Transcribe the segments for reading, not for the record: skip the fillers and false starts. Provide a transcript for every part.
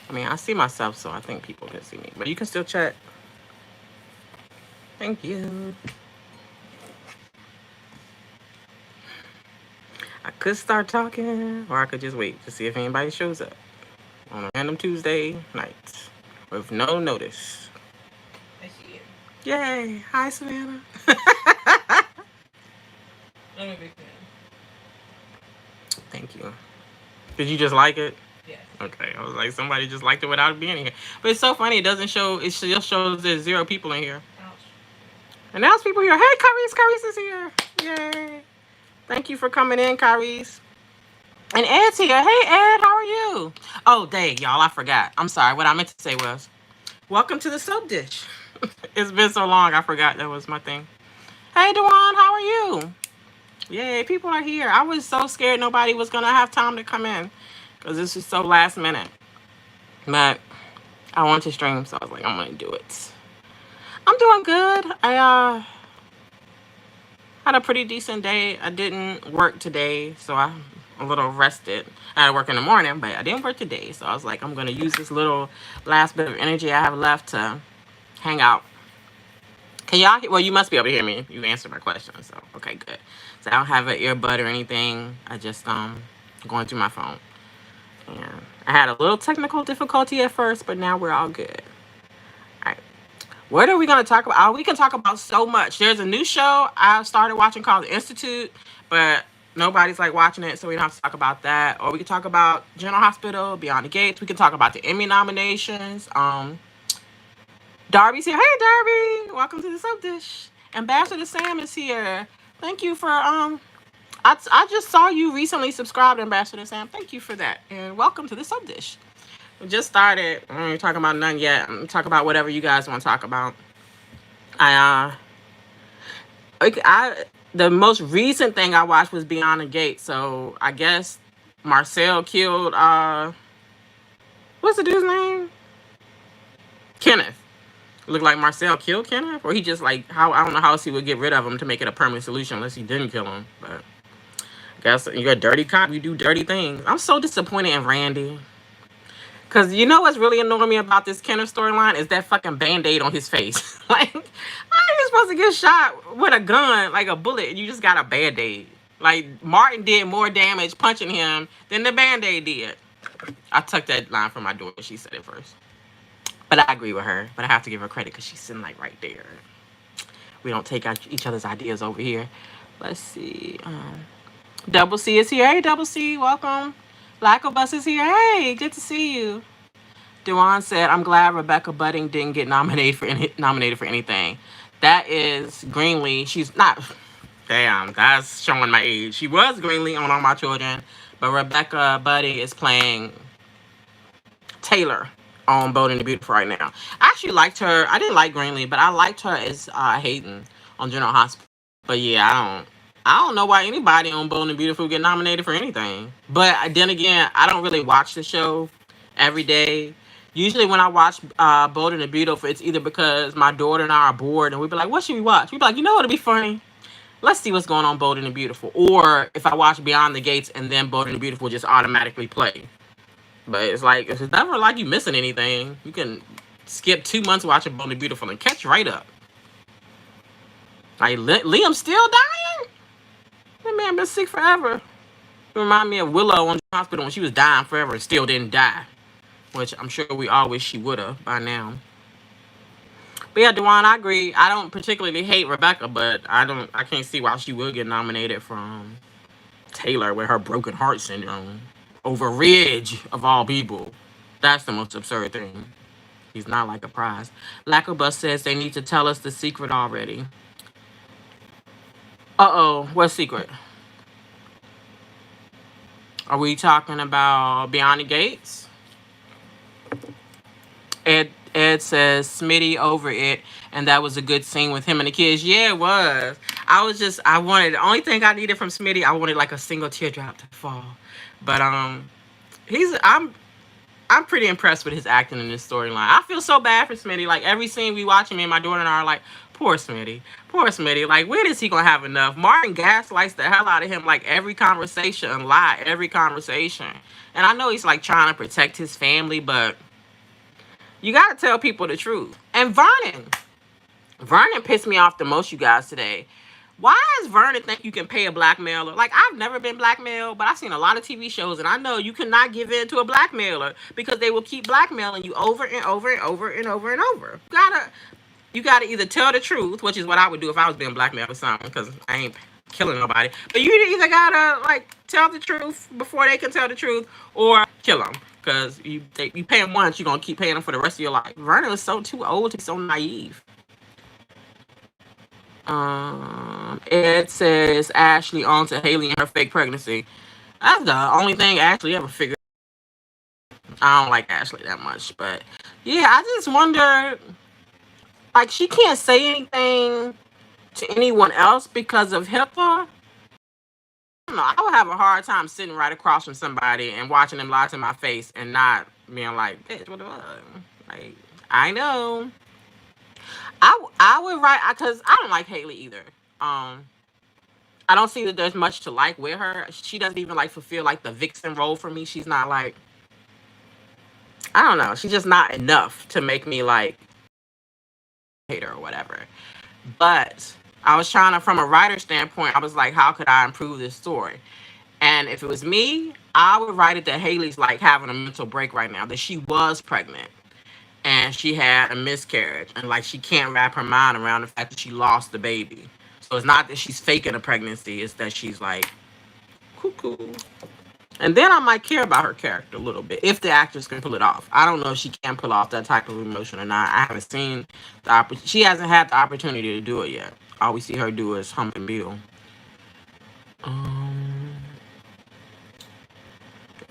I mean, I see myself, so I think people can see me. But you can still chat. Thank you. I could start talking, or I could just wait to see if anybody shows up on a random Tuesday night with no notice. I see it. Yay! Hi, Savannah. I'm a big fan. Thank you. Did you just like it? Yes. Okay, I was like, somebody just liked it without being here. But it's so funny. It doesn't show. It just shows there's 0 people in here. Ouch. And now it's people here. Hey, Kyrese. Kyrese is here. Yay! Thank you for coming in, Kyrese. And Ed's here. Hey, Ed, how are you? Oh, dang, y'all, I forgot. I'm sorry. What I meant to say was, welcome to the soap dish. It's been so long, I forgot that was my thing. Hey, Dewan, how are you? Yay, people are here. I was so scared nobody was going to have time to come in because this is so last minute. But I wanted to stream, so I was like, I'm going to do it. I'm doing good. I had a pretty decent day. I didn't work today, so I'm a little rested. I had to work in the morning, but I didn't work today. So I was like, I'm going to use this little last bit of energy I have left to hang out. Can y'all hear? Well, you must be able to hear me. You answered my question, so okay, good. So I don't have an earbud or anything. I just going through my phone. And I had a little technical difficulty at first, but now we're all good. All right. What are we going to talk about? Oh, we can talk about so much. There's a new show I started watching called The Institute, but nobody's like watching it, so we don't have to talk about that. Or we can talk about General Hospital, Beyond the Gates. We can talk about the Emmy nominations. Darby's here. Hey, Darby. Welcome to the Soap Dish. Ambassador Sam is here. Thank you for I just saw you recently subscribed, Ambassador Sam. Thank you for that, and welcome to the Soap Dish. We just started. I ain't talking about none yet. I'm talking about whatever you guys want to talk about. I the most recent thing I watched was Beyond the Gate. So I guess Marcel killed what's the dude's name? Kenneth. Looked like Marcel killed Kenneth, or he just like how I don't know how else he would get rid of him to make it a permanent solution unless he didn't kill him. But I guess you're a dirty cop. You do dirty things. I'm so disappointed in Randy. Cause you know what's really annoying me about this Kenneth storyline is that fucking band-aid on his face. Like, how are you supposed to get shot with a gun, like a bullet, and you just got a band-aid? Like Martin did more damage punching him than the band-aid did. I took that line from my daughter. She said it first. But I agree with her. But I have to give her credit because she's sitting like right there. We don't take each other's ideas over here. Let's see. Double C is here. Hey, Double C, welcome. Lack of Us is here. Hey, good to see you. Dewan said, "I'm glad Rebecca Budding didn't get nominated for anything." That is Greenlee. She's not. Damn, that's showing my age. She was Greenlee on All My Children, but Rebecca Budding is playing Taylor on Bold and the Beautiful right now. I actually liked her. I didn't like Greenlee, but I liked her as Hayden on General Hospital. But yeah, I don't know why anybody on Bold and Beautiful get nominated for anything. But then again, I don't really watch the show every day. Usually when I watch Bold and the Beautiful, it's either because my daughter and I are bored and we be like, what should we watch? We be like, you know what'll be funny? Let's see what's going on Bold and the Beautiful. Or if I watch Beyond the Gates and then Bold and the Beautiful just automatically play. But it's like, it's never like you missing anything. You can skip 2 months watching Bold and Beautiful and catch right up. Like, Liam's still dying? That man been sick forever. It remind me of Willow on the hospital when she was dying forever and still didn't die. Which I'm sure we all wish she would have by now. But yeah, Dewan, I agree. I don't particularly hate Rebecca, but I can't see why she would get nominated from Taylor with her broken heart syndrome over Ridge of all people. That's the most absurd thing. He's not like a prize. Lackabus says they need to tell us the secret already. Uh-oh, what secret? Are we talking about Beyond the Gates? Ed says Smitty over it, and that was a good scene with him and the kids. Yeah, it was. I wanted the only thing I needed from Smitty, I wanted like a single teardrop to fall. But he's I'm pretty impressed with his acting in this storyline. I feel so bad for Smitty. Like every scene we watch him in, my daughter and I are like, poor Smitty. Poor Smitty. Like, when is he gonna have enough? Martin gaslights the hell out of him like every conversation and lie every conversation. And I know he's like trying to protect his family, but You gotta tell people the truth. And Vernon pissed me off the most, you guys, today. Why does Vernon think you can pay a blackmailer? Like, I've never been blackmailed, but I've seen a lot of TV shows, and I know you cannot give in to a blackmailer because they will keep blackmailing you over and over and over and over and over. You gotta either tell the truth, which is what I would do if I was being blackmailed or something, because I ain't killing nobody. But you either gotta like tell the truth before they can tell the truth, or kill them. Because you pay them once, you're gonna keep paying them for the rest of your life. Vernon is so too old to be so naive. It says Ashley on to Haley and her fake pregnancy. That's the only thing Ashley ever figured. I don't like Ashley that much, but yeah, I just wonder. Like, she can't say anything to anyone else because of HIPAA. I don't know. I would have a hard time sitting right across from somebody and watching them lie to my face and not being like, bitch, what the fuck? Like, I know. I would write, because I don't like Haley either. I don't see that there's much to like with her. She doesn't even like fulfill like the vixen role for me. She's not like, I don't know. She's just not enough to make me like hate her or whatever. But I was trying to, from a writer standpoint, I was like, how could I improve this story? And if it was me, I would write it that Haley's like having a mental break right now, that she was pregnant and she had a miscarriage, and like she can't wrap her mind around the fact that she lost the baby. So it's not that she's faking a pregnancy, it's that she's like cuckoo. And then I might care about her character a little bit if the actress can pull it off. I don't know if she can pull off that type of emotion or not. I haven't seen she hasn't had the opportunity to do it yet. All we see her do is hump and Bill.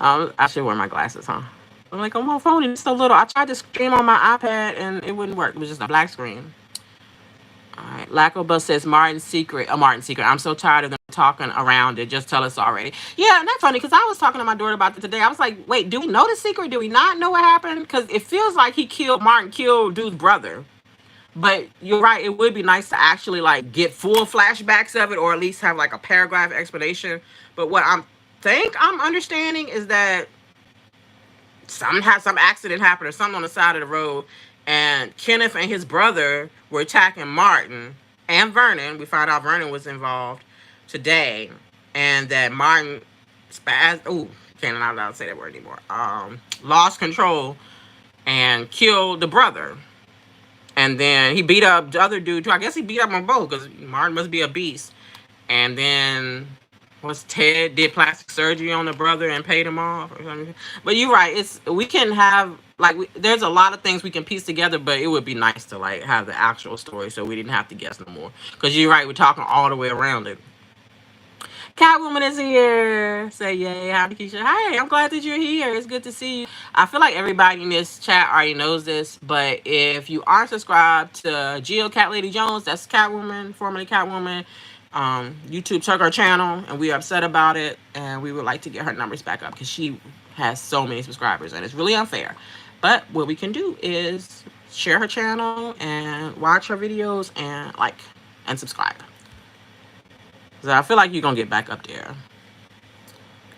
I should wear my glasses, huh? I'm like, on my phone, it's so little. I tried to stream on my iPad and it wouldn't work. It was just a black screen. All right. Lacobus says Martin's secret. Martin's secret. I'm so tired of them talking around it. Just tell us already. Yeah, and that's funny because I was talking to my daughter about it today. I was like, wait, do we know the secret? Do we not know what happened? Because it feels like Martin killed dude's brother. But you're right. It would be nice to actually like get full flashbacks of it, or at least have like a paragraph explanation. But what I'm understanding is that some accident happened or something on the side of the road, and Kenneth and his brother were attacking Martin and Vernon. We found out Vernon was involved today, and that Martin can't allow to say that word anymore. Lost control and killed the brother, and then he beat up the other dude too. I guess he beat up them both because Martin must be a beast. And then Ted did plastic surgery on the brother and paid him off or something. But you're right. We can have like there's a lot of things we can piece together, but it would be nice to like have the actual story so we didn't have to guess no more. Because you're right, we're talking all the way around it. Catwoman is here. Say yay. Hi, Nakesha. Hi, I'm glad that you're here. It's good to see you. I feel like everybody in this chat already knows this, but if you aren't subscribed to Jill Cat Lady Jones, that's Catwoman, formerly Catwoman. YouTube took her channel, and we are upset about it, and we would like to get her numbers back up because she has so many subscribers, and it's really unfair. But what we can do is share her channel and watch her videos and like and subscribe. So I feel like you're gonna get back up there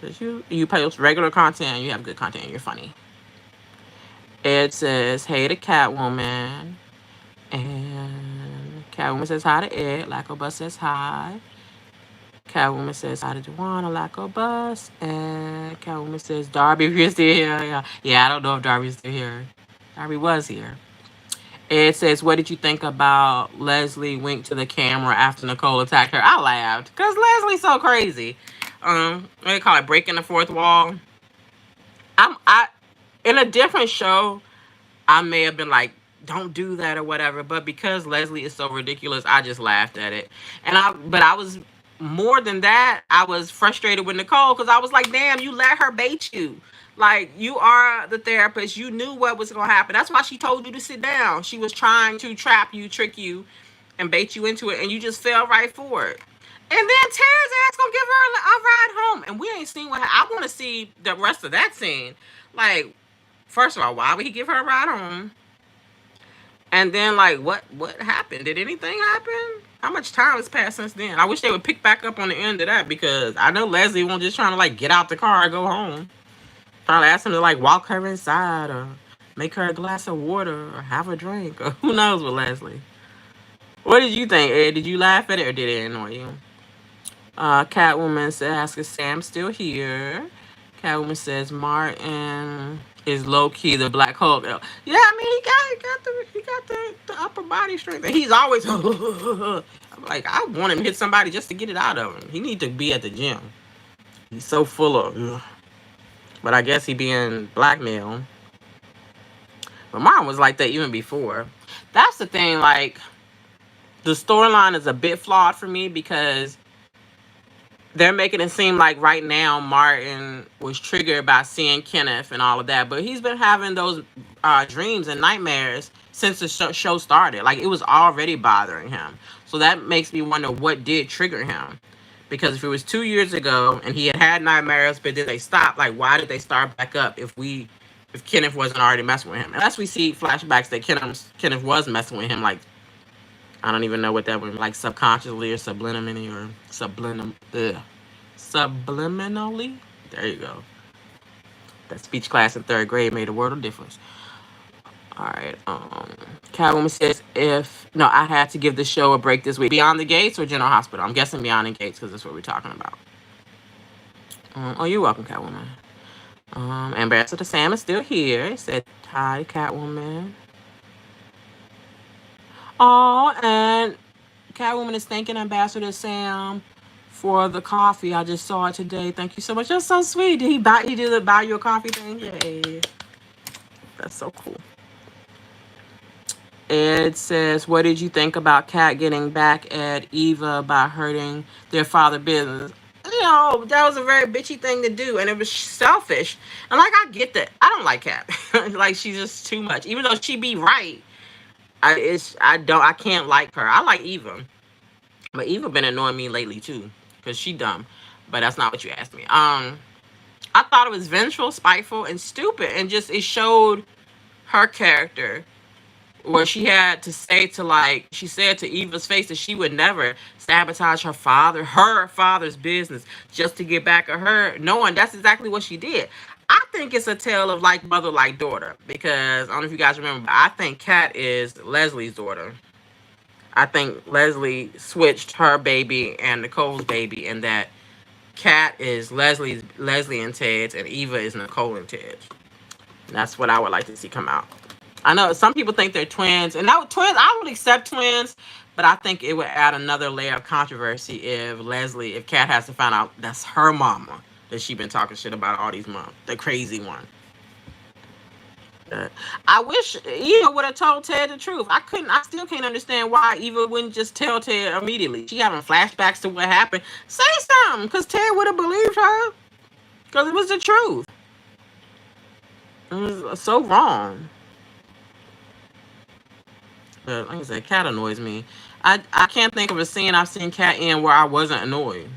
because you post regular content, you have good content, and you're funny. It says hey to Catwoman, and Catwoman says hi to Ed. Lacobus says hi. Catwoman says hi to Juana, Lacobus, and Catwoman says Darby, if you're still here. Yeah, I don't know if Darby's still here. Darby was here. It says, what did you think about Leslie wink to the camera after Nicole attacked her? I laughed because Leslie's so crazy. What do they call it? Breaking the fourth wall. In a different show, I may have been like, don't do that or whatever. But because Leslie is so ridiculous, I just laughed at it. But I was more than that. I was frustrated with Nicole because I was like, damn, you let her bait you. Like, you are the therapist. You knew what was going to happen. That's why she told you to sit down. She was trying to trap you, trick you, and bait you into it, and you just fell right for it. And then Tara's ass gonna give her a ride home, and we ain't seen what I want to see the rest of that scene. Like, first of all, why would he give her a ride home? And then, like, what happened? Did anything happen? How much time has passed since then? I wish they would pick back up on the end of that because I know Leslie won't just trying to like get out the car and go home. Probably ask him to like walk her inside or Make her a glass of water or have a drink or who knows with Leslie. What did you think, Ed? Did you laugh at it or did it annoy you? Catwoman says, "Is Sam still here?" Catwoman says, "Martin is low key the Black Hulk." Yeah, I mean he got the upper body strength. And he's always I'm like I want him to hit somebody just to get it out of him. He need to be at the gym. He's so full of. Ugh. But I guess he being blackmailed. But Martin was like that even before. That's the thing. Like the storyline is a bit flawed for me because they're making it seem like right now Martin was triggered by seeing Kenneth and all of that, but he's been having those dreams and nightmares since the show started. Like it was already bothering him. So that makes me wonder what did trigger him. Because if it was 2 years ago and he had nightmares, but then they stopped, like why did they start back up if Kenneth wasn't already messing with him? Unless we see flashbacks that Kenneth was messing with him, like I don't even know what that would be, like subconsciously or subliminally or subliminally. There you go. That speech class in third grade made a world of difference. All right. Catwoman says, "If no, I had to give the show a break this week. Beyond the Gates or General Hospital? I'm guessing Beyond the Gates because that's what we're talking about." Oh, you're welcome, Catwoman. Ambassador Sam is still here. He said, "Hi, Catwoman." Oh, and Catwoman is thanking Ambassador Sam for the coffee. I just saw it today. Thank you so much. That's so sweet. Did he buy? He did buy you a coffee thing? Yay! That's so cool. Ed says, "What did you think about Kat getting back at Eva by hurting their father business?" You know, that was a very bitchy thing to do, and it was selfish. And like, I get that. I don't like Kat. Like, she's just too much. Even though she be right, I can't like her. I like Eva. But Eva been annoying me lately too, cause she dumb. But that's not what you asked me. I thought it was vengeful, spiteful, and stupid, and just it showed her character where she had to say to like she said to Eva's face that she would never sabotage her father's business just to get back at her, knowing that's exactly what she did. I think it's a tale of like mother like daughter because I don't know if you guys remember, but I think Kat is Leslie's daughter. I think Leslie switched her baby and Nicole's baby, and that Kat is Leslie and Ted's, and Eva is Nicole and Ted's. That's what I would like to see come out. I know some people think they're twins, and twins I would accept twins, but I think it would add another layer of controversy if Kat has to find out that's her mama that she been talking shit about all these months, the crazy one. I wish Eva would have told Ted the truth. I still can't understand why Eva wouldn't just tell Ted immediately. She having flashbacks to what happened. Say something, because Ted would have believed her. Because it was the truth. It was so wrong. But like I said, Cat annoys me. I can't think of a scene I've seen Cat in where I wasn't annoyed.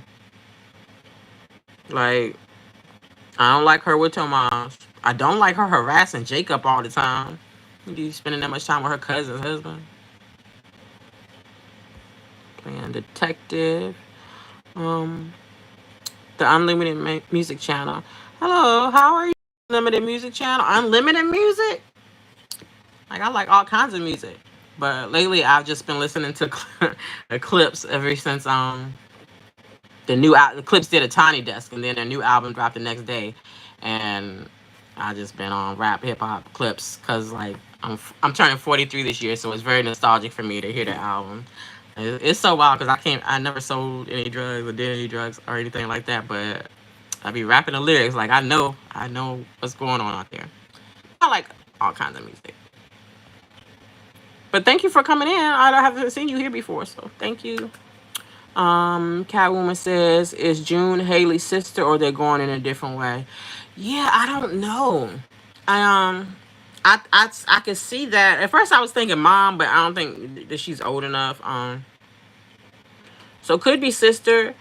Like, I don't like her with Tomas. I don't like her harassing Jacob all the time. You spending that much time with her cousin's husband. Playing detective. The Unlimited Music Channel. Hello, how are you? Unlimited Music Channel. Unlimited music. Like I like all kinds of music, but lately I've just been listening to Eclipse ever since the Eclipse did a Tiny Desk, and then their new album dropped the next day, and I just been on rap hip hop Clips because like I'm turning 43 this year, so it's very nostalgic for me to hear the album. It's so wild because I never sold any drugs or did any drugs or anything like that, but I be rapping the lyrics like I know what's going on out there. I like all kinds of music. But thank you for coming in. I haven't seen you here before, so thank you. Catwoman says, "Is June Haley's sister or they're going in a different way?" Yeah, I don't know. I I could see that. At first, I was thinking mom, but I don't think that she's old enough. So could be sister.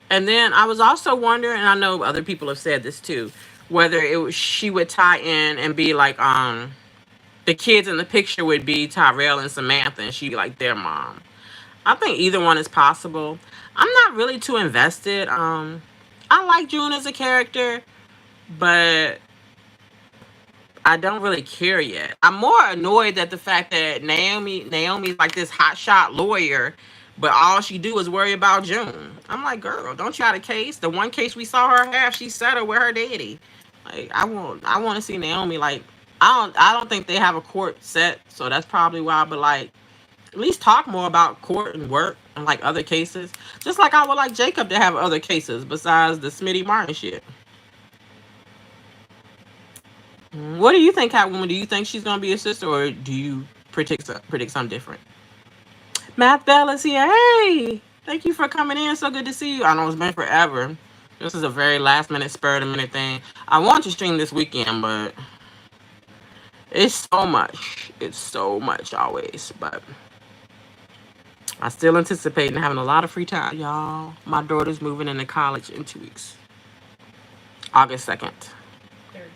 And then I was also wondering, and I know other people have said this too, whether she would tie in and be like the kids in the picture would be Tyrell and Samantha, and she'd be like their mom. I think either one is possible. I'm not really too invested. I like June as a character, but I don't really care yet. I'm more annoyed at the fact that Naomi's like this hotshot lawyer, but all she do is worry about June. I'm like, girl, don't you got a case? The one case we saw her have, she settled with her daddy. Like, I want to see Naomi. Like, I don't think they have a court set, so that's probably why. But like, at least talk more about court and work and like other cases. Just like I would like Jacob to have other cases besides the Smitty Martin shit. What do you think, Catwoman? Do you think she's gonna be a sister, or do you predict something different? Matt Bell is here. Hey, thank you for coming in. So good to see you. I know it's been forever. This is a very last minute, spur of the minute thing. I want to stream this weekend, but it's so much. It's so much always. But I still anticipating having a lot of free time, y'all. My daughter's moving into college in 2 weeks. August 2nd. Third.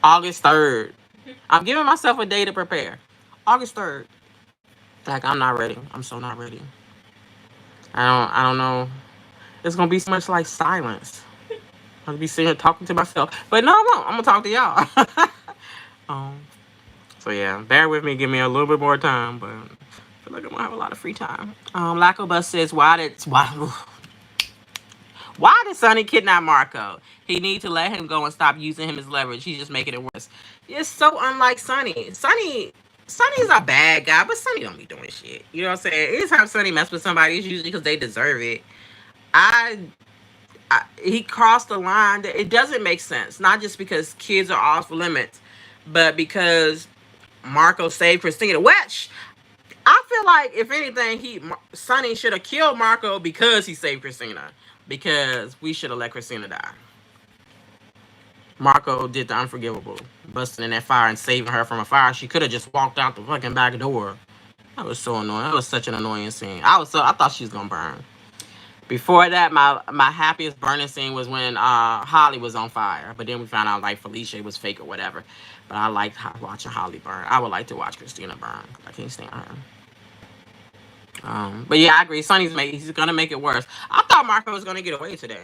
August 3rd. I'm giving myself a day to prepare. August 3rd. Like, I'm not ready. I'm so not ready. I don't know. It's gonna be so much like silence. I'll be sitting here talking to myself. But no, I won't. I'm gonna talk to y'all. um so yeah, bear with me, give me a little bit more time, but I feel like I'm gonna have a lot of free time. Lacobus says, why did Sonny kidnap Marco? He need to let him go and stop using him as leverage. He's just making it worse. It's so unlike Sonny. Sonny's a bad guy, but Sonny don't be doing shit. You know what I'm saying? Anytime Sonny mess with somebody, it's usually because they deserve it. He crossed the line. That it doesn't make sense. Not just because kids are off limits, but because Marco saved Christina. Which I feel like, if anything, Sonny should have killed Marco because he saved Christina. Because we should have let Christina die. Marco did the unforgivable, busting in that fire and saving her from a fire. She could have just walked out the fucking back door. That was so annoying. That was such an annoying scene. I thought she was gonna burn. Before that, my happiest burning scene was when Holly was on fire. But then we found out like Felicia was fake or whatever. But I liked watching Holly burn. I would like to watch Christina burn. I can't stand her. But yeah, I agree. He's gonna make it worse. I thought Marco was gonna get away today.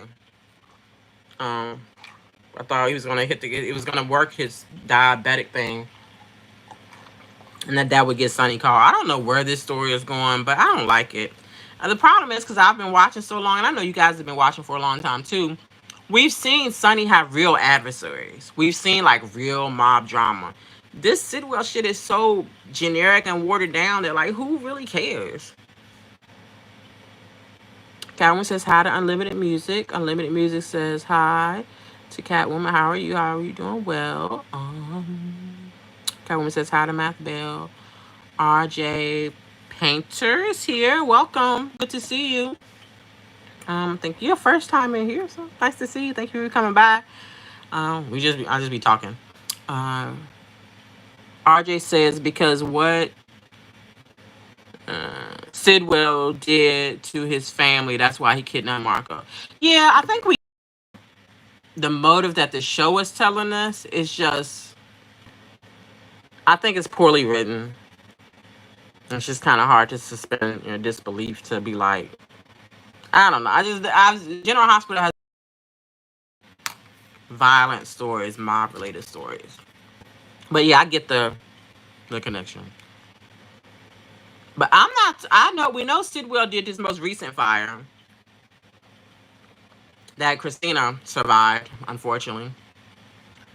I thought he was gonna it was gonna work his diabetic thing, and that would get Sonny called. I don't know where this story is going, but I don't like it. The problem is because I've been watching so long, and I know you guys have been watching for a long time too. We've seen Sonny have real adversaries. We've seen like real mob drama. This Sidwell shit is so generic and watered down that like, who really cares? Catwoman says hi to Unlimited Music. Unlimited Music says hi to Catwoman. How are you? How are you doing? Well. Catwoman says hi to Math Bell. RJ Painter is here. Welcome. Good to see you. I think you're first time in here, so nice to see you. Thank you for coming by. I'll just be talking. RJ says because what Sidwell did to his family, that's why he kidnapped Marco. Yeah, I think the motive that the show is telling us is just, I think it's poorly written. It's just kind of hard to suspend your disbelief to be like, I don't know. General Hospital has violent stories, mob related stories. But yeah, I get the connection. But we know Sidwell did this most recent fire that Christina survived, unfortunately.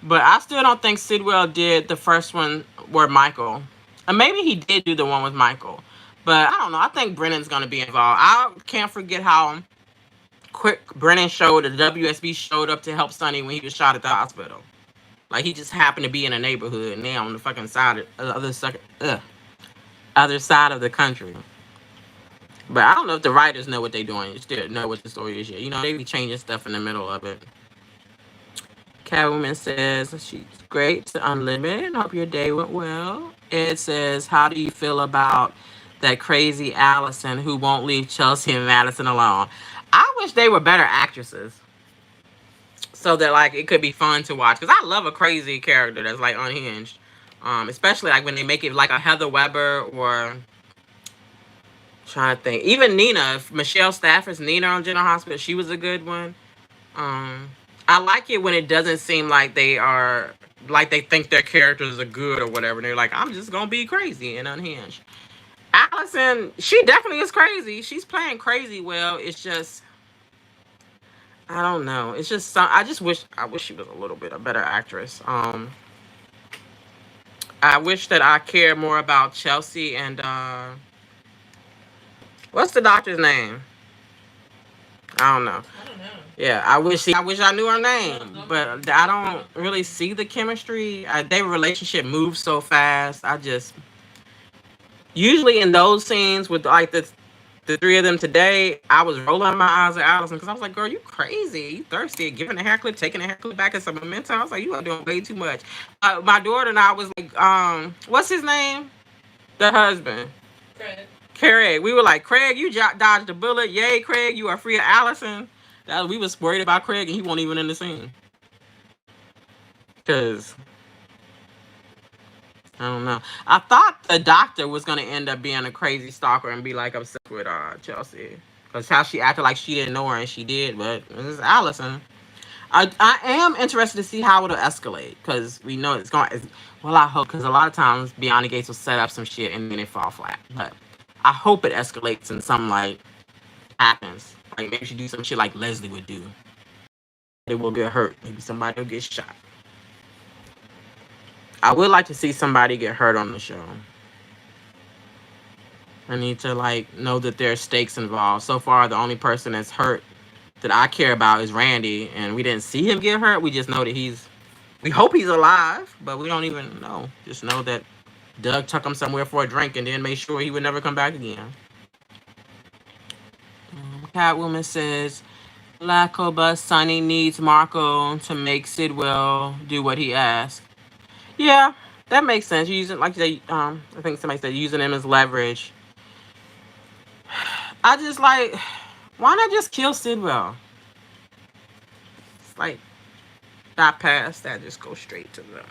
But I still don't think Sidwell did the first one where Michael, and maybe he did do the one with Michael. But I don't know. I think Brennan's going to be involved. I can't forget how quick Brennan the WSB showed up to help Sonny when he was shot at the hospital. Like, he just happened to be in a neighborhood and they're on the fucking other side of the country. But I don't know if the writers know what they're doing. Still know what the story is yet. You know, they be changing stuff in the middle of it. Catwoman says she's great to Unlimited. Hope your day went well. Ed says, how do you feel about that crazy Allison who won't leave Chelsea and Madison alone? I wish they were better actresses, so that like it could be fun to watch. Because I love a crazy character that's like unhinged. Especially like when they make it like a Heather Weber or, trying to think, even Nina, Michelle Stafford's Nina on General Hospital, she was a good one. I like it when it doesn't seem like they are like they think their characters are good or whatever. They're like, I'm just gonna be crazy and unhinged. Allison, she definitely is crazy. She's playing crazy well. It's just I don't know. It's just I wish she was a little bit a better actress. I wish that I cared more about Chelsea and what's the doctor's name? I don't know. I don't know. Yeah, I wish I knew her name, but I don't really see the chemistry. Their relationship moves so fast. I just usually in those scenes with like the three of them today, I was rolling my eyes at Allison because I was like, "Girl, you crazy? You thirsty? Giving a haircut, taking a haircut back as a memento." I was like, "You are doing way too much." My daughter and I was like, what's his name? The husband, Fred. Craig. We were like, "Craig, you dodged a bullet. Yay, Craig, you are free of Allison." We was worried about Craig, and he wasn't even in the scene. Cause I don't know. I thought the doctor was gonna end up being a crazy stalker and be like obsessed with Chelsea. Cause how she acted like she didn't know her and she did, but this is Allison. I am interested to see how it'll escalate because we know well, I hope because a lot of times Beyond the Gates will set up some shit and then it fall flat. But I hope it escalates and something like happens. Like maybe she do some shit like Leslie would do. It will get hurt. Maybe somebody will get shot. I would like to see somebody get hurt on the show. I need to like know that there's stakes involved. So far, the only person that's hurt that I care about is Randy, and we didn't see him get hurt. We just know that we hope he's alive, but we don't even know. Just know that Doug took him somewhere for a drink and then made sure he would never come back again. Catwoman says, Lacoba Sonny needs Marco to make Sidwell do what he asks. Yeah, that makes sense. Using like they, I think somebody said using him as leverage. I just like, why not just kill Sidwell? It's like not past that, just go straight to them.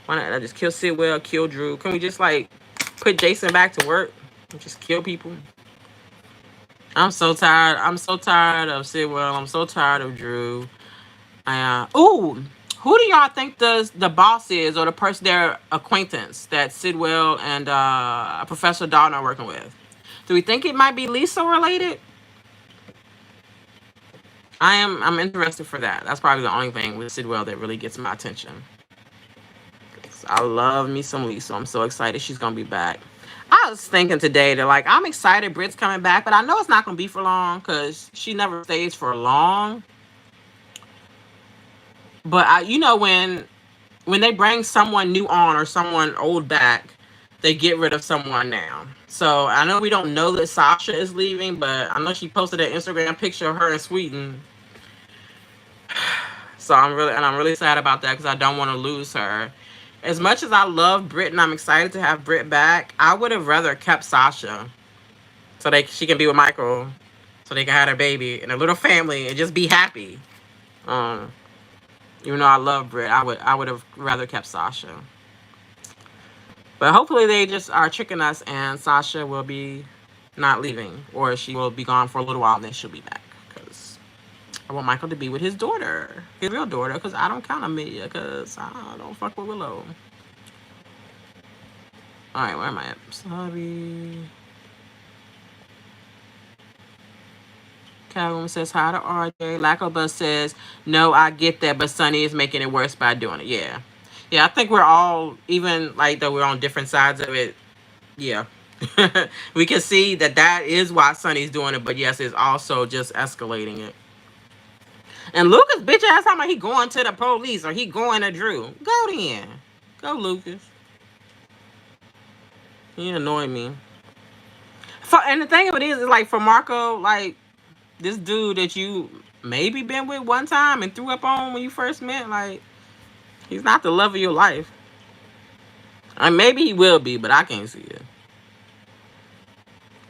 Why not I just kill Sidwell, kill Drew? Can we just like put Jason back to work and just kill people? I'm so tired. I'm so tired of Sidwell. I'm so tired of Drew. Ooh, who do y'all think the boss is or the person their acquaintance that Sidwell and Professor Dalton are working with? Do we think it might be Lisa related? I'm interested for that. That's probably the only thing with Sidwell that really gets my attention. I love me some Lisa. I'm so excited she's gonna be back. I was thinking today that like I'm excited Britt's coming back, but I know it's not gonna be for long because she never stays for long. But when they bring someone new on or someone old back, they get rid of someone now. So I know we don't know that Sasha is leaving, but I know she posted an Instagram picture of her in Sweden. So I'm really sad about that because I don't want to lose her. As much as I love Britt and I'm excited to have Britt back, I would have rather kept Sasha so she can be with Michael, so they can have their baby and a little family and just be happy. Even though I love Britt, I would have rather kept Sasha. But hopefully they just are tricking us and Sasha will be not leaving, or she will be gone for a little while and then she'll be back. Because I want Michael to be with his daughter, his real daughter, because I don't count on Amelia because I don't fuck with Willow. All right, where am I at? Sorry. Catwoman says hi to RJ. Lacobus says, no, I get that, but Sonny is making it worse by doing it. Yeah. Yeah, I think we're all, even like though we're on different sides of it, yeah. We can see that is why Sonny's doing it, but yes, it's also just escalating it. And Lucas, bitch ass, how about he going to the police or he going to Drew? Go then. Go, Lucas. He annoy me. And the thing of it is like for Marco, like this dude that you maybe been with one time and threw up on when you first met, like he's not the love of your life. Maybe he will be, but I can't see it.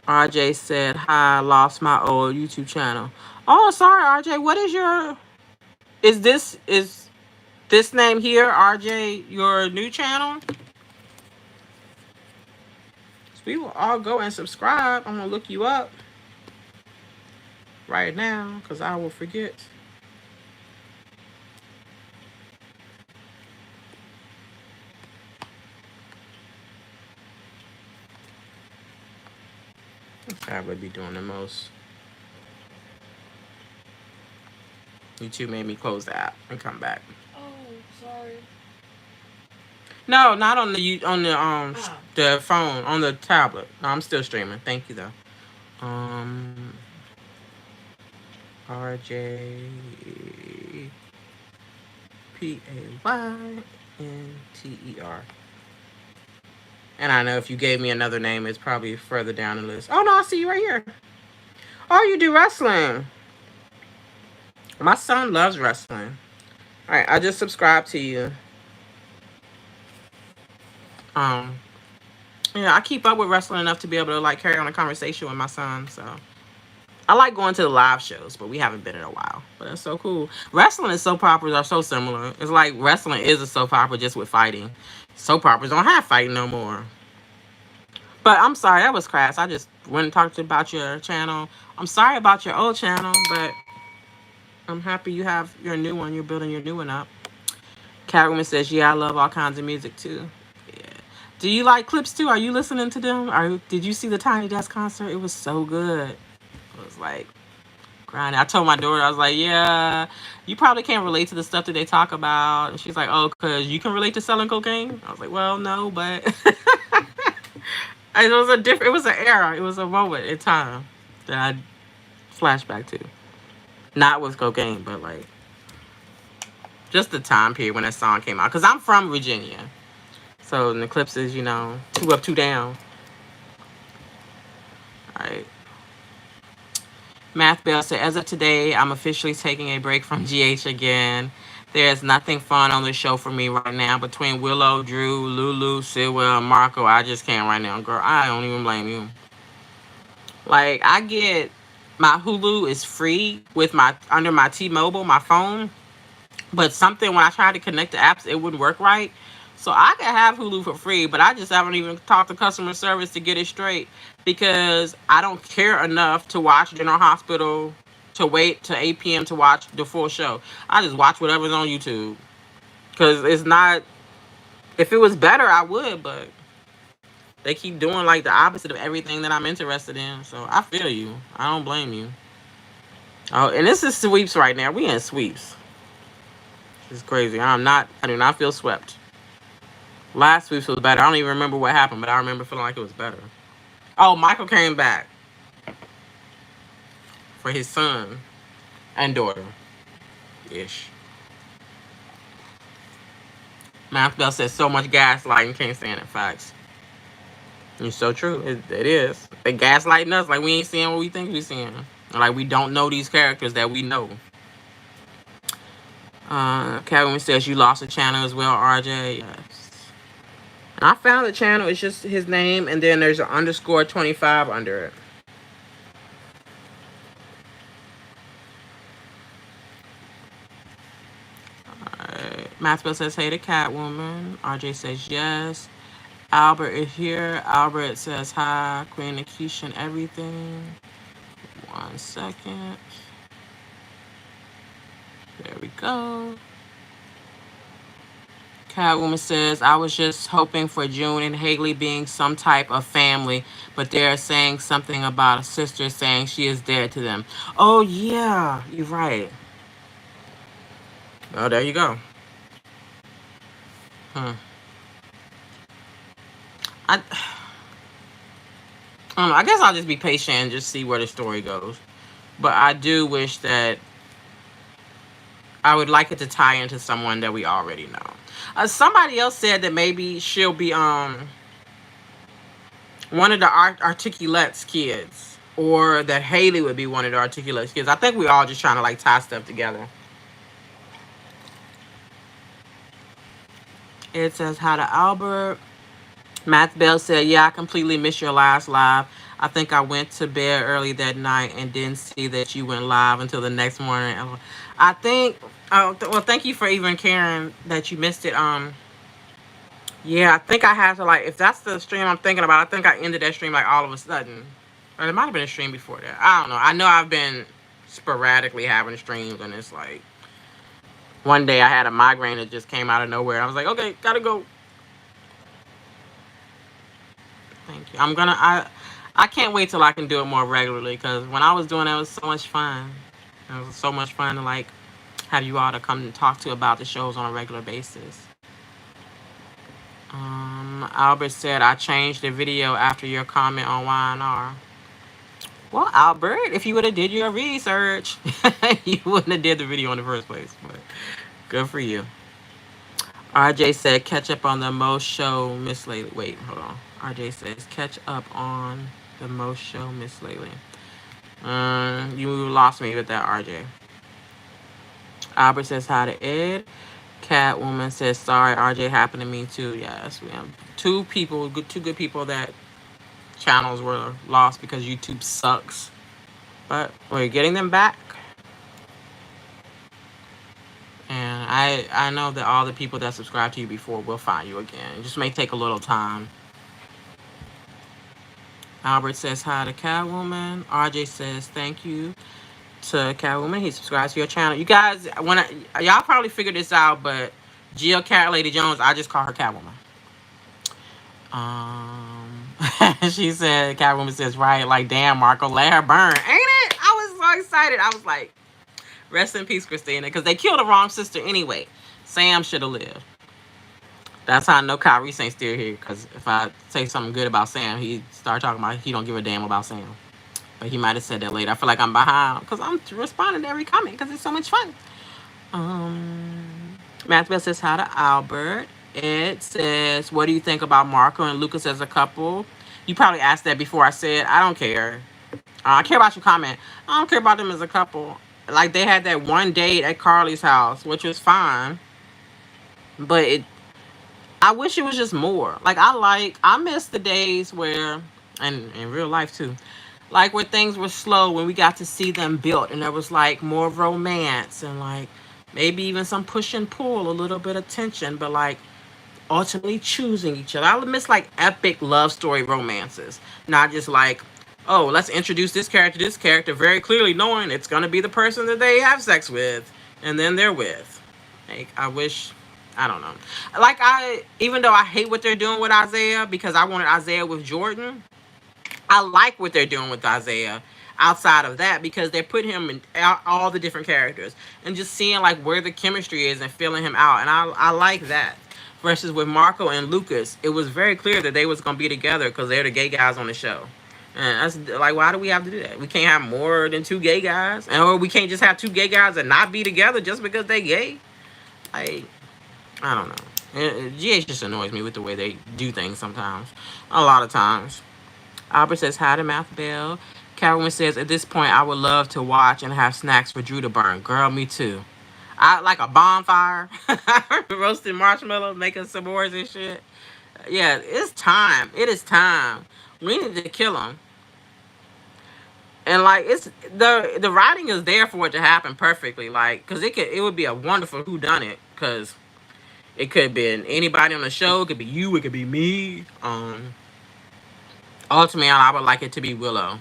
RJ said, hi, lost my old YouTube channel. Oh, sorry, RJ. What is is this name here, RJ, your new channel? So we will all go and subscribe. I'm going to look you up right now because I will forget. That would be doing the most. You two made me close the app and come back. Oh, sorry. No, not on Ah. the phone, on the tablet. No, I'm still streaming. Thank you though. Um RJPAYNTER. And I know if you gave me another name, it's probably further down the list. Oh no, I see you right here. Oh, you do wrestling. My son loves wrestling. All right, I just subscribed to you. Um, yeah, I keep up with wrestling enough to be able to like carry on a conversation with my son. So I like going to the live shows, but we haven't been in a while. But that's so cool. Wrestling and soap operas are so similar. It's like wrestling is a soap opera just with fighting. Soap operas don't have fighting no more. But I'm sorry, that was crass. I just went and talked about your channel. I'm sorry about your old channel, but I'm happy you have your new one. You're building your new one up. Catwoman says, "Yeah, I love all kinds of music too." Yeah. Do you like clips too? Are you listening to them? Did you see the Tiny Desk concert? It was so good. It was like grinding. I told my daughter, I was like, "Yeah, you probably can't relate to the stuff that they talk about." And she's like, "Oh, cause you can relate to selling cocaine." I was like, "Well, no, but it was a different. It was an era. It was a moment in time that I flashback to. Not with cocaine, but like just the time period when that song came out. Cause I'm from Virginia. So in the clips is, two up, two down. All right. Math Bell said, as of today, I'm officially taking a break from GH again. There's nothing fun on the show for me right now. Between Willow, Drew, Lulu, Sitwell, and Marco, I just can't right now. Girl, I don't even blame you. Like, I get my Hulu is free with my under my T-Mobile, my phone. But something when I tried to connect the apps, it wouldn't work right. So I could have Hulu for free, but I just haven't even talked to customer service to get it straight because I don't care enough to watch General Hospital to wait to 8 p.m. to watch the full show. I just watch whatever's on YouTube because it's not. If it was better, I would, but they keep doing like the opposite of everything that I'm interested in. So I feel you. I don't blame you. Oh, and this is sweeps right now. We in sweeps. It's crazy. I do not feel swept. Last week's was better. I don't even remember what happened, but I remember feeling like it was better. Oh, Michael came back for his son and daughter. Ish. Math Bell says so much gaslighting, can't stand it. Facts. It's so true. It is. They gaslighting us like we ain't seeing what we think we seeing. Like we don't know these characters that we know. Kevin says you lost a channel as well, RJ. Yes. And I found the channel. It's just his name, and then there's an underscore 25 under it. Maxwell says, hey to Catwoman. RJ says, yes. Albert is here. Albert says, hi. Queen Nakesha and everything. 1 second. There we go. Catwoman says, I was just hoping for June and Haley being some type of family, but they're saying something about a sister saying she is dead to them. Oh, yeah. You're right. Oh, there you go. Hmm. I don't know. I guess I'll just be patient and just see where the story goes. But I do wish that I would like it to tie into someone that we already know. Somebody else said that maybe she'll be one of the Articulate's kids, or that Haley would be one of the Articulate's kids. I think we all just trying to like tie stuff together. It says hi to Albert. Matt Bell said, yeah, I completely missed your last live. I think I went to bed early that night and didn't see that you went live until the next morning. I think, well, thank you for even caring that you missed it. Yeah, I think I had to like, if that's the stream I'm thinking about, I think I ended that stream like all of a sudden. Or it might have been a stream before that. I don't know. I know I've been sporadically having streams, and it's like, one day I had a migraine that just came out of nowhere. I was like, okay, gotta go. Thank you. I can't wait till I can do it more regularly because when I was doing it, it was so much fun. It was so much fun to like have you all to come and talk to about the shows on a regular basis. Albert said I changed the video after your comment on Y&R. Well, Albert, if you would have did your research, you wouldn't have did the video in the first place. But good for you. RJ said catch up on the most show Miss Lately. Wait, hold on. RJ says catch up on the most show Miss Lately. You lost me with that, RJ. Albert says hi to Ed. Catwoman says sorry, RJ happened to me too. Yes, we have two good people that channels were lost because YouTube sucks. But we're getting them back. And I know that all the people that subscribed to you before will find you again. It just may take a little time. Albert says hi to Catwoman. RJ says thank you to Catwoman. He subscribes to your channel. You guys, y'all probably figured this out, but Jill Cat Lady Jones, I just call her Catwoman. She said, Catwoman says, right, like, damn, Marco, let her burn. Ain't it? I was so excited. I was like, rest in peace, Christina, because they killed the wrong sister anyway. Sam should have lived. That's how I know Kyrie ain't still here, because if I say something good about Sam, he start talking about he don't give a damn about Sam. But he might have said that later. I feel like I'm behind, because I'm responding to every comment, because it's so much fun. Matthew says hi to Albert. Ed says, what do you think about Marco and Lucas as a couple? You probably asked that before I said, I don't care. I care about your comment. I don't care about them as a couple. Like, they had that one date at Carly's house, which was fine. But I wish it was just more. Like, I miss the days where, and in real life too, like where things were slow, when we got to see them built and there was like more romance and like maybe even some push and pull, a little bit of tension, but like ultimately choosing each other. I miss like epic love story romances, not just like, oh, let's introduce this character very clearly knowing it's gonna be the person that they have sex with and then they're with. Like, I wish, I don't know. Like, even though I hate what they're doing with Isaiah because I wanted Isaiah with Jordan, I like what they're doing with Isaiah outside of that because they're putting him in all the different characters and just seeing like where the chemistry is and feeling him out. And I like that. Versus with Marco and Lucas, it was very clear that they was going to be together because they're the gay guys on the show. And that's like, why do we have to do that? We can't have more than two gay guys, or we can't just have two gay guys and not be together just because they gay. Like, I don't know. GH just annoys me with the way they do things sometimes. A lot of times. Albert says hi to Math Bell. Catwoman says, at this point, I would love to watch and have snacks for Drew to burn. Girl, me too. I like a bonfire, roasting marshmallows, making s'mores and shit. Yeah, it's time. It is time. We need to kill him. And like, it's the writing is there for it to happen perfectly. Like, cause it would be a wonderful whodunit. Cause it could be anybody on the show. It could be you. It could be me. Ultimately, I would like it to be Willow.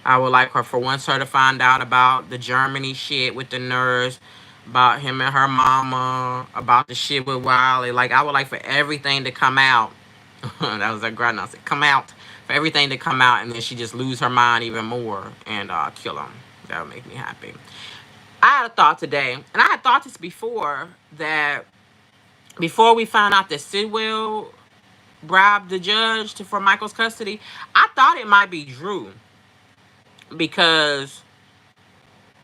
I would like her to find out about the Germany shit with the nurse, about him and her mama, about the shit with Wiley. Like, I would like for everything to come out. That was a grunt. I said, come out. For everything to come out, and then she just lose her mind even more and kill him. That would make me happy. I had a thought today, and I had thought this before, that before we found out that Sidwell bribed the judge for Michael's custody, I thought it might be Drew because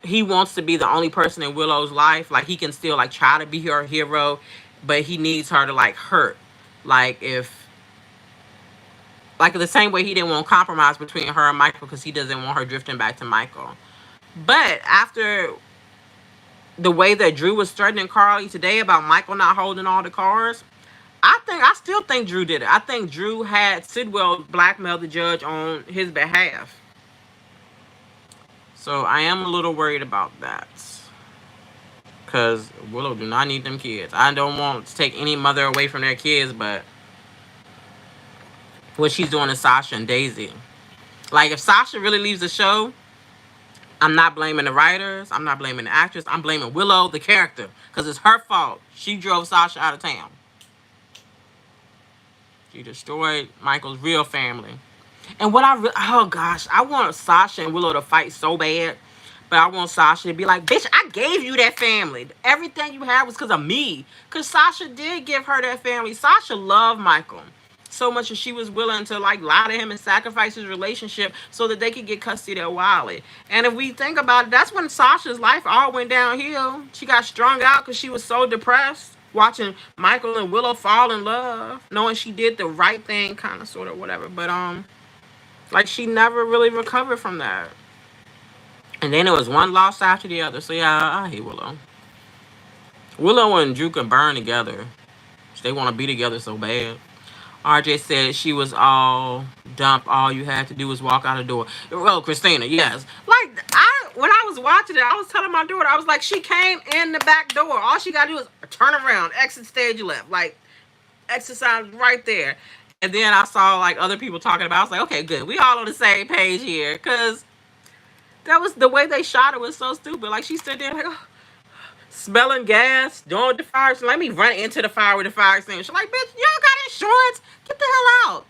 he wants to be the only person in Willow's life. Like, he can still like try to be her hero, but he needs her to like hurt. Like, if like the same way he didn't want compromise between her and Michael because he doesn't want her drifting back to Michael. But after the way that Drew was threatening Carly today about Michael not holding all the cards, I still think Drew did it. I think Drew had Sidwell blackmail the judge on his behalf. So I am a little worried about that. Because Willow do not need them kids. I don't want to take any mother away from their kids, but what she's doing to Sasha and Daisy. Like, if Sasha really leaves the show, I'm not blaming the writers. I'm not blaming the actress. I'm blaming Willow, the character. Because it's her fault. She drove Sasha out of town. She destroyed Michael's real family. And what oh gosh, I want Sasha and Willow to fight so bad. But I want Sasha to be like, bitch, I gave you that family. Everything you had was because of me. Because Sasha did give her that family. Sasha loved Michael so much that she was willing to like lie to him and sacrifice his relationship so that they could get custody of Wiley. And if we think about it, that's when Sasha's life all went downhill. She got strung out because she was so depressed watching Michael and Willow fall in love, knowing she did the right thing, kind of, sort of, whatever. But like she never really recovered from that. And then it was one loss after the other. So yeah, I hate Willow. Willow and Drew can burn together. They want to be together so bad. RJ said she was all dump. All you had to do was walk out the door. Well, Christina, yes. Like when I was watching it, I was telling my daughter, I was like, she came in the back door. All she got to do is turn around, exit stage left, like exercise right there. And then I saw like other people talking about. I was like, okay, good. We all on the same page here, because that was the way they shot it was so stupid. Like she stood there like, oh, smelling gas, doing the fire. So let me run into the fire with the fire extinguisher. Like, bitch, you don't got insurance. Get the hell out.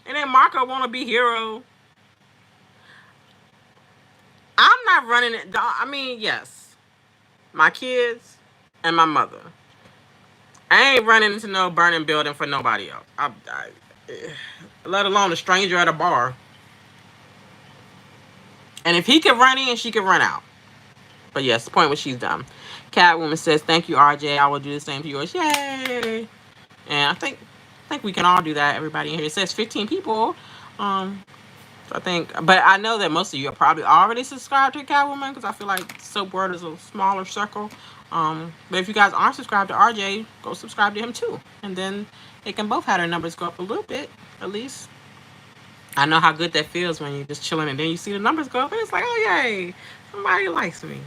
And then Marco want to be hero. I'm not running it. I mean, yes, my kids and my mother. I ain't running into no burning building for nobody else. Let alone a stranger at a bar. And if he can run in, she can run out. But yes, the point was she's done. Catwoman says, "Thank you, RJ. I will do the same to yours." Yay! And I think we can all do that. Everybody in here. It says 15 people. So I think, but I know that most of you are probably already subscribed to Catwoman, because I feel like Soap World is a smaller circle. But if you guys aren't subscribed to RJ, go subscribe to him too, and then they can both have their numbers go up a little bit at least. I know how good that feels when you're just chilling and then you see the numbers go up and it's like, oh yay, somebody likes me.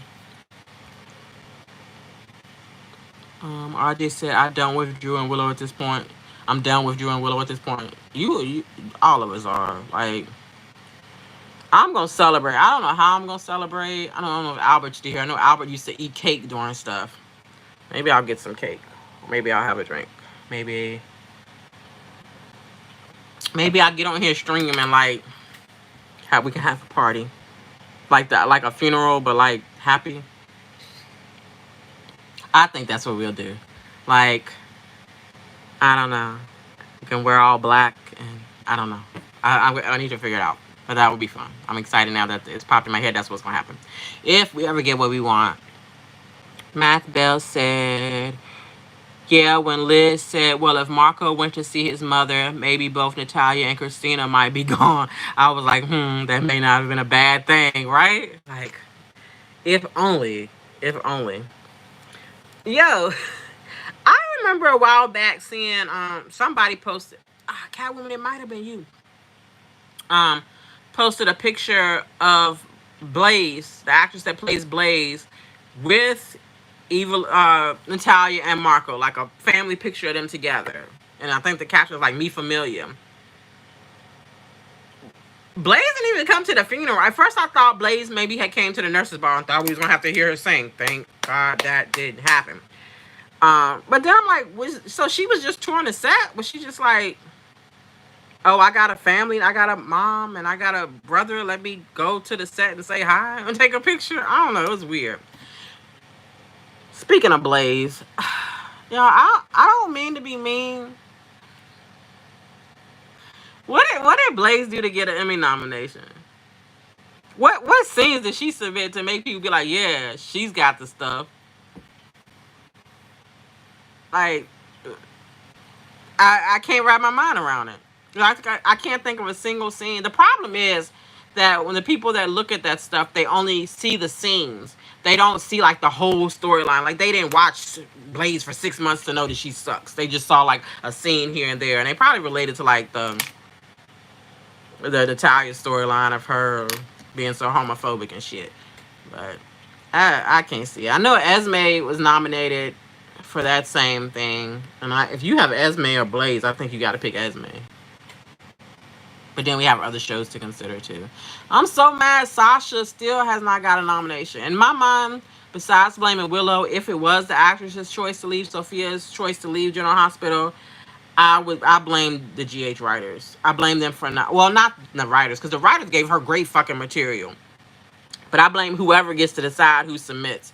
RJ said, "I done with Drew and Willow at this point. I'm done with Drew and Willow at this point." You, all of us are. Like, I'm gonna celebrate. I don't know how I'm gonna celebrate. I don't know if Albert's here. I know Albert used to eat cake during stuff. Maybe I'll get some cake. Maybe I'll have a drink. Maybe I'll get on here streaming and like we can have a party, like that, like a funeral, but like happy. I think that's what we'll do. Like, I don't know. We can wear all black, and I don't know. I need to figure it out. But that would be fun. I'm excited now that it's popped in my head. That's what's going to happen. If we ever get what we want. Math Bell said, yeah, when Liz said, well, if Marco went to see his mother, maybe both Natalia and Christina might be gone. I was like, that may not have been a bad thing, right? Like, if only. If only. Yo, I remember a while back seeing somebody posted, Catwoman, it might have been you. Posted a picture of Blaze, the actress that plays Blaze, with evil Natalia and Marco, like a family picture of them together. And I think the caption was like, "Me familiar." Blaze didn't even come to the funeral. At first I thought Blaze maybe had came to the nurse's bar and thought we was gonna have to hear her sing. Thank God that didn't happen. But then I'm like, so she was just touring the set? Was she just like, oh, I got a family, I got a mom, and I got a brother, let me go to the set and say hi and take a picture? I don't know, it was weird. Speaking of Blaze, I don't mean to be mean. What did Blaze do to get an Emmy nomination? What scenes did she submit to make people be like, yeah, she's got the stuff? Like, I can't wrap my mind around it. I can't think of a single scene. The problem is that when the people that look at that stuff, they only see the scenes. They don't see like the whole storyline. Like, they didn't watch Blaze for 6 months to know that she sucks. They just saw like a scene here and there, and they probably related to like the Natalia storyline of her being so homophobic and shit. But I can't see it. I know Esme was nominated for that same thing, and if you have Esme or Blaze, I think you got to pick Esme. But then we have other shows to consider too. I'm so mad Sasha still has not got a nomination. In my mind, besides blaming Willow, if it was the actress's choice to leave, Sophia's choice to leave General Hospital, I blame the GH writers. I blame them for not the writers, because the writers gave her great fucking material. But I blame whoever gets to decide who submits.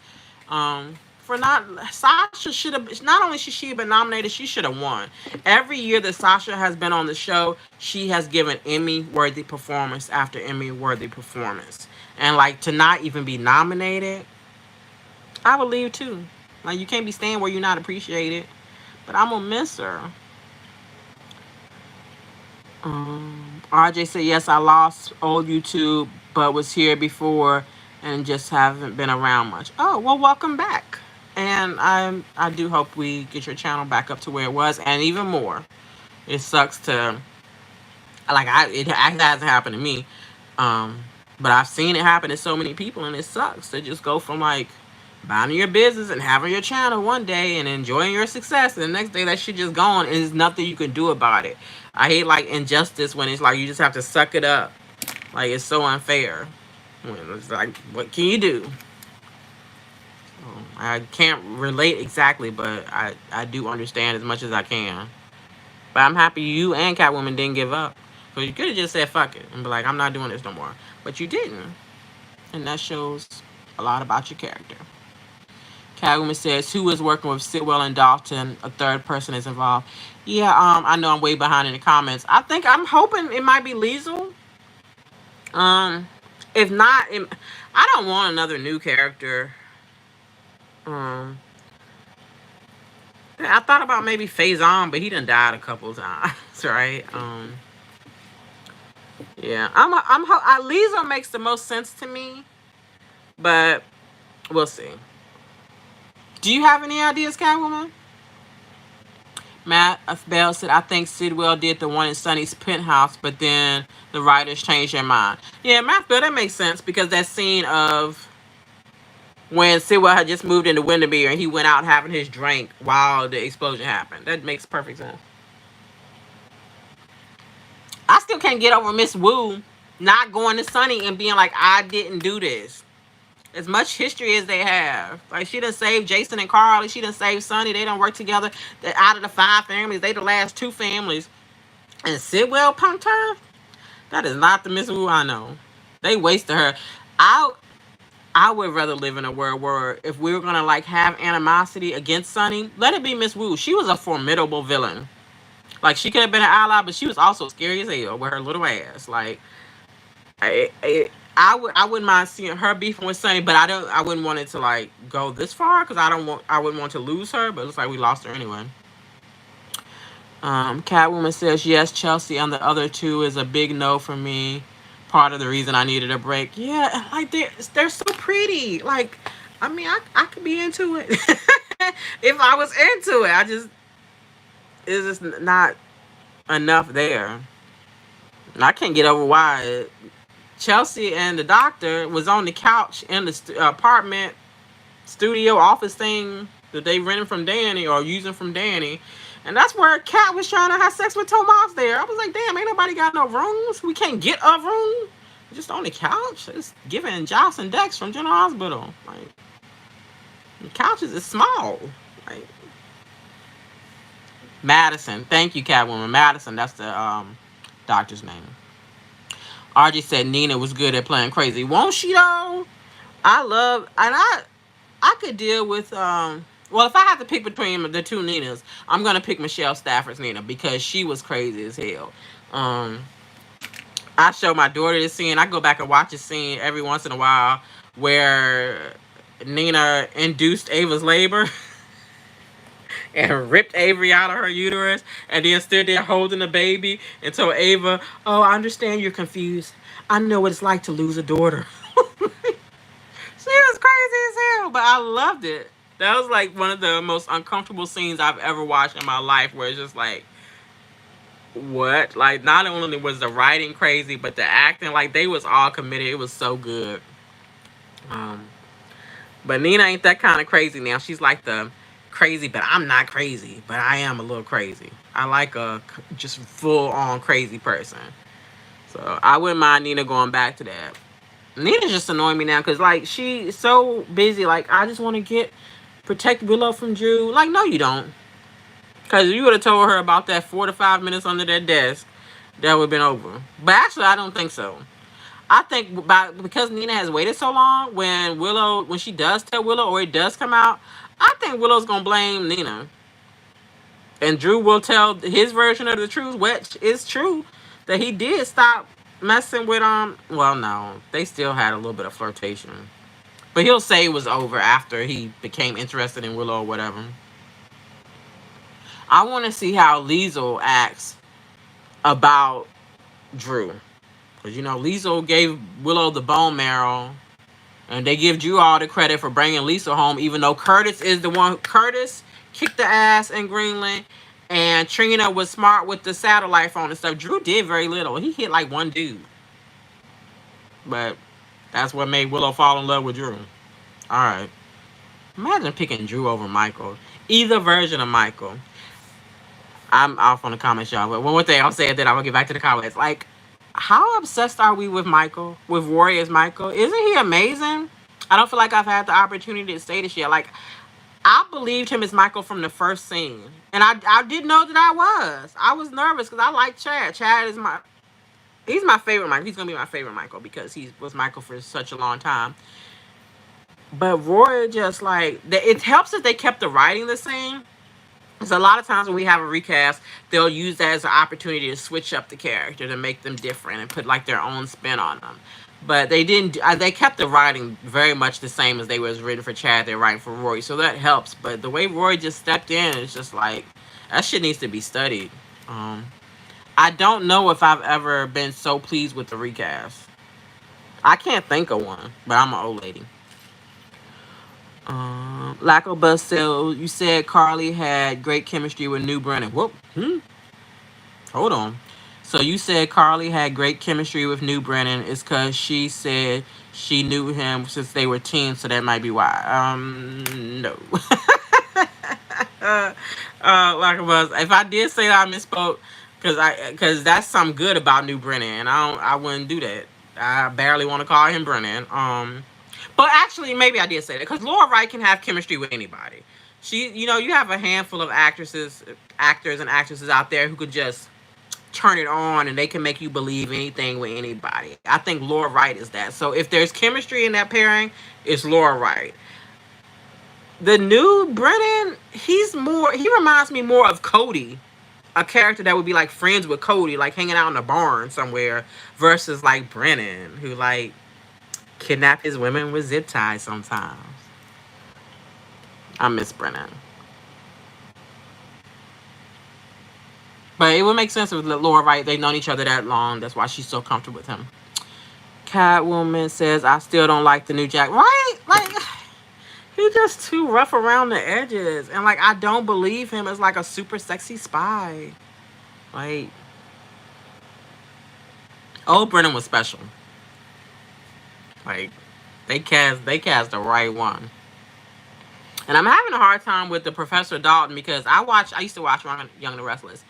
For not Sasha should have, not only should she have been nominated, she should have won. Every year that Sasha has been on the show, she has given Emmy worthy performance after Emmy worthy performance. And like, to not even be nominated, I would leave too. Like, you can't be staying where you're not appreciated. But I'm gonna miss her. RJ said, yes, I lost old YouTube, but was here before and just haven't been around much. Oh, well, welcome back. And I do hope we get your channel back up to where it was, and even more. It sucks to, like, it hasn't happened to me. But I've seen it happen to so many people, and it sucks to just go from, like, minding your business and having your channel one day and enjoying your success, and the next day that shit just gone, and there's nothing you can do about it. I hate, like, injustice when it's like you just have to suck it up. Like, it's so unfair. When it's like, what can you do? I can't relate exactly, but I do understand as much as I can. But I'm happy you and Catwoman didn't give up. So you could have just said fuck it and be like, I'm not doing this no more. But you didn't. And that shows a lot about your character. Catwoman says, who is working with Sitwell and Dalton? A third person is involved. Yeah, I know I'm way behind in the comments. I'm hoping it might be Liesel. If not, I don't want another new character. I thought about maybe Faison, but he done died a couple times, right? Yeah, Liesel makes the most sense to me, but we'll see. Do you have any ideas, Catwoman? Matt Bell said, I think Sidwell did the one in Sonny's penthouse, but then the writers changed their mind. Yeah, Matt Bell, that makes sense, because that scene of when Sidwell had just moved into Windermere and he went out having his drink while the explosion happened. That makes perfect sense. I still can't get over Miss Wu not going to Sonny and being like, I didn't do this. As much history as they have. Like, she done saved Jason and Carly. She done saved Sonny. They done work together. Out of the 5 families, they the last 2 families. And Sidwell punked her? That is not the Miss Wu I know. They wasted her. I would rather live in a world where if we were going to, like, have animosity against Sonny, let it be Miss Wu. She was a formidable villain. Like, she could have been an ally, but she was also scary as hell with her little ass. Like, I wouldn't mind seeing her beefing with Sonny, but I wouldn't want it to, like, go this far, because I wouldn't want to lose her, but it looks like we lost her anyway. Catwoman says, yes, Chelsea and the other 2 is a big no for me. Part of the reason I needed a break. Yeah, like, they're so pretty. Like, I mean, I could be into it. If I was into it. It's just not enough there. And I can't get over why Chelsea and the doctor was on the couch in the apartment studio office thing that they rented from Danny or using from Danny. And that's where Kat was trying to have sex with Tomas there. I was like, damn, ain't nobody got no rooms. We can't get a room. Just on the couch. It's giving Joss and Dex from General Hospital. Like, the couches is small. Like, Madison. Thank you, Catwoman. Madison, that's the doctor's name. RJ said Nina was good at playing crazy. Won't she though? I could deal with well, if I have to pick between the 2 Ninas, I'm gonna pick Michelle Stafford's Nina, because she was crazy as hell. I show my daughter this scene. I go back and watch a scene every once in a while where Nina induced Ava's labor and ripped Avery out of her uterus, and then stood there holding the baby and told Ava, oh, I understand you're confused. I know what it's like to lose a daughter. She was crazy as hell, but I loved it. That was like one of the most uncomfortable scenes I've ever watched in my life, where it's just like, what? Like, not only was the writing crazy, but the acting, like, they was all committed. It was so good. But Nina ain't that kind of crazy now. She's like the crazy, but I'm not crazy, but I am a little crazy. I like a just full-on crazy person. So I wouldn't mind Nina going back to that. Nina's just annoying me now, because, like, she's so busy. Like, I just want to protect Willow from Drew. Like, no, you don't. Because you would have told her about that 4 to 5 minutes under that desk, that would have been over. But actually, I don't think so. I think because Nina has waited so long, when she does tell Willow or it does come out, I think Willow's gonna blame Nina, and Drew will tell his version of the truth, which is true, that he did stop messing with. Well, no, they still had a little bit of flirtation, but he'll say it was over after he became interested in Willow or whatever. I want to see how Liesel acts about Drew. Because, Liesel gave Willow the bone marrow. And they give Drew all the credit for bringing Lisa home, even though Curtis is the one. Curtis kicked the ass in Greenland. And Trina was smart with the satellite phone and stuff. Drew did very little. He hit like one dude. But that's what made Willow fall in love with Drew. Alright. Imagine picking Drew over Michael. Either version of Michael. I'm off on the comments, y'all. But one more thing I'll say, and then I'm going to get back to the comments. Like, how obsessed are we with Michael? With Rory as Michael? Isn't he amazing? I don't feel like I've had the opportunity to say this yet. Like, I believed him as Michael from the first scene. And I didn't know that I was. I was nervous because I like Chad. Chad is he's my favorite Michael. He's going to be my favorite Michael because he was Michael for such a long time. But Rory just like, it helps that they kept the writing the same. So a lot of times when we have a recast, they'll use that as an opportunity to switch up the character, to make them different and put like their own spin on them. But they didn't. They kept the writing very much the same as they was written for Chad. They're writing for Rory, so that helps. But the way Rory just stepped in, it's just like that shit needs to be studied. I don't know if I've ever been so pleased with the recast. I can't think of one, but I'm an old lady. Lackobus said, you said Carly had great chemistry with New Brennan. Whoop. Hold on. So you said Carly had great chemistry with New Brennan. It's because she said she knew him since they were teens, so that might be why. No. Lackobus, if I did say that, I misspoke, because that's something good about New Brennan, and I wouldn't do that. I barely want to call him Brennan. But actually, maybe I did say that because Laura Wright can have chemistry with anybody. You have a handful of actors, and actresses out there who could just turn it on and they can make you believe anything with anybody. I think Laura Wright is that. So if there's chemistry in that pairing, it's Laura Wright. The new Brennan, he reminds me more of Cody, a character that would be like friends with Cody, like hanging out in a barn somewhere, versus like Brennan, who like kidnap his women with zip ties sometimes. I miss Brennan. But it would make sense with Laura Wright. They've known each other that long. That's why she's so comfortable with him. Catwoman says, I still don't like the new Jack. Right? Like, he's just too rough around the edges. And, like, I don't believe him as, like, a super sexy spy. Like, old Brennan was special. Like, they cast the right one. And I'm having a hard time with the Professor Dalton because I used to watch Young and the Restless.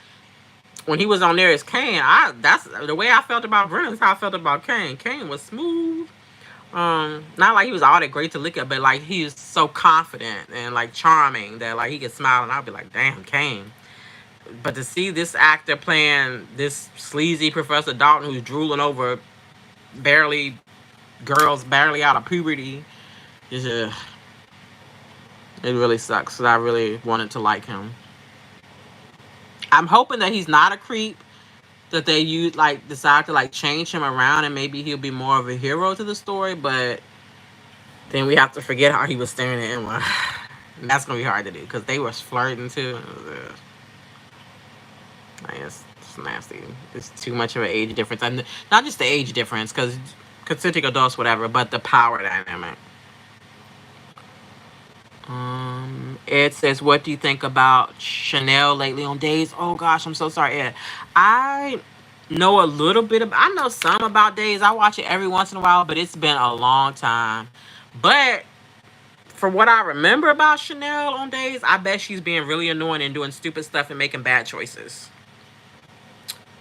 When he was on there as Kane, that's the way I felt about Brennan. That's how I felt about Kane. Kane was smooth. Not like he was all that great to look at, but like he was so confident and like charming that like he could smile and I'd be like, damn, Kane. But to see this actor playing this sleazy Professor Dalton who's drooling over girls barely out of puberty, it really sucks. So I really wanted to like him. I'm hoping that he's not a creep, that they decide to like change him around and maybe he'll be more of a hero to the story, but then we have to forget how he was staring at Emma. And that's gonna be hard to do because they were flirting too. It's nasty. It's too much of an age difference, and not just the age difference, because consenting adults, whatever, but the power dynamic. Ed says, what do you think about Chanel lately on Days? Oh gosh, I'm so sorry, Ed. I know a little bit I know some about Days. I watch it every once in a while, but it's been a long time. But for what I remember about Chanel on Days, I bet she's being really annoying and doing stupid stuff and making bad choices.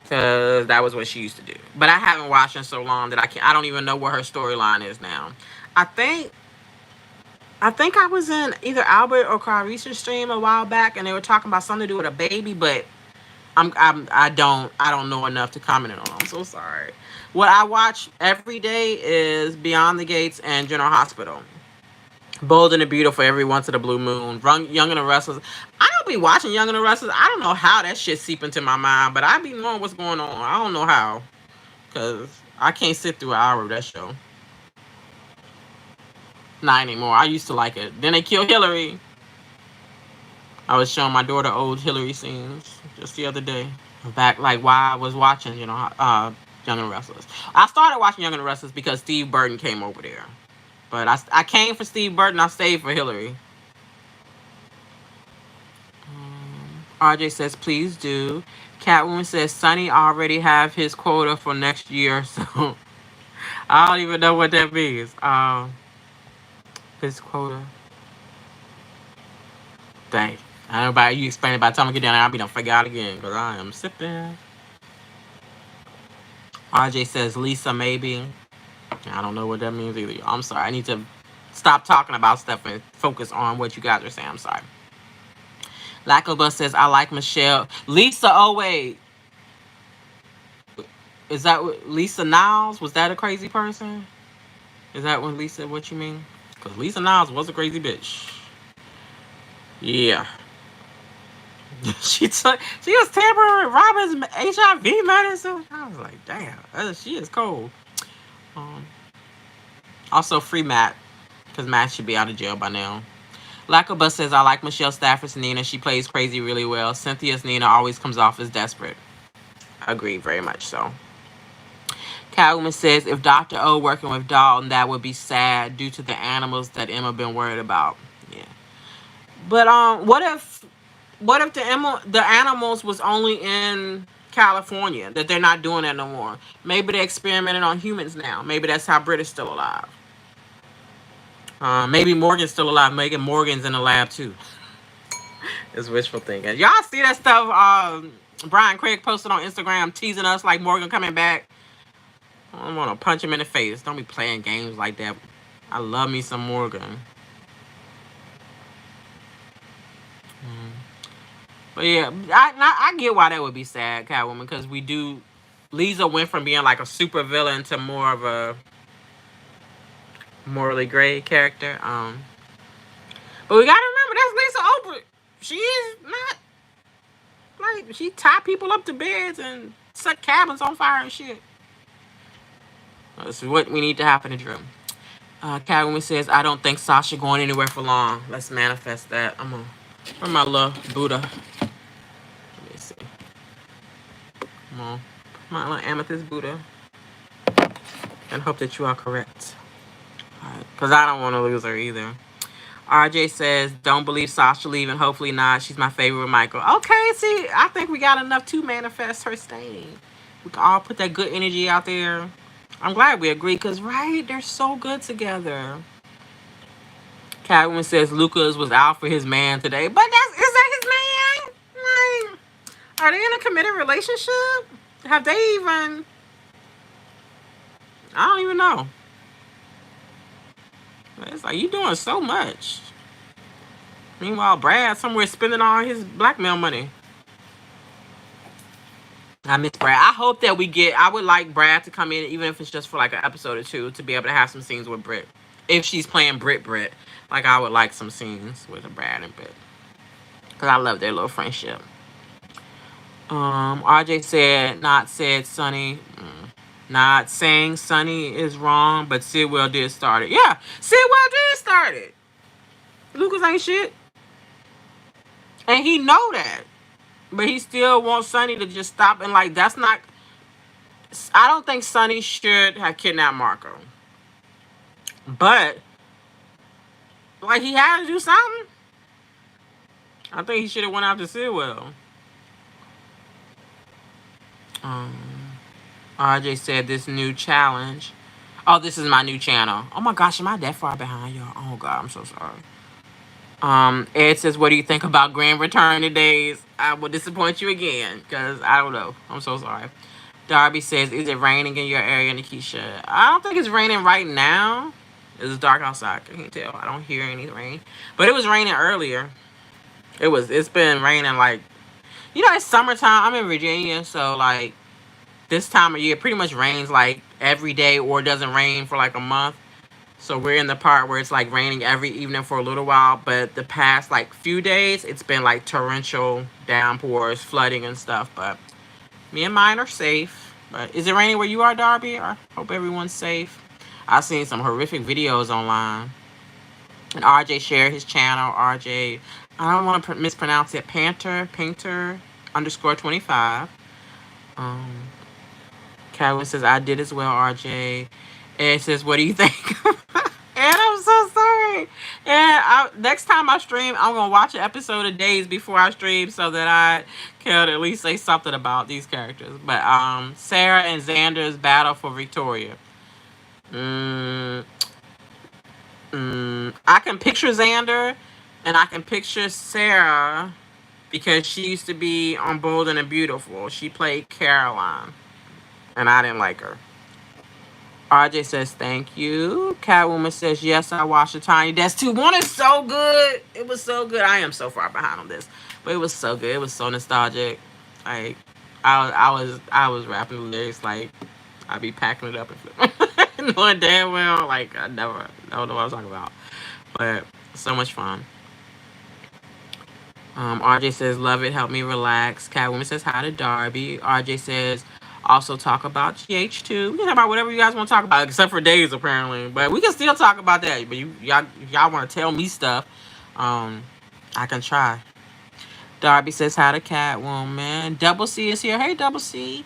Because that was what she used to do. But I haven't watched in so long that I don't even know what her storyline is now. I think I think I was in either Albert or Clarice's stream a while back, and they were talking about something to do with a baby, but I don't know enough to comment on. I'm so sorry. What I watch every day is Beyond the Gates and General Hospital. Bold and the Beautiful every once in a blue moon. Young and the Restless. I don't be watching Young and the Restless. I don't know how that shit seep into my mind, but I be knowing what's going on. I don't know how, cause I can't sit through an hour of that show. Not anymore. I used to like it. Then they killed Hillary. I was showing my daughter old Hillary scenes just the other day. Back like why I was watching, Young and the Restless. I started watching Young and the Restless because Steve Burton came over there. But I came for Steve Burton. I stayed for Hillary. RJ says, please do. Catwoman says, Sonny already have his quota for next year, so I don't even know what that means. His quota. Dang. I don't know about you explain it by the time I get down there, I'll be done figure out again, because I am sipping. RJ says, Lisa, maybe. I don't know what that means either. I'm sorry. I need to stop talking about stuff and focus on what you guys are saying. I'm sorry. Lacobus says, I like Michelle. Lisa, oh wait. Is that Lisa Niles? Was that a crazy person? Is that what you mean? Because Lisa Niles was a crazy bitch. Yeah. she was tampering with Robin's HIV medicine. I was like, damn, she is cold. Um, Also, free Matt, because Matt should be out of jail by now. Lacobus says, I like Michelle Stafford's Nina. She plays crazy really well. Cynthia's Nina always comes off as desperate. Agree, very much so. Catwoman says, if Dr. O working with Dalton, that would be sad due to the animals that Emma been worried about. Yeah. But what if the animals was only in California, that they're not doing that no more? Maybe they're experimenting on humans now. Maybe that's how Britt is still alive. Maybe Morgan's still alive. Maybe Morgan's in the lab too. It's wishful thinking. Y'all see that stuff Brian Craig posted on Instagram teasing us like Morgan coming back? I want to punch him in the face. Don't be playing games like that. I love me some Morgan. But yeah, I get why that would be sad, Catwoman, because we do. Lisa went from being like a super villain to more of a morally gray character. But we gotta remember that's Lisa Oprah. She is not like she tied people up to beds and set cabins on fire and shit. This is what we need to happen to Drew. Catwoman says, I don't think Sasha going anywhere for long. Let's manifest that. I'm gonna where my little Buddha. Let me see. Come on. My little amethyst Buddha. And hope that you are correct. Because I don't want to lose her either. RJ says, don't believe Sasha leaving. Hopefully not. She's my favorite with Michael. Okay, see, I think we got enough to manifest her staying. We can all put that good energy out there. I'm glad we agreed because, right, they're so good together. Catwoman says Lucas was out for his man today. But is that his man? Like, are they in a committed relationship? Have they even... I don't even know. It's like, you doing so much. Meanwhile, Brad somewhere spending all his blackmail money. I miss Brad. I hope that I would like Brad to come in, even if it's just for like an episode or two, to be able to have some scenes with Britt. If she's playing Britt. Like, I would like some scenes with Brad and Britt. Because I love their little friendship. RJ said, not said Sonny. Not saying Sonny is wrong, but Sidwell did start it. Yeah, Sidwell did start it. Lucas ain't shit. And he know that. But he still wants Sonny to just stop and like, that's not... I don't think Sonny should have kidnapped Marco. But, like, he had to do something. I think he should have went after Sidwell. RJ said this new challenge. Oh, this is my new channel. Oh my gosh, am I that far behind y'all? Oh God, I'm so sorry. Ed says, what do you think about Grand Return Days? I will disappoint you again, because I don't know. I'm so sorry. Darby says, is it raining in your area, Nakesha? I don't think it's raining right now. It's dark outside. I can't tell. I don't hear any rain, but it was raining earlier. It's been raining like, it's summertime. I'm in Virginia, so like this time of year, it pretty much rains like every day, or it doesn't rain for like a month. So we're in the part where it's like raining every evening for a little while, but the past like few days, it's been like torrential downpours, flooding and stuff. But me and mine are safe. But is it raining where you are, Darby? I hope everyone's safe. I've seen some horrific videos online. And RJ shared his channel. RJ, I don't want to mispronounce it. Painter underscore 25. Um, Calvin says, I did as well, RJ. Ed says, what do you think? And I'm so sorry. And next time I stream, I'm going to watch an episode of days before I stream so that I can at least say something about these characters. But Sarah and Xander's battle for Victoria. I can picture Xander, and I can picture Sarah because she used to be on Bold and the Beautiful. She played Caroline, and I didn't like her. RJ says, thank you. Catwoman says, yes, I watched the Tiny Desk too. One is so good. It was so good. I am so far behind on this, but it was so good. It was so nostalgic. Like, I was rapping the lyrics like I'd be packing it up and knowing damn well like I don't know what I was talking about. But so much fun. RJ says, love it, help me relax. Catwoman says, hi to Darby. RJ says, also talk about GH2. We can talk about whatever you guys want to talk about, except for days apparently. But we can still talk about that. But y'all want to tell me stuff, I can try. Darby says, hi to Catwoman. Double C is here. Hey, Double C.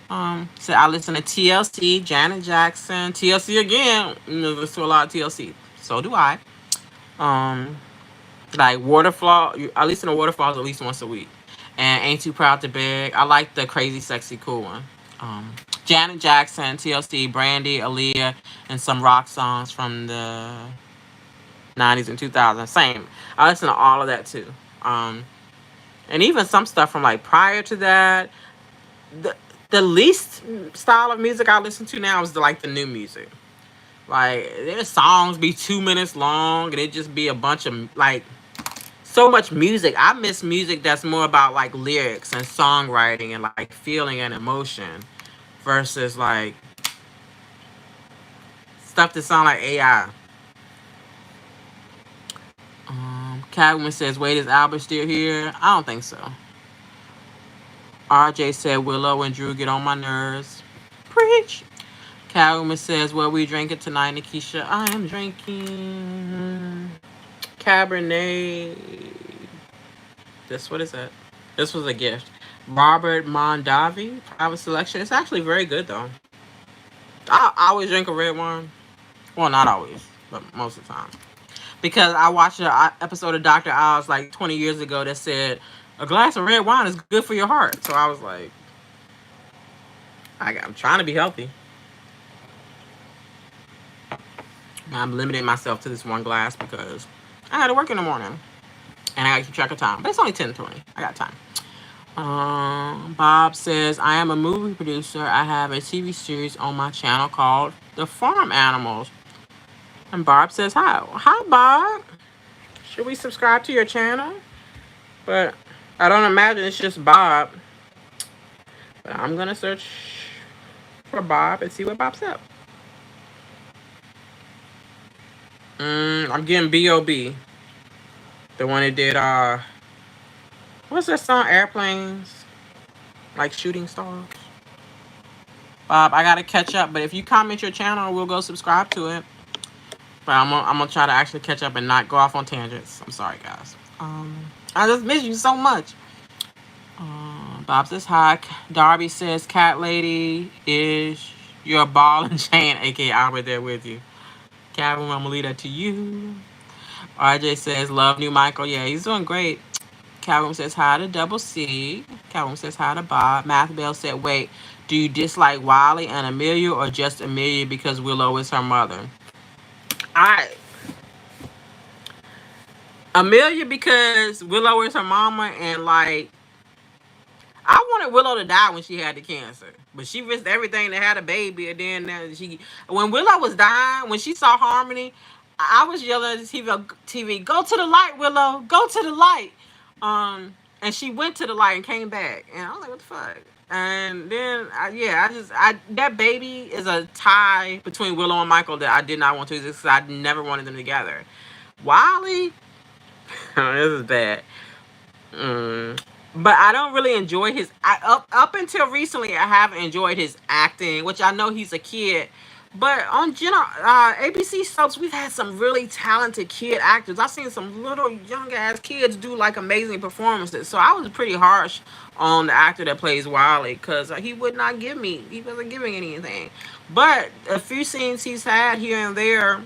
So I listen to TLC, Janet Jackson, TLC again. Listen to a lot of TLC. So do I. Like Waterfall, I listen to Waterfalls at least once a week. And Ain't Too Proud to Beg. I like the Crazy Sexy Cool one. Janet Jackson, TLC, Brandy, Aaliyah, and some rock songs from the 90s and 2000s. Same. I listen to all of that too. And even some stuff from like prior to that. The least style of music I listen to now is the new music. Like their songs be 2 minutes long, and it just be a bunch of like so much music. I miss music that's more about like lyrics and songwriting and like feeling and emotion versus like stuff that sound like AI. Catwoman says, wait, is Albert still here? I don't think so. RJ said, Willow and Drew get on my nerves. Preach. Catwoman says, what we drinking tonight, Nakesha? I am drinking Cabernet. What is that? This was a gift. Robert Mondavi, private selection. It's actually very good though. I always drink a red wine. Well, not always, but most of the time. Because I watched an episode of Dr. Oz like 20 years ago that said a glass of red wine is good for your heart. So I was like, I'm trying to be healthy. I'm limiting myself to this one glass because I had to work in the morning. And I got to keep track of time. But it's only 10:20. I got time. Bob says, I am a movie producer. I have a TV series on my channel called The Farm Animals. And Bob says, hi. Hi, Bob. Should we subscribe to your channel? But I don't imagine it's just Bob. But I'm going to search for Bob and see what Bob's up. I'm getting B.O.B. The one that did, what's that song? Airplanes. Like shooting stars. Bob, I gotta catch up. But if you comment your channel, we'll go subscribe to it. But I'm gonna try to actually catch up and not go off on tangents. I'm sorry, guys. I just miss you so much. Bob says hi. Darby says, Cat Lady is your ball and chain, aka I'll be there with you. Calvin, I'm gonna leave that to you. RJ says, love new Michael. Yeah, he's doing great. Calvin says hi to Double C. Calvin says hi to Bob. Math Bell said, wait, do you dislike Wiley and Amelia or just Amelia because Willow is her mother? Amelia because Willow is her mama, and like I wanted Willow to die when she had the cancer, but she risked everything to have a baby. And then when Willow was dying, when she saw Harmony, I was yelling at the TV, "Go to the light, Willow! Go to the light!" And she went to the light and came back, and I was like, "What the fuck?" And then, that baby is a tie between Willow and Michael that I did not want to exist because I never wanted them together. Wally, this is bad. Mm. But I don't really enjoy up until recently. I haven't enjoyed his acting, which I know he's a kid. But on general ABC soaps, we've had some really talented kid actors. I've seen some little young ass kids do like amazing performances. So I was pretty harsh on the actor that plays Wiley because he wasn't giving anything. But a few scenes he's had here and there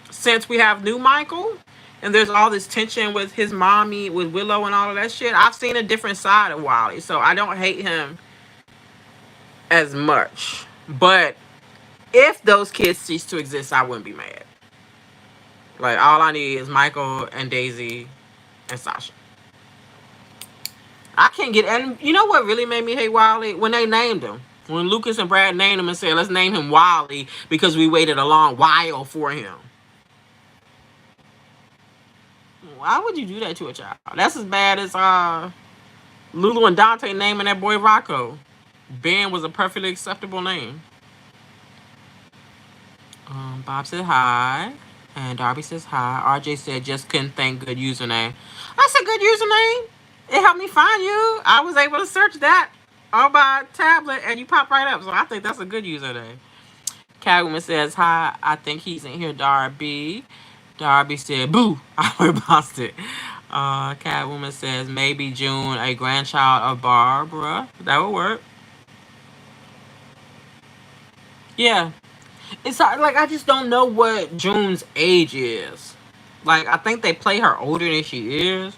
since we have new Michael, and there's all this tension with his mommy, with Willow, and all of that shit. I've seen a different side of Wiley, so I don't hate him as much. But if those kids cease to exist, I wouldn't be mad. Like, all I need is Michael and Daisy and Sasha. I can't get. And you know what really made me hate Wiley? When they named him. When Lucas and Brad named him and said, "Let's name him Wiley because we waited a long while for him." Why would you do that to a child? That's as bad as Lulu and Dante naming that boy Rocco. Ben was a perfectly acceptable name. Bob said hi. And Darby says hi. RJ said just couldn't think good username. That's a good username. It helped me find you. I was able to search that on my tablet and you pop right up. So I think that's a good username. Catwoman says hi. I think he's in here, Darby. Darby said boo. I rebuffed it. Catwoman says maybe June, a grandchild of Barbara. That would work. Yeah. It's like I just don't know what June's age is. Like I think they play her older than she is,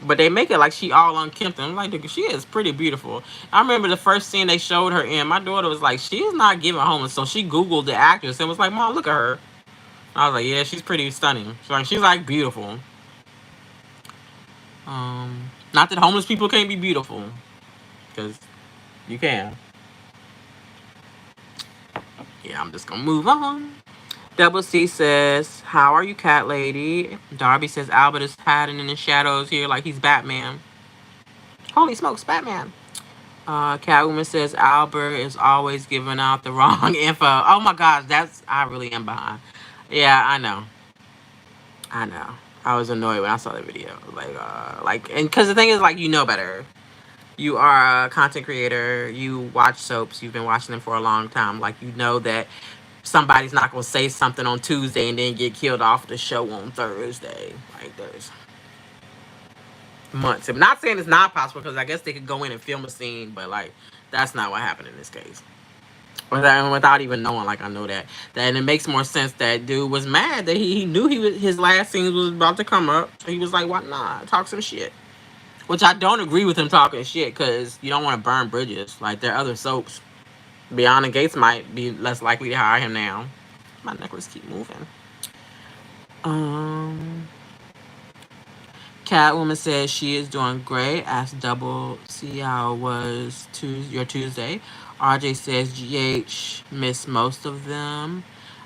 but they make it like she all unkempt. I'm like, she is pretty beautiful. I remember the first scene they showed her in. My daughter was like, she's not giving homeless, so she Googled the actress and was like, Mom, look at her. I was like, yeah, she's pretty stunning. She's like beautiful. Not that homeless people can't be beautiful, because you can. Yeah, I'm just gonna move on. Double C says, "How are you, cat lady?" Darby says, "Albert is hiding in the shadows here like he's Batman." Holy smokes, Batman! Catwoman says, "Albert is always giving out the wrong info." Oh my gosh, I really am behind. Yeah, I know. I know. I was annoyed when I saw the video. And because the thing is, like, you know better. You are a content creator. You watch soaps. You've been watching them for a long time. Like, you know that somebody's not going to say something on Tuesday and then get killed off the show on Thursday. Like, there's months. I'm not saying it's not possible because I guess they could go in and film a scene, but, like, that's not what happened in this case. Without even knowing, like, I know that. And it makes more sense that dude was mad that he knew his last scene was about to come up. So he was like, why not? Talk some shit. Which I don't agree with him talking shit because you don't want to burn bridges. Like, there are other soaps. Beyond the Gates might be less likely to hire him now. My necklace keep moving. Catwoman says she is doing great. Ask Double see how was your Tuesday. RJ says GH missed most of them.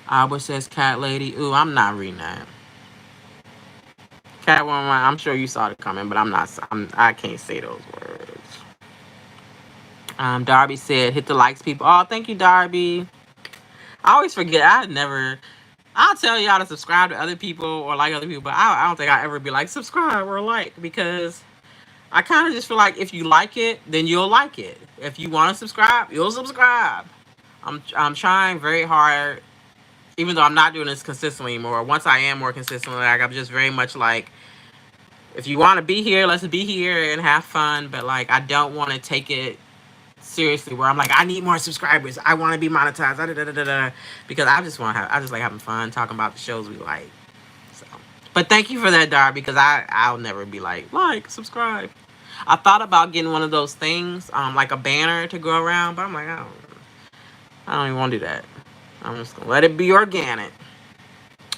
Albert says cat lady. Ooh, I'm not reading that. Catwoman, I'm sure you saw it coming, but I can't say those words. Darby said, hit the likes, people. Oh, thank you, Darby. I always forget. I'll tell y'all to subscribe to other people or like other people, but I don't think I'll ever be like, subscribe or like, because I kind of just feel like if you like it, then you'll like it. If you want to subscribe, you'll subscribe. I'm trying very hard, even though I'm not doing this consistently anymore. Once I am more consistent, like, I'm just very much like, if you want to be here, let's be here and have fun. But, like, I don't want to take it seriously where I'm like, I need more subscribers. I want to be monetized. Because I just like having fun talking about the shows we like. So, but thank you for that, Dar, because I'll never be like subscribe. I thought about getting one of those things, like a banner to go around, but I'm like, I don't even want to do that. I'm just gonna let it be organic.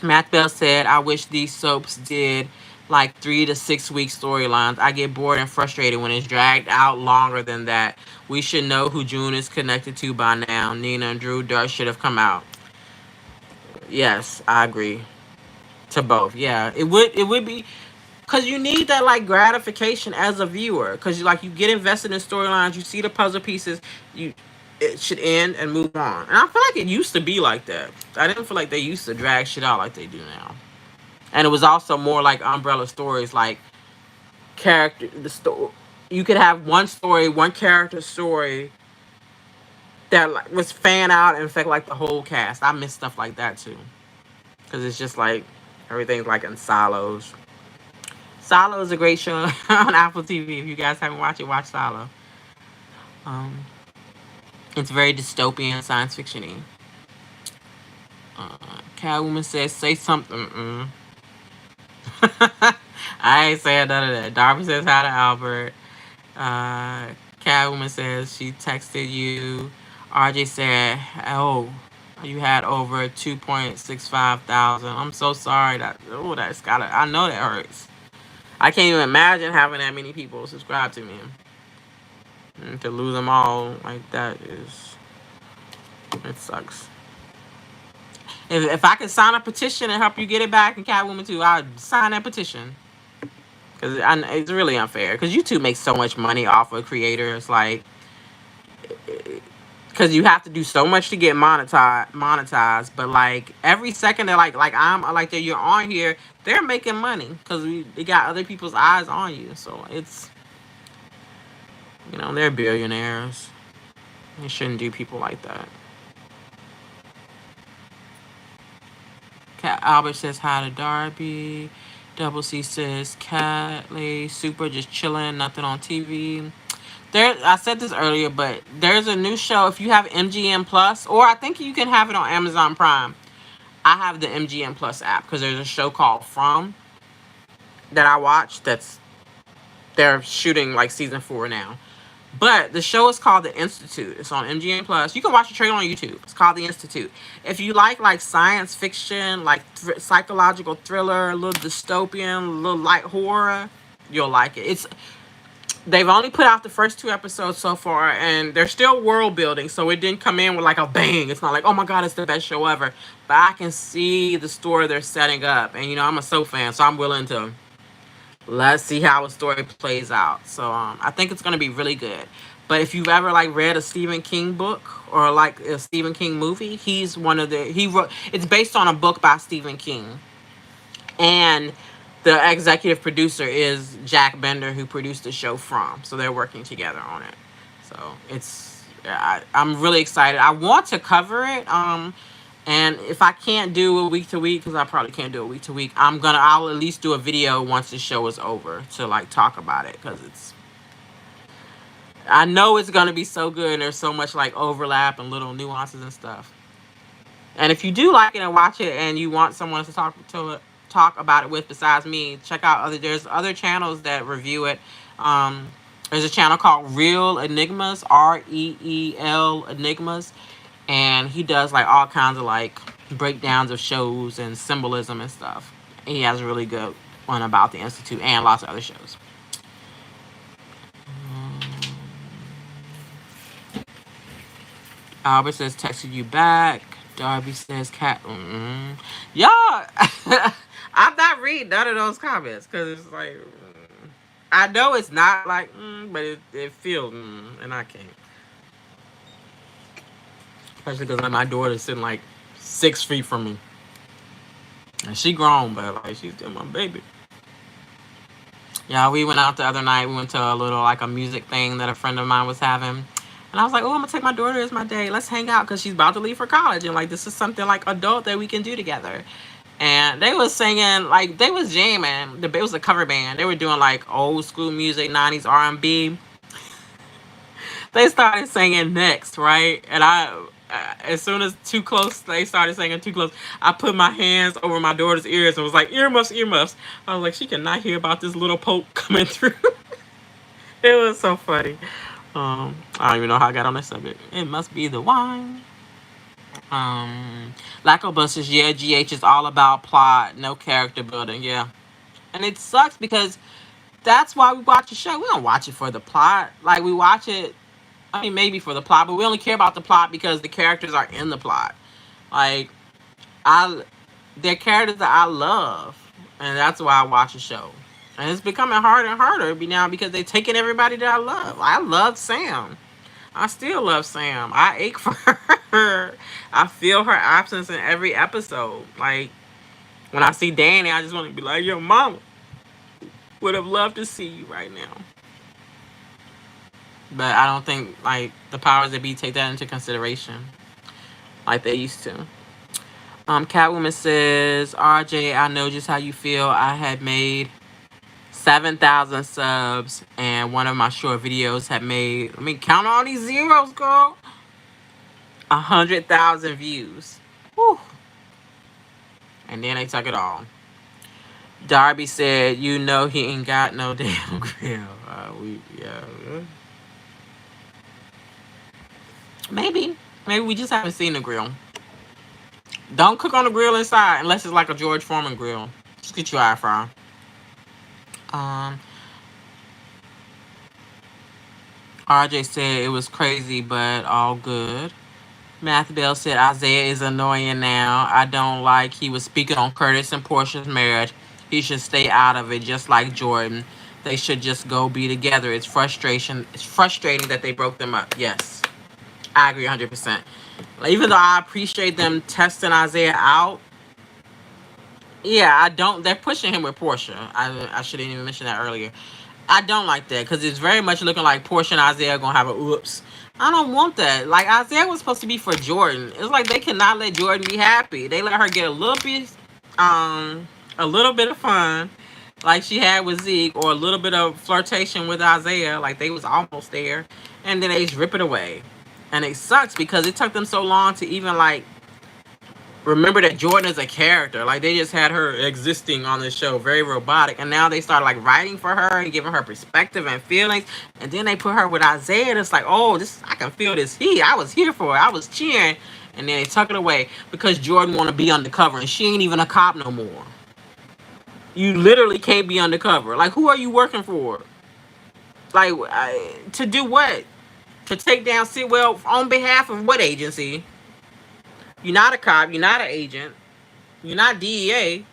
Matt Bell said, I wish these soaps did like 3 to 6 week storylines. I get bored and frustrated when it's dragged out longer than that. We should know who June is connected to by now. Nina and Drew Dart should have come out. Yes, I agree to both. Yeah, it would be because you need that like gratification as a viewer because you get invested in storylines. You see the puzzle pieces. You it should end and move on. And I feel like it used to be like that. I didn't feel like they used to drag shit out like they do now. And it was also more like umbrella stories, like character the story. You could have one story, one character story that like, was fan out and affect like the whole cast. I miss stuff like that too because it's just like everything's like in silos. Silo is a great show on Apple TV. If you guys haven't watched it, watch Silo. Um, it's very dystopian, science fictiony. Catwoman says, "Say something." I ain't saying none of that. Darby says hi to Albert. Uh, Catwoman says she texted you. RJ said, "Oh, you had over 2.65 thousand. I'm so sorry. That's gotta. I know that hurts. I can't even imagine having that many people subscribe to me. And to lose them all like that is it sucks. If I could sign a petition and help you get it back in Catwoman 2, I'd sign that petition. Because it's really unfair. Because YouTube makes so much money off of creators. Like, because you have to do so much to get monetized. But like every second that you're on here, they're making money because they got other people's eyes on you. So it's they're billionaires. They shouldn't do people like that. Cat Albert says hi to Darby. Double C says Catley Super just chilling, nothing on TV. I said this earlier, but there's a new show. If you have MGM Plus, or I think you can have it on Amazon Prime. I have the MGM Plus app because there's a show called From that I watched. They're shooting like season 4 now. But the show is called The Institute. It's on MGM Plus. You can watch the trailer on YouTube. It's called The Institute. If you like science fiction, like psychological thriller, a little dystopian, a little light horror, you'll like it. They've only put out the first 2 episodes so far, and they're still world building. So it didn't come in with like a bang. It's not like, oh my god, it's the best show ever. But I can see the story they're setting up, and I'm a soap fan, so I'm willing to. Let's see how a story plays out. So I think it's gonna be really good. But if you've ever like read a Stephen King book or like a Stephen King movie, he's one of the he wrote. It's based on a book by Stephen King, and the executive producer is Jack Bender, who produced the show From. So they're working together on it. So I'm really excited. I want to cover it. And if I can't do it week to week, because I probably can't do it week to week, I'll at least do a video once the show is over to like talk about it, because I know it's gonna be so good. And there's so much like overlap and little nuances and stuff. And if you do like it and watch it, and you want someone to talk about it with besides me, check out there's other channels that review it. There's a channel called Real Enigmas, REEL Enigmas, and he does like all kinds of like breakdowns of shows and symbolism and stuff. And he has a really good one about the Institute and lots of other shows. Albert says texted you back. Darby says cat. Y'all, I'm not reading none of those comments because it's like I know it's not like but it feels and I can't. Especially because my daughter's sitting like 6 feet from me. And she grown, but like she's still my baby. Yeah, we went out the other night. We went to a little like a music thing that a friend of mine was having. And I was like, oh, I'm going to take my daughter as my date. Let's hang out because she's about to leave for college. And like this is something like adult that we can do together. And they was singing, like they was jamming. It was a cover band. They were doing like old school music, 90s R&B. They started singing Next, right? And as soon as Too Close, they started singing Too Close, I put my hands over my daughter's ears and was like, earmuffs, earmuffs. I was like, she cannot hear about this little poke coming through. It was so funny. I don't even know how I got on that subject. It must be the wine. Laco Busters, yeah, GH is all about plot, no character building, yeah. And it sucks because that's why we watch a show. We don't watch it for the plot. Like, we watch it, I mean, maybe for the plot, but we only care about the plot because the characters are in the plot. Like, I, they're characters that I love, and that's why I watch a show. And it's becoming harder and harder now because they're taking everybody that I love. I love Sam. I still love Sam. I ache for her. I feel her absence in every episode. Like, when I see Danny, I just want to be like, yo, mama would have loved to see you right now. But I don't think, like, the powers that be take that into consideration like they used to. Catwoman says, RJ, I know just how you feel. I had made 7,000 subs, and one of my short videos had made, I mean, count all these zeros, girl, 100,000 views. Whew. And then they took it all. Darby said, you know he ain't got no damn grill. Yeah. Maybe we just haven't seen the grill. Don't cook on the grill inside unless it's like a George Foreman grill. Just get your air fryer. RJ said it was crazy, but all good. Math Bell said Isaiah is annoying now. I don't like he was speaking on Curtis and Portia's marriage. He should stay out of it, just like Jordan. They should just go be together. It's frustration. It's frustrating that they broke them up. Yes, I agree 100%. Even though I appreciate them testing Isaiah out, yeah, I don't. They're pushing him with Portia. I shouldn't even mention that earlier. I don't like that because it's very much looking like Portia and Isaiah gonna have a oops. I don't want that. Like, Isaiah was supposed to be for Jordan. It's like they cannot let Jordan be happy. They let her get um, a little bit of fun, like she had with Zeke, or a little bit of flirtation with Isaiah, like they was almost there, and then they just rip it away. And it sucks because it took them so long to even like remember that Jordan is a character. Like, they just had her existing on the show, very robotic, and now they started like writing for her and giving her perspective and feelings, and then they put her with Isaiah, and it's like, oh, this, I can feel this heat. I was here for it. I was cheering, and then they tuck it away because Jordan want to be undercover, and she ain't even a cop no more. You literally can't be undercover. Like, who are you working for? Like, to do what? To take down Sitwell on behalf of what agency? You're not a cop. You're not an agent. You're not DEA.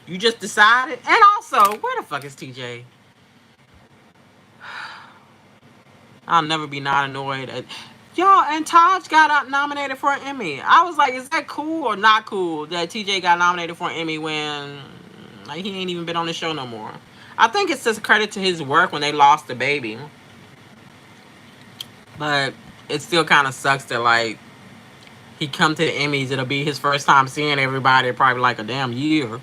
You just decided. And also, where the fuck is TJ? I'll never be not annoyed. Y'all, and Taj got nominated for an Emmy. I was like, is that cool or not cool that TJ got nominated for an Emmy when like he ain't even been on the show no more? I think it's just credit to his work when they lost the baby. But it still kind of sucks that like he come to the Emmys. It'll be his first time seeing everybody probably like a damn year.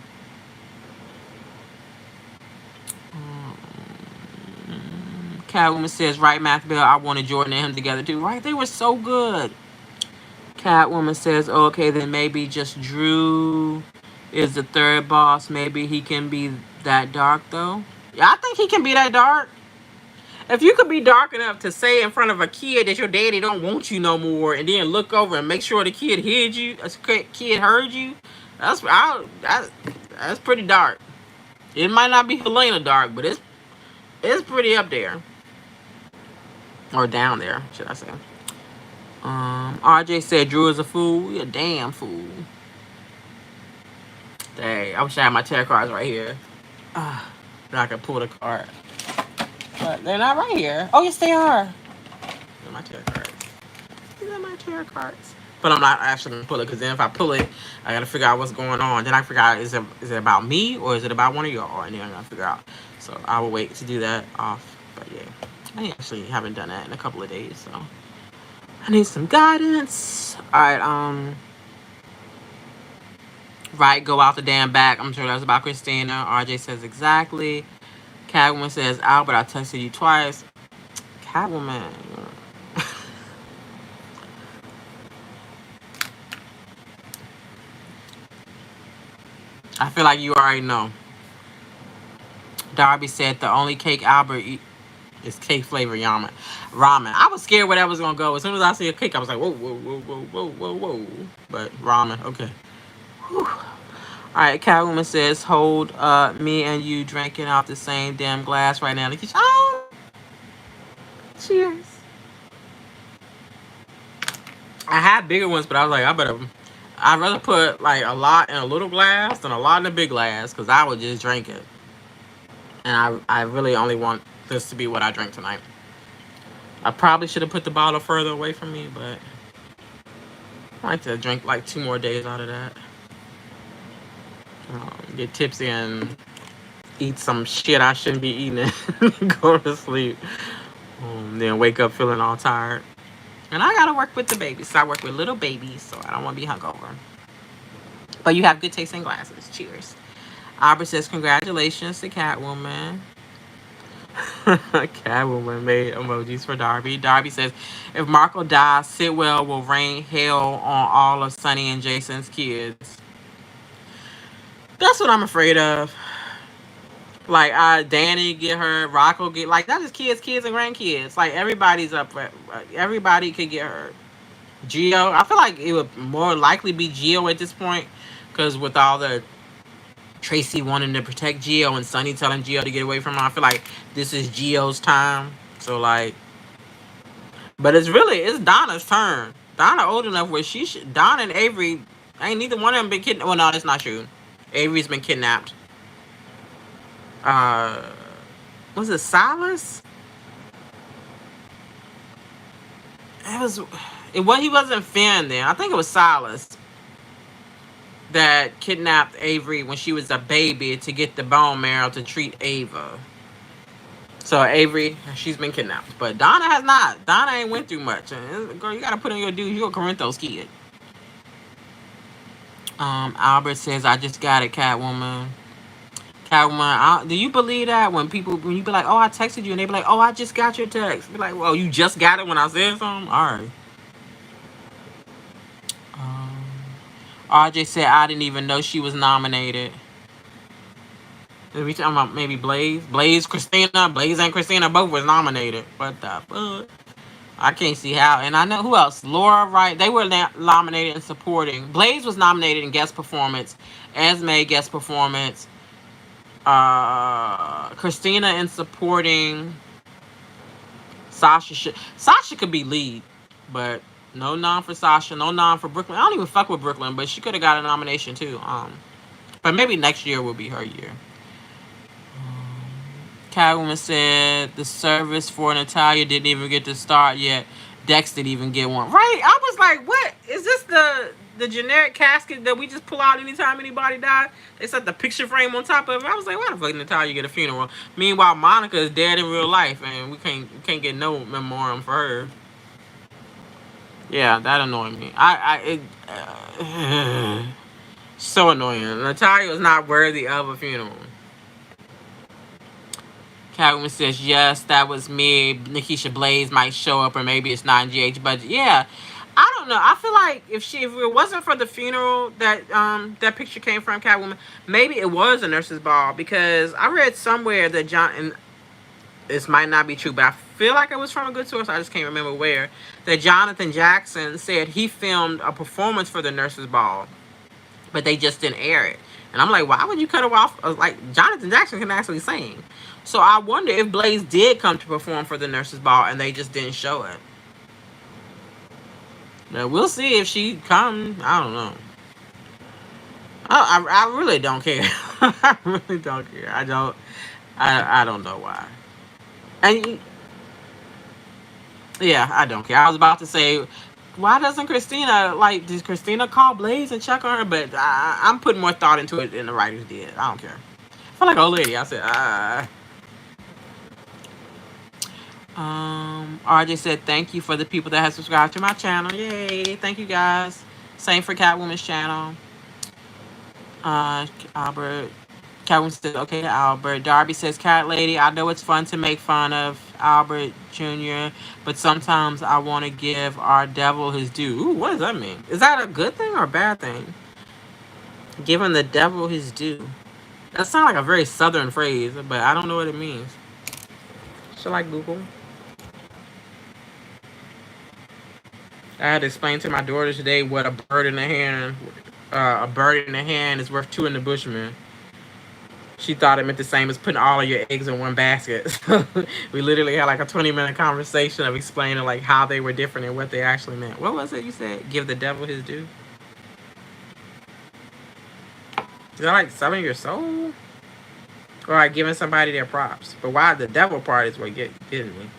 Catwoman says, right, Math Bill, I wanted Jordan and him together too. Right, they were so good. Catwoman says, oh, okay, then maybe just Drew is the third boss. Maybe he can be that dark, though. Yeah, I think he can be that dark. If you could be dark enough to say in front of a kid that your daddy don't want you no more, and then look over and make sure the kid heard you, that's pretty dark. It might not be Helena dark, but it's pretty up there. Or down there, should I say. RJ said Drew is a fool. You're a damn fool. Dang, I wish I had my tarot cards right here. That I could pull the card. But they're not right here. Oh, yes, they are. These are my tarot cards. These are my tarot cards. But I'm not actually going to pull it, because then if I pull it, I got to figure out what's going on. Then I figure out, is it about me, or is it about one of y'all? And then I got to figure out. So I will wait to do that off. But yeah, I actually haven't done that in a couple of days, so I need some guidance. Alright, right, go out the damn back. I'm sure that's about Christina. RJ says exactly. Catwoman says, Albert, I texted you twice. Catwoman. I feel like you already know. Darby said the only cake Albert eat is cake flavor ramen. I was scared where that was gonna go. As soon as I see a cake, I was like, whoa, whoa, whoa, whoa, whoa, whoa, whoa. But ramen, okay. Whew. All right, Catwoman says, "Hold me and you drinking out the same damn glass right now." Oh, cheers. I had bigger ones, but I was like, I'd rather put like a lot in a little glass than a lot in a big glass because I would just drink it. And I really only want this to be what I drink tonight. I probably should have put the bottle further away from me, but I like to drink like 2 more days out of that. Get tipsy and eat some shit I shouldn't be eating and go to sleep. Then wake up feeling all tired. And I gotta work with the babies. So I work with little babies, so I don't want to be hungover. But you have good taste in glasses. Cheers. Albert says, "Congratulations to Catwoman." Catwoman made emojis for Darby. Darby says, "If Marco dies, Sitwell will rain hell on all of Sunny and Jason's kids." That's what I'm afraid of. Like, Danny get hurt, Rocco get, like, not just kids and grandkids. Like, everybody's up for, everybody could get hurt. Geo, I feel like it would more likely be Geo at this point, because with all the Tracy wanting to protect Geo and Sunny telling Geo to get away from her, I feel like this is Geo's time. So, like, but it's Donna's turn. Donna old enough where Donna and Avery, ain't neither one of them been kidnapped. Well, no, that's not true. Avery's been kidnapped. Uh, was it Silas? He wasn't Finn then. I think it was Silas that kidnapped Avery when she was a baby to get the bone marrow to treat Ava. So Avery, she's been kidnapped, but Donna has not. Donna ain't went through much. Girl, you gotta put in your dues. You're a Corinthos kid. Albert says, "I just got it, Catwoman." Catwoman, do you believe that when you be like, "Oh, I texted you," and they be like, "Oh, I just got your text," be like, "Well, you just got it when I said something." All right. Um, RJ said, "I didn't even know she was nominated." Are we talking about maybe Blaze? Christina. Blaze and Christina both was nominated. What the fuck? I can't see how. And I know who else. Laura Wright. They were nominated in supporting. Blaze was nominated in guest performance. Esme guest performance. Christina in supporting. Sasha could be lead, but no nom for Sasha. No nom for Brooklyn. I don't even fuck with Brooklyn, but she could have got a nomination too. But maybe next year will be her year. Catwoman said the service for Natalia didn't even get to start yet. Dex didn't even get one. Right? I was like, what? Is this the generic casket that we just pull out anytime anybody dies? They set the picture frame on top of it. I was like, why the fuck Natalia get a funeral? Meanwhile, Monica is dead in real life, and we can't get no memoriam for her. Yeah, that annoyed me. So annoying. Natalia is not worthy of a funeral. Catwoman says, "Yes, that was me. Nakesha Blaze might show up, or maybe it's not in GH budget." Yeah, I don't know. I feel like if it wasn't for the funeral that picture came from, Catwoman, maybe it was a nurse's ball, because I read somewhere that and this might not be true, but I feel like it was from a good source. I just can't remember where. That Jonathan Jackson said he filmed a performance for the nurse's ball, but they just didn't air it. And I'm like, why would you cut it off? Like, Jonathan Jackson can actually sing. So I wonder if Blaze did come to perform for the nurse's ball and they just didn't show it. Now, we'll see if she comes. I don't know. I really don't care. I really don't care. I don't know why. And yeah, I don't care. I was about to say, why doesn't Christina, does Christina call Blaze and check on her? But I'm putting more thought into it than the writers did. I don't care. I feel like old lady. I said, RJ said, "Thank you for the people that have subscribed to my channel." Yay. Thank you, guys. Same for Catwoman's channel. Albert. Catwoman says, "Okay to Albert." Darby says, "Cat Lady, I know it's fun to make fun of Albert Jr., but sometimes I want to give our devil his due." Ooh, what does that mean? Is that a good thing or a bad thing? Giving the devil his due. That sounds like a very southern phrase, but I don't know what it means. Should I Google? I had to explain to my daughter today what a bird in the hand A bird in the hand is worth two in the bushman. She thought it meant the same as putting all of your eggs in one basket. So we literally had like a 20-minute conversation of explaining like how they were different and what they actually meant. What was it you said? Give the devil his due. Is that like selling your soul? Or like giving somebody their props? But why the devil part is what getting me.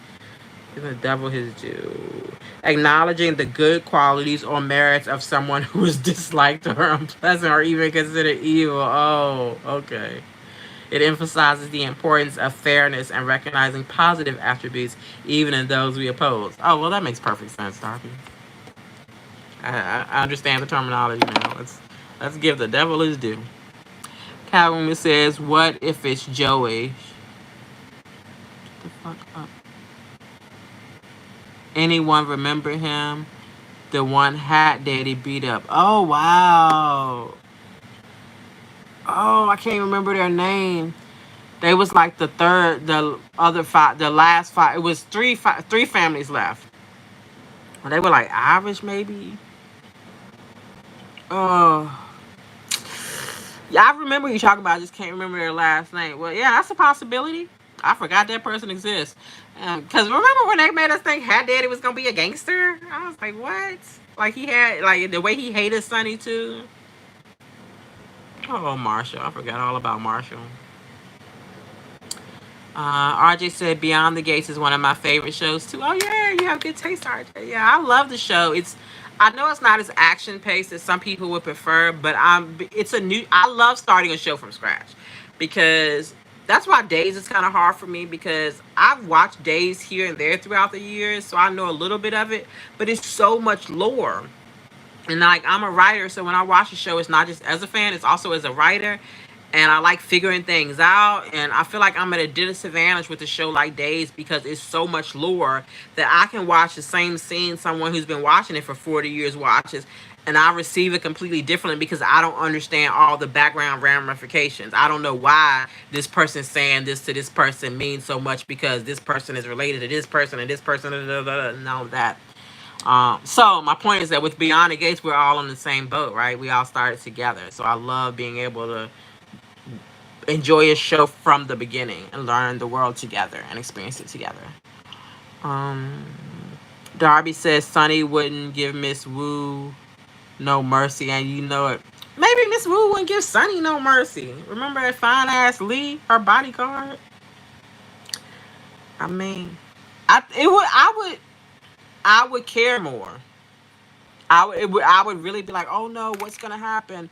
Giving the devil his due. Acknowledging the good qualities or merits of someone who is disliked or unpleasant or even considered evil. Oh, okay. It emphasizes the importance of fairness and recognizing positive attributes even in those we oppose. Oh, well, that makes perfect sense, Darby. I understand the terminology now. Let's give the devil his due. Catwoman says, "What if it's Joey? Shut the fuck up. Anyone remember him? The one Hat Daddy beat up. Oh wow. Oh, I can't remember their name. They was like the other five, the last five. It was three families left. They were like Irish, maybe. Oh, yeah, I remember you talking about. I just can't remember their last name. Well, yeah, that's a possibility. I forgot that person exists. Because remember when they made us think Hat Daddy was gonna be a gangster? I was like, what? Like he had like the way he hated Sonny too. Oh, Marshall, I forgot all about Marshall. RJ said Beyond the Gates is one of my favorite shows too. Oh yeah, you have good taste, RJ. Yeah, I love the show. I know it's not as action paced as some people would prefer, but it's a new. I love starting a show from scratch because that's why Days is kind of hard for me because I've watched Days here and there throughout the years, so I know a little bit of it, but it's so much lore. And like I'm a writer, so when I watch a show, it's not just as a fan, it's also as a writer. And I like figuring things out. And I feel like I'm at a disadvantage with a show like Days because it's so much lore that I can watch the same scene someone who's been watching it for 40 years watches. And I receive it completely differently because I don't understand all the background ramifications. I don't know why this person saying this to this person means so much because this person is related to this person and this person and all of that. So my point is that with Beyond the Gates, we're all on the same boat, right? We all started together. So I love being able to enjoy a show from the beginning and learn the world together and experience it together. Um, Darby says Sonny wouldn't give Miss Wu no mercy, and you know it. Maybe Miss Wu wouldn't give Sonny no mercy. Remember that fine ass Lee, her bodyguard? I mean, I would care more. I would really be like, oh no, what's gonna happen?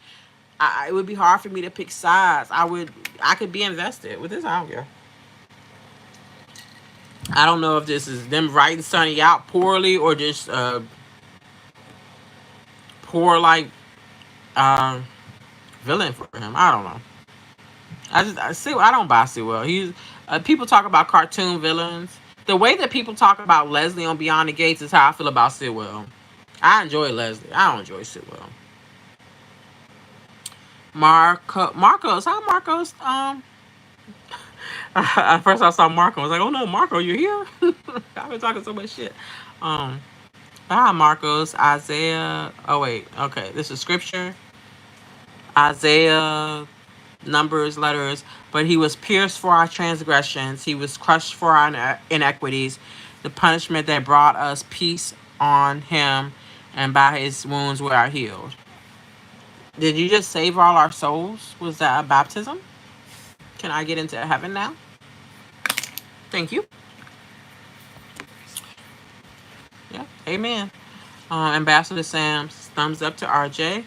It would be hard for me to pick sides. I could be invested with this. I don't care. I don't know if this is them writing Sonny out poorly or just poor like uh, villain for him. I don't know. I don't buy Sewell. He's people talk about cartoon villains. The way that people talk about Leslie on Beyond the Gates is how I feel about Sewell. I enjoy Leslie. I don't enjoy Sewell. Marcos, hi Marcos. At first I saw Marco. I was like, oh no, Marco, you're here. I've been talking so much shit. Um, hi Marcos, Isaiah. Oh wait, okay, this is scripture. Isaiah, numbers, letters. But he was pierced for our transgressions. He was crushed for our inequities. The punishment that brought us peace on him, and by his wounds we are healed. Did you just save all our souls? Was that a baptism? Can I get into heaven now? Thank you. Yeah, amen. Ambassador Sam's thumbs up to RJ.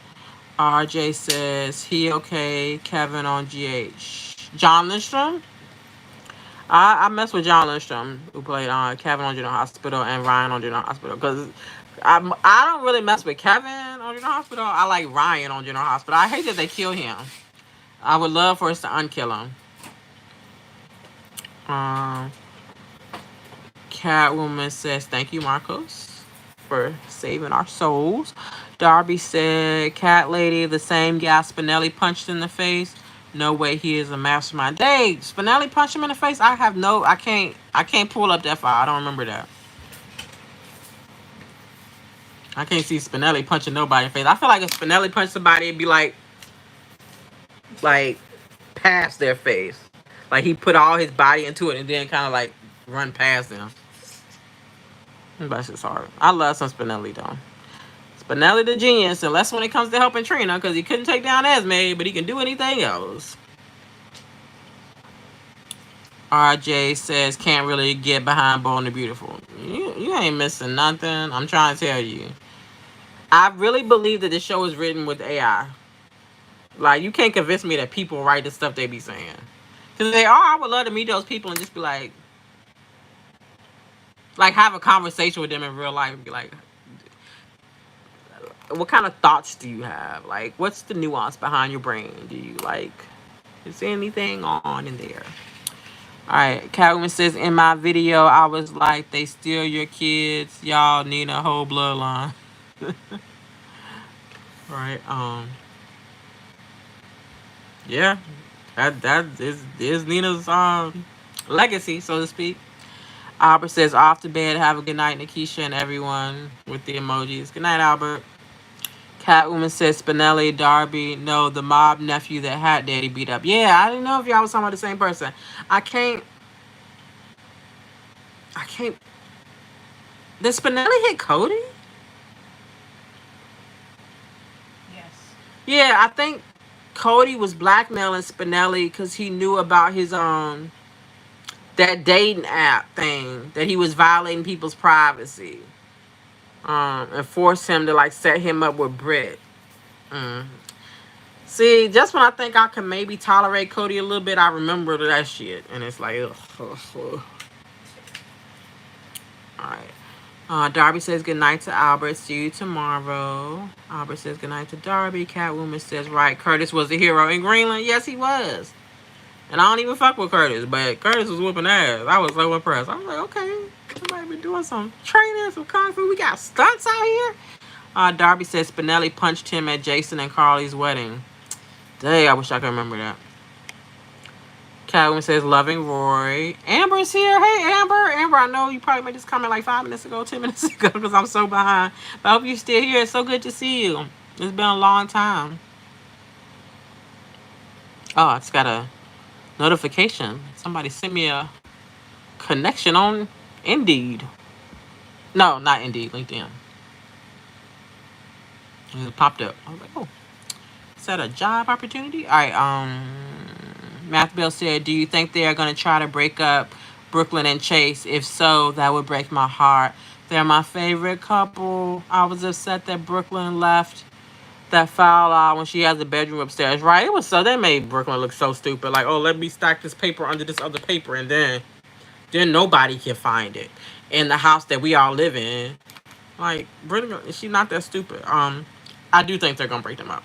RJ says he okay. Kevin on GH. John Lindstrom. I mess with John Lindstrom who played Kevin on General Hospital and Ryan on General Hospital because I don't really mess with Kevin on General Hospital. I like Ryan on General Hospital. I hate that they kill him. I would love for us to unkill him. Catwoman says, thank you, Marcos, for saving our souls. Darby said, Cat Lady, the same guy Spinelli punched in the face. No way he is a mastermind. Dang, Spinelli punched him in the face? I can't pull up that file. I don't remember that. I can't see Spinelli punching nobody in the face. I feel like if Spinelli punched somebody, it'd be like past their face. Like he put all his body into it and then kind of like run past them. That's just hard. I love some Spinelli though. Spinelli the genius, unless when it comes to helping Trina, because he couldn't take down Esme, but he can do anything else. RJ says can't really get behind Bold and the Beautiful. You ain't missing nothing. I'm trying to tell you. I really believe that the show is written with AI. Like you can't convince me that people write the stuff they be saying. Cause they are. I would love to meet those people and just be like have a conversation with them in real life and be like, what kind of thoughts do you have? Like, what's the nuance behind your brain? Do you like, is there anything on in there? All right, Catwoman says, in my video, I was like, they steal your kids. Y'all need a whole bloodline. Right, yeah, that is Nina's legacy, so to speak. Albert says, off to bed, have a good night, Nakesha and everyone with the emojis. Good night, Albert. Catwoman says Spinelli, Darby, no, the mob nephew that Hat Daddy beat up. Yeah, I didn't know if y'all was talking about the same person. I can't. Did Spinelli hit Cody? Yes. Yeah, I think Cody was blackmailing Spinelli because he knew about his that dating app thing, that he was violating people's privacy. And forced him to like set him up with Britt. See, just when I think I can maybe tolerate Cody a little bit, I remember that shit, and it's like, ugh. All right. Darby says good night to Albert. See you tomorrow. Albert says good night to Darby. Catwoman says, right, Curtis was the hero in Greenland. Yes, he was. And I don't even fuck with Curtis, but Curtis was whooping ass. I was so impressed. I was like, okay, somebody been doing some training, some kung fu. We got stunts out here. Darby says Spinelli punched him at Jason and Carly's wedding. Dang, I wish I could remember that. Catwoman says, loving Roy. Amber's here. Hey, Amber. Amber, I know you probably made this comment like 5 minutes ago, 10 minutes ago, because I'm so behind. But I hope you're still here. It's so good to see you. It's been a long time. Oh, I just got a notification. Somebody sent me a connection on Indeed. No, not Indeed. LinkedIn. It popped up. I was like, oh. Is that a job opportunity? All right, Math Bill said, do you think they are going to try to break up Brooklyn and Chase? If so, that would break my heart. They're my favorite couple. I was upset that Brooklyn left that foul out when she has a bedroom upstairs. Right? It was so, they made Brooklyn look so stupid. Like, oh, let me stack this paper under this other paper, and then nobody can find it in the house that we all live in. Like, Brooklyn, she's not that stupid. I do think they're going to break them up.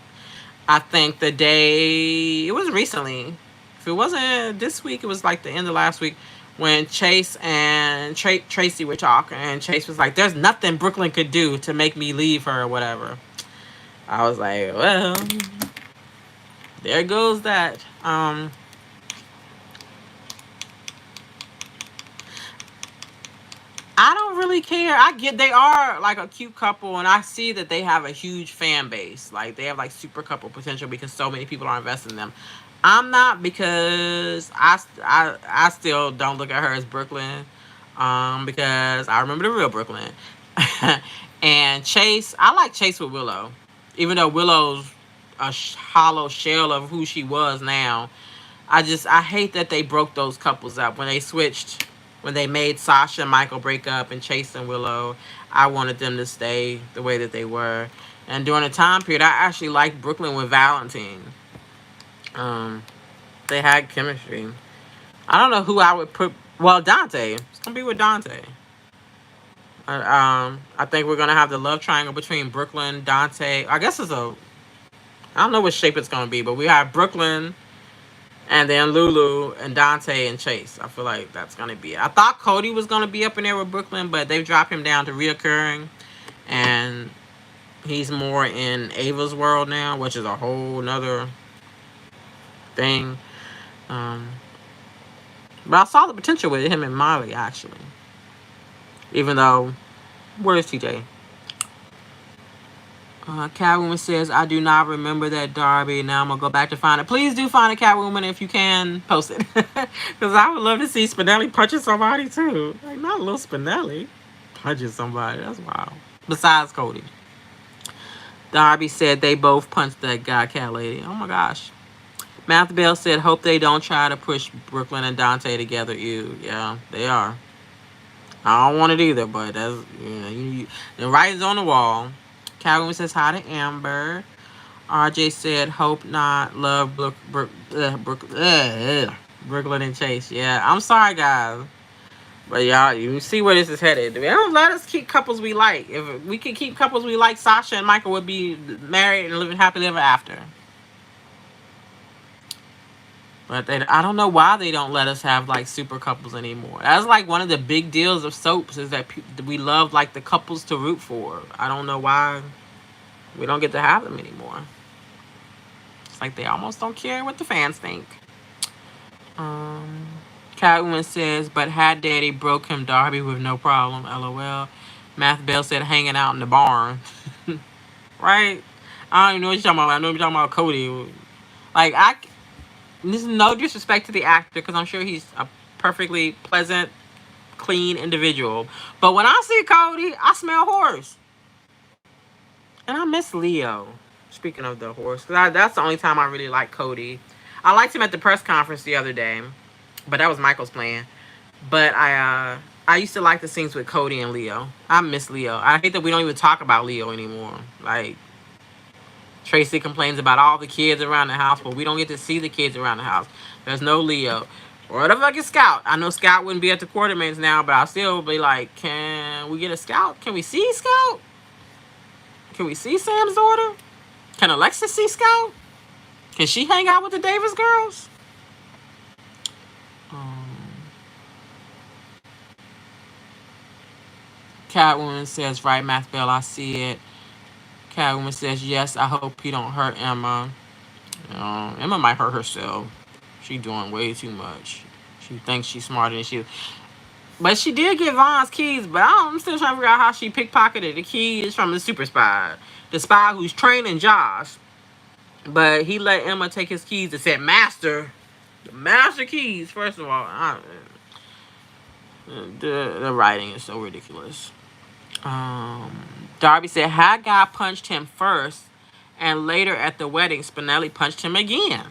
I think the day, it was recently, if it wasn't this week, it was like the end of last week, when Chase and Tracy were talking, and Chase was like, there's nothing Brooklyn could do to make me leave her or whatever. I was like, well, there goes that. I don't really care. I get they are like a cute couple, and I see that they have a huge fan base. Like they have like super couple potential because so many people are investing in them. I'm not, because I still don't look at her as Brooklyn, because I remember the real Brooklyn. And Chase, I like Chase with Willow, even though Willow's a hollow shell of who she was now. I hate that they broke those couples up when they switched, when they made Sasha and Michael break up and Chase and Willow. I wanted them to stay the way that they were. And during the time period, I actually liked Brooklyn with Valentine. They had chemistry. I don't know who I would put. Well, Dante. It's gonna be with Dante. I think we're gonna have the love triangle between Brooklyn, Dante. I guess I don't know what shape it's gonna be, but we have Brooklyn, and then Lulu and Dante and Chase. I feel like that's going to be it. I thought Cody was going to be up in there with Brooklyn, but they've dropped him down to reoccurring. And he's more in Ava's world now, which is a whole nother thing. But I saw the potential with him and Miley, actually. Even though, where's TJ? Catwoman says, I do not remember that Darby. Now I'm going to go back to find it. Please do find a Catwoman if you can. Post it. Because I would love to see Spinelli punching somebody too. Like, not little Spinelli punching somebody. That's wild. Besides Cody. Darby said they both punched that guy, cat lady. Oh my gosh. Matthew Bell said, hope they don't try to push Brooklyn and Dante together. Ew. Yeah, they are. I don't want it either, but that's, the writing's on the wall. Catwoman says hi to Amber. RJ said, hope not, love Brooklyn and Chase. Yeah, I'm sorry, guys. But y'all, you see where this is headed. They don't let us keep couples we like. If we could keep couples we like, Sasha and Michael would be married and living happily ever after. But I don't know why they don't let us have like super couples anymore. That's like one of the big deals of soaps is that we love like the couples to root for. I don't know why we don't get to have them anymore. It's like they almost don't care what the fans think. Catwoman says, but Hat Daddy broke him Darby with no problem. LOL. Math Bell said hanging out in the barn. Right? I don't even know what you're talking about. I know you're talking about Cody. Like, this is no disrespect to the actor because I'm sure he's a perfectly pleasant, clean individual. But when I see Cody, I smell horse. And I miss Leo. Speaking of the horse, because that's the only time I really like Cody. I liked him at the press conference the other day, but that was Michael's plan. But I used to like the scenes with Cody and Leo. I miss Leo. I hate that we don't even talk about Leo anymore. Like, Tracy complains about all the kids around the house, but we don't get to see the kids around the house. There's no Leo. Or the fucking Scout. I know Scout wouldn't be at the Quartermains now, but I'll still be like, can we get a Scout? Can we see Scout? Can we see Sam's daughter? Can Alexis see Scout? Can she hang out with the Davis girls? Catwoman says, right, Math Bell, I see it. Catwoman says, yes, I hope he don't hurt Emma. Emma might hurt herself. She doing way too much. She thinks she's smarter than she is. But she did get Vaughn's keys, but I'm still trying to figure out how she pickpocketed the keys from the super spy. The spy who's training Josh. But he let Emma take his keys and said, Master. The master keys, first of all. The writing is so ridiculous. Darby said Haggai punched him first, and later at the wedding, Spinelli punched him again.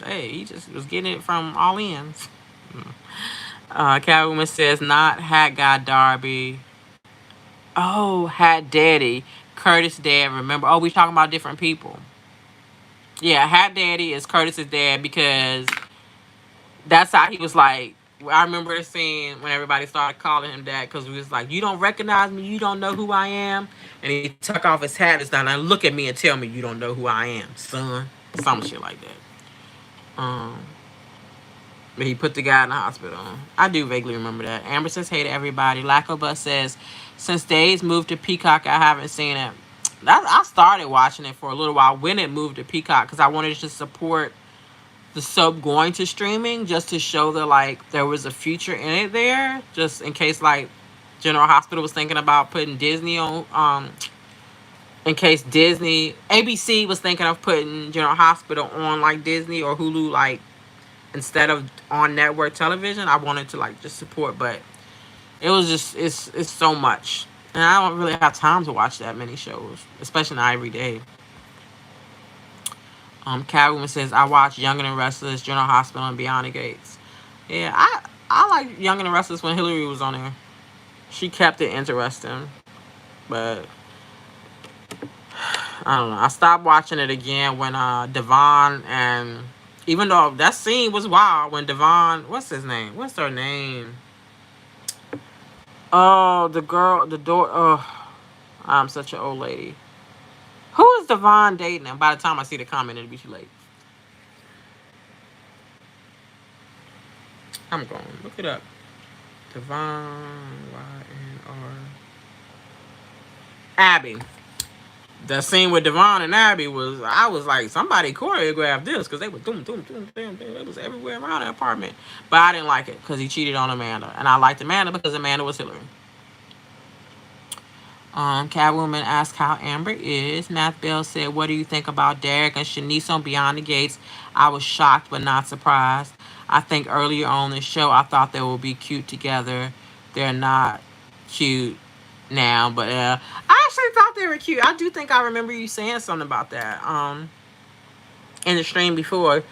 Hey, he just was getting it from all ends. Catwoman says not Haggai Darby. Oh, Hat Daddy. Curtis' dad. Remember? Oh, we talking about different people. Yeah, Hat Daddy is Curtis's dad because that's how he was like. I remember the scene when everybody started calling him dad because he was like, you don't recognize me, you don't know who I am. And he took off his hat and started, look at me and tell me you don't know who I am, son. Some shit like that. But he put the guy in the hospital. I do vaguely remember that. Amber says, hey to everybody. Lacobus says, since Days moved to Peacock, I haven't seen it. I started watching it for a little while when it moved to Peacock because I wanted to support the soap going to streaming just to show that like there was a future in it there, just in case like General Hospital was thinking about putting Disney on, in case ABC was thinking of putting General Hospital on like Disney or Hulu, like instead of on network television. I wanted to like just support, but it was just it's so much, and I don't really have time to watch that many shows, especially not every day. Catwoman says, I watched Young and the Restless, General Hospital, and Beyond the Gates. Yeah, I like Young and the Restless when Hillary was on there. She kept it interesting. But, I don't know. I stopped watching it again when Devon and... Even though that scene was wild when Devon... What's his name? What's her name? Oh, the girl, the door... Oh, I'm such an old lady. Who is Devon dating? And by the time I see the comment, it'll be too late. I'm going. Look it up. Devon, Y-N-R. Abby. The scene with Devon and Abby was, I was like, somebody choreographed this because they were doom. It was everywhere around the apartment. But I didn't like it because he cheated on Amanda. And I liked Amanda because Amanda was Hillary. Catwoman asked how Amber is. Matt Bell said, "What do you think about Derek and Shanice on Beyond the Gates?" I was shocked but not surprised. I think earlier on the show I thought they would be cute together. They're not cute now, but I actually thought they were cute. I do think I remember you saying something about that in the stream before.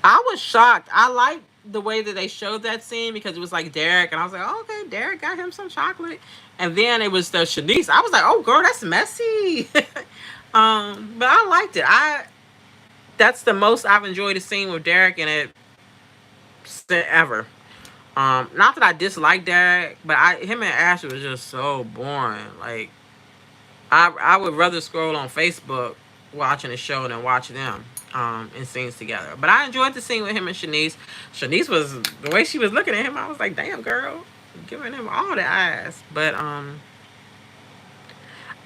I was shocked. I liked the way that they showed that scene because it was like Derek, and I was like, oh, okay, Derek got him some chocolate, and then it was the Shanice. I was like, oh, girl, that's messy. But I liked it. That's the most I've enjoyed a scene with Derek in it ever. Not that I dislike Derek, but him and Ashley was just so boring. Like, I would rather scroll on Facebook watching the show than watch them in scenes together. But I enjoyed the scene with him and Shanice. Shanice was the way she was looking at him. I was like, damn, girl, giving him all the eyes. But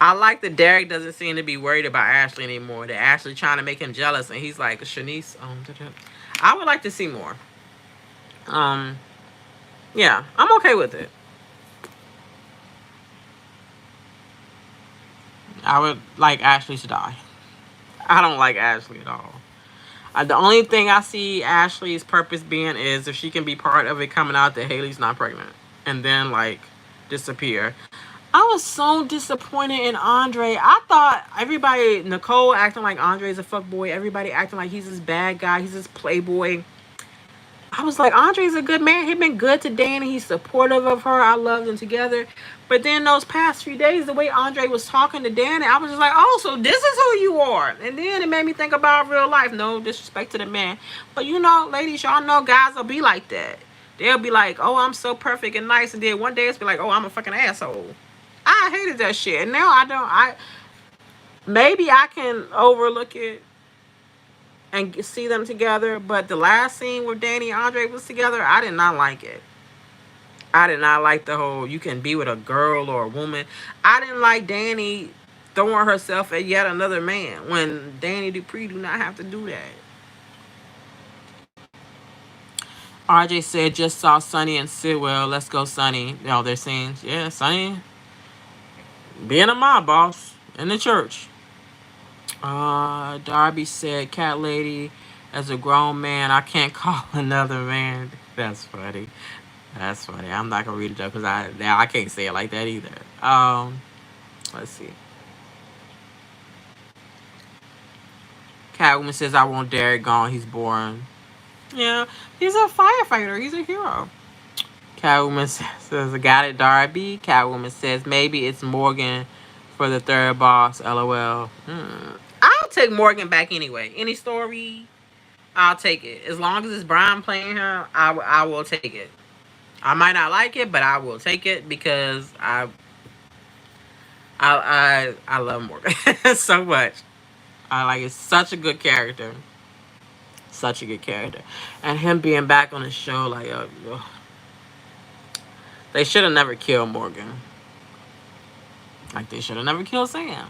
I like that Derek doesn't seem to be worried about Ashley anymore. That Ashley trying to make him jealous, and he's like, Shanice. I would like to see more. Um, yeah, I'm okay with it. I would like Ashley to die. I don't like Ashley at all. The only thing I see Ashley's purpose being is if she can be part of it coming out that Haley's not pregnant, and then like disappear. I was so disappointed in Andre. I thought everybody, Nicole acting like Andre's a fuckboy, everybody acting like he's this bad guy, he's this playboy. I was like, Andre's a good man. He's been good to Danny. He's supportive of her. I love them together. But then those past few days, the way Andre was talking to Danny, I was just like, oh, so this is who you are. And then it made me think about real life. No disrespect to the man. But you know, ladies, y'all know guys will be like that. They'll be like, oh, I'm so perfect and nice. And then one day it's be like, oh, I'm a fucking asshole. I hated that shit. And now I don't. Maybe I can overlook it and see them together. But the last scene where Danny and Andre was together, I did not like it. I did not like the whole you can be with a girl or a woman. I didn't like Danny throwing herself at yet another man when Danny Dupree do not have to do that. RJ said just saw Sonny and Sidwell. Let's go, Sonny. Oh, they're saying, yeah, Sonny being a mob boss in the church. Darby said, Cat Lady, as a grown man, I can't call another man. That's funny. That's funny. I'm not gonna read it though because I can't say it like that either. Let's see. Catwoman says I want Derek gone. He's boring. Yeah, he's a firefighter. He's a hero. Catwoman says I got it, Darby. Catwoman says maybe it's Morgan for the third boss. LOL. I'll take Morgan back anyway. Any story, I'll take it. As long as it's Brian playing her, I will take it. I might not like it, but I will take it because I love Morgan so much. I like it. Such a good character. Such a good character, and him being back on the show, like they should have never killed Morgan. Like they should have never killed Sam.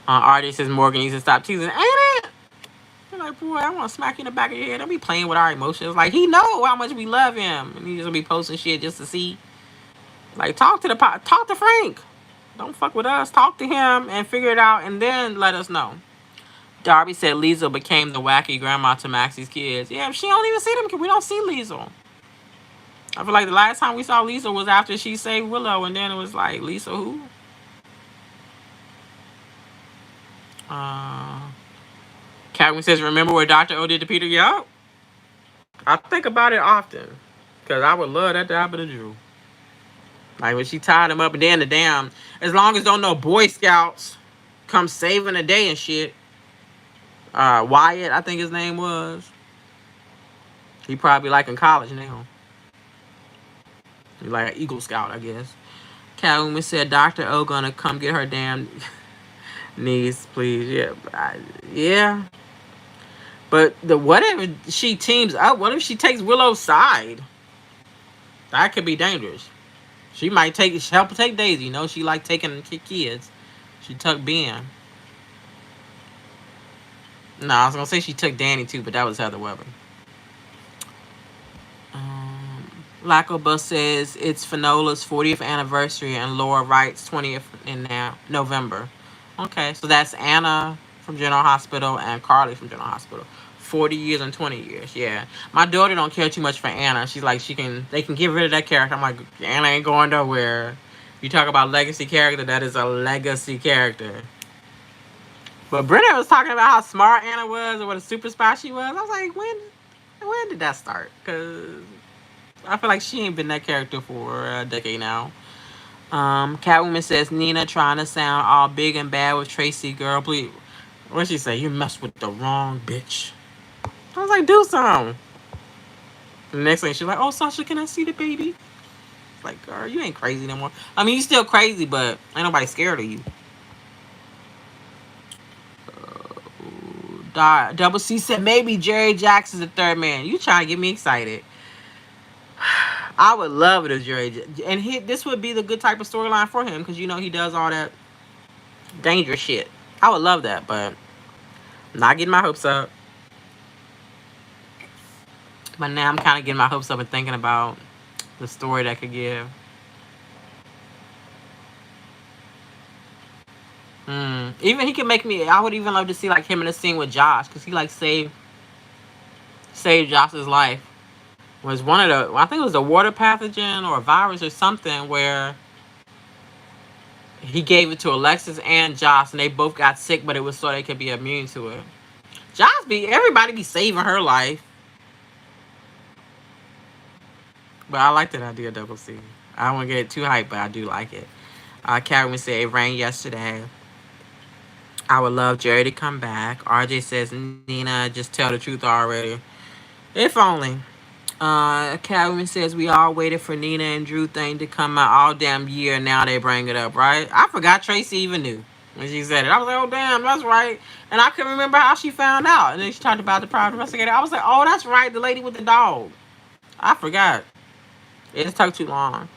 Artie says Morgan needs to stop teasing. Ain't it? You're like, boy, I want to smack you in the back of your head. Don't be playing with our emotions. Like he know how much we love him, and he's gonna be posting shit just to see. Like talk to Frank. Don't fuck with us. Talk to him and figure it out, and then let us know. Darby said Liesel became the wacky grandma to Maxie's kids. Yeah, she don't even see them. We don't see Liesel. I feel like the last time we saw Liesel was after she saved Willow, and then it was like, Liesel who? Catwoman says, remember what Dr. O did to Peter? Yup. I think about it often. Because I would love that to happen to Drew. Like when she tied him up and then the damn, as long as don't no Boy Scouts come saving the day and shit. Wyatt, I think his name was. He probably like in college now. He's like an Eagle Scout, I guess. Catwoman said, Dr. O gonna come get her damn niece, please. Yeah. Yeah. But what if she teams up? What if she takes Willow's side? That could be dangerous. She might help take Daisy. You know, she like taking kids. She took Ben. No, I was gonna say she took Danny too, but that was Heather Weber. Lacobus says it's Finola's 40th anniversary and Laura Wright's 20th in now November. Okay, so that's Anna from General Hospital and Carly from General Hospital. 40 years and 20 years. Yeah. My daughter don't care too much for Anna. She's like they can get rid of that character. I'm like, Anna ain't going nowhere. You talk about legacy character, that is a legacy character. But Brennan was talking about how smart Anna was and what a super spy she was. I was like, when did that start? Because I feel like she ain't been that character for a decade now. Catwoman says Nina trying to sound all big and bad with Tracy. Girl, please. What she say? You messed with the wrong bitch. I was like, do something. The next thing she's like, oh, Sasha, can I see the baby? Like, girl, you ain't crazy no more. I mean, you still crazy, but ain't nobody scared of you. Double C said maybe Jerry Jackson's the third man. You trying to get me excited. I would love it if Jerry, and this would be the good type of storyline for him because he does all that dangerous shit. I would love that, but I'm not getting my hopes up. But now I'm kind of getting my hopes up and thinking about the story that could give. Even he could make me. I would even love to see like him in a scene with Josh because he like saved Josh's life. Was one of the, I think it was the water pathogen or a virus or something where he gave it to Alexis and Josh and they both got sick, but it was so they could be immune to it. Everybody be saving her life. But I like that idea, Double C. I don't want to get it too hyped, but I do like it. Catwoman said it rained yesterday. I would love Jerry to come back. RJ says, Nina, just tell the truth already. If only. Catwoman says we all waited for Nina and Drew thing to come out all damn year. Now they bring it up, right? I forgot Tracy even knew when she said it. I was like, oh damn, that's right. And I couldn't remember how she found out. And then she talked about the private investigator. I was like, oh, that's right, the lady with the dog. I forgot. It just took too long.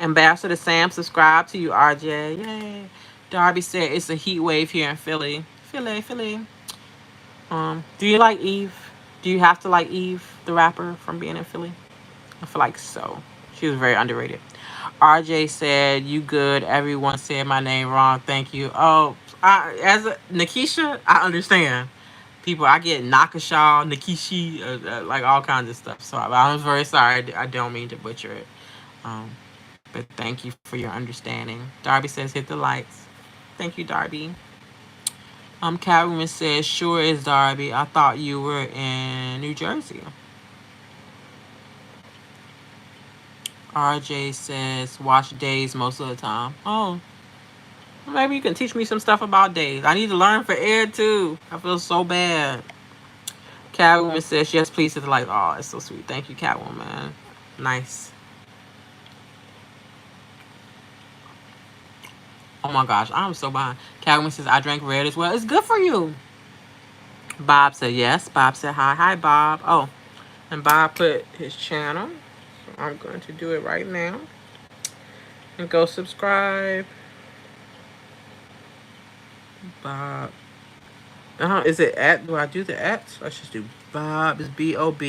Ambassador Sam, subscribe to you, RJ. Yay. Darby said it's a heat wave here in Philly. Philly. Do you like Eve? Do you have to like Eve, the rapper, from being in Philly? I feel like so. She was very underrated. RJ said, you good. Everyone said my name wrong. Thank you. Oh, as a Nakesha, I understand. People, I get Nakesha, Nakeshi, like all kinds of stuff. So I'm very sorry. I don't mean to butcher it. But thank you for your understanding. Darby says, hit the lights. Thank you, Darby. Catwoman says, sure is Darby. I thought you were in New Jersey. RJ says, watch Days most of the time. Oh, maybe you can teach me some stuff about Days. I need to learn for Ed too. I feel so bad. Catwoman says, yes, please hit the lights. Oh, it's so sweet. Thank you, Catwoman. Nice. Oh my gosh, I'm so behind. Catwoman says, I drank red as well. It's good for you. Bob said yes. Bob said hi. Hi, Bob. Oh, and Bob put his channel. So I'm going to do it right now. And go subscribe. Bob. Is it at? Do I do the at? Let's just do Bob. It's BOB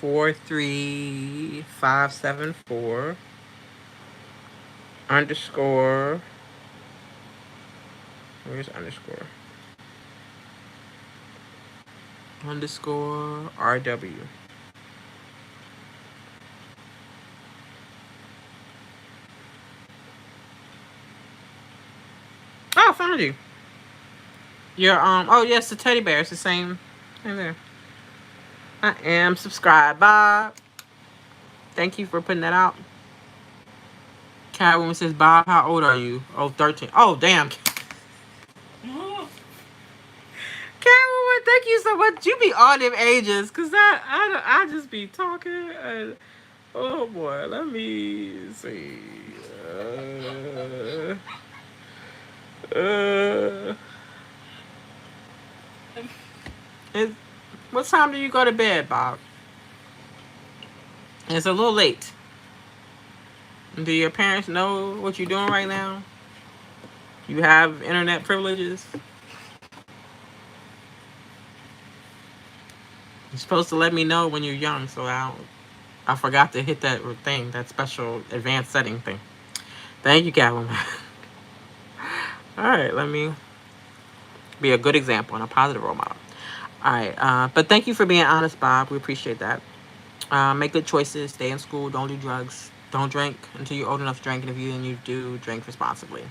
43574 underscore. Where's underscore? Underscore RW. Oh, found you. You're oh yes, the teddy bear. It's the same there. I am subscribed, Bob. Thank you for putting that out. Catwoman says, Bob, how old are you? Oh, 13. Oh, damn. Catwoman, thank you so much. You be on them ages, because I just be talking. And, oh, boy. Let me see. What time do you go to bed, Bob? It's a little late. Do your parents know what you're doing right now? You have internet privileges? You're supposed to let me know when you're young, so I don't I forgot to hit that thing, that special advanced setting thing. Thank you, Catwoman. All right, let me be a good example and a positive role model. All right, but thank you for being honest, Bob. We appreciate that. Make good choices. Stay in school. Don't do drugs. Don't drink until you're old enough to drink. And if you do, drink responsibly.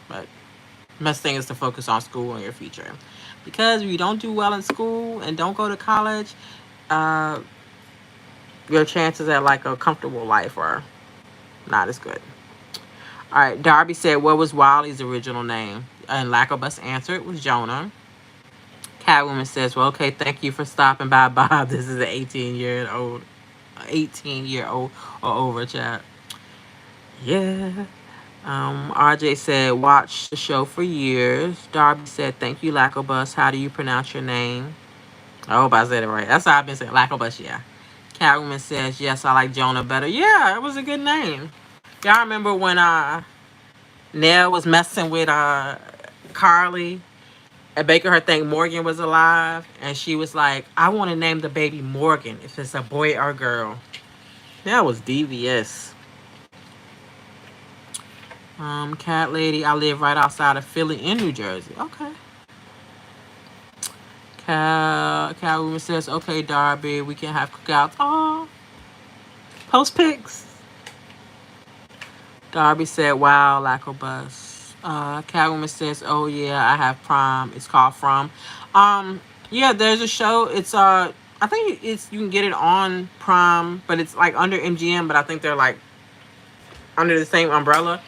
But best thing is to focus on school and your future. Because if you don't do well in school and don't go to college, uh, your chances at like a comfortable life are not as good. All right, Darby said, what was Wiley's original name? And Lacobus answered, it was Jonah. Catwoman says, well, okay, thank you for stopping by, Bob. This is an 18-year-old or over chat. Yeah. RJ said, watch the show for years. Darby said, thank you, Lacobus. How do you pronounce your name? I hope I said it right. That's how I've been saying, Lacobus, yeah. Catwoman says, yes, I like Jonah better. Yeah, it was a good name. Y'all remember when Nell was messing with Carly and making her think Morgan was alive? And she was like, I want to name the baby Morgan if it's a boy or girl. That was devious. Cat lady, I live right outside of Philly in New Jersey. Okay. Catwoman says, okay, Darby, we can have cookouts. Oh, post pics. Darby said, wow, Lacobus. Catwoman says, oh yeah, I have prom. It's called From. Yeah, there's a show. It's I think it's you can get it on Prime, but it's like under MGM, but I think they're like under the same umbrella.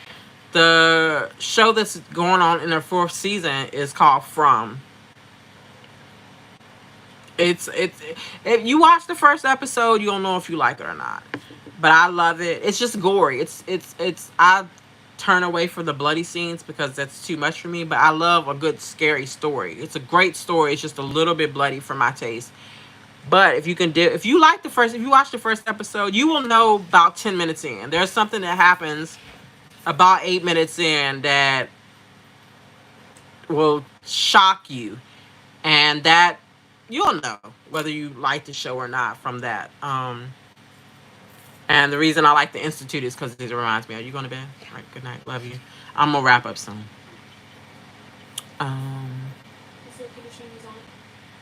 The show that's going on in their fourth season is called From. It's if you watch the first episode, you'll know if you like it or not. But I love it. It's just gory. It's I turn away from the bloody scenes because that's too much for me. But I love a good scary story. It's a great story. It's just a little bit bloody for my taste. But if you can do, if you like the first, if you watch the first episode, you will know about 10 minutes in. There's something that happens about 8 minutes in that will shock you, and that you'll know whether you like the show or not from that. And the reason I like the Institute is because it reminds me. Are you going to bed? All right. Good night. Love you. I'm gonna wrap up soon. Um.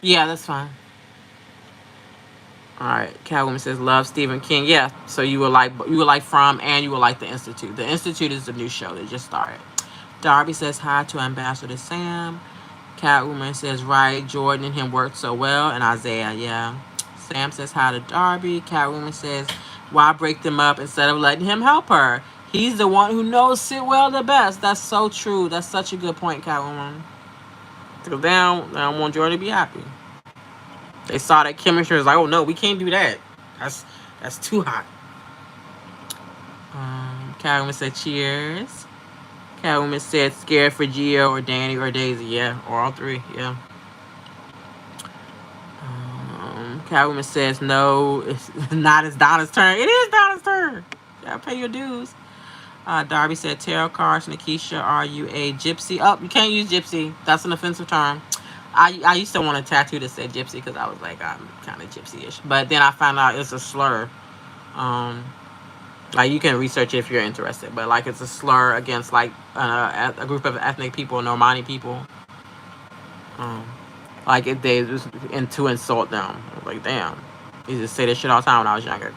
Yeah, that's fine. All right. Catwoman says love Stephen King. Yeah. So you will like From, and you will like the Institute. The Institute is the new show that just started. Darby says hi to Ambassador Sam. Catwoman says, right, Jordan and him worked so well. And Isaiah, yeah. Sam says hi to Darby. Catwoman says, why break them up instead of letting him help her? He's the one who knows Sitwell the best. That's so true. That's such a good point, Catwoman. Because they don't want Jordan to be happy. They saw that chemistry was like, oh no, we can't do that. That's too hot. Catwoman said, cheers. Catwoman said, scared for Gio or Danny or Daisy. Yeah, or all three. Yeah. Catwoman says, no, it's not. It's Donna's turn. It is Donna's turn. You gotta pay your dues. Darby said, tarot cards. Nakesha, are you a gypsy? Oh, you can't use gypsy. That's an offensive term. I used to want a tattoo that said gypsy because I was like, I'm kind of gypsy-ish. But then I found out it's a slur. Like, you can research it if you're interested. But, like, it's a slur against, like, a group of ethnic people, Normani people. Like, if they just to insult them. Like, damn. You just say this shit all the time when I was younger.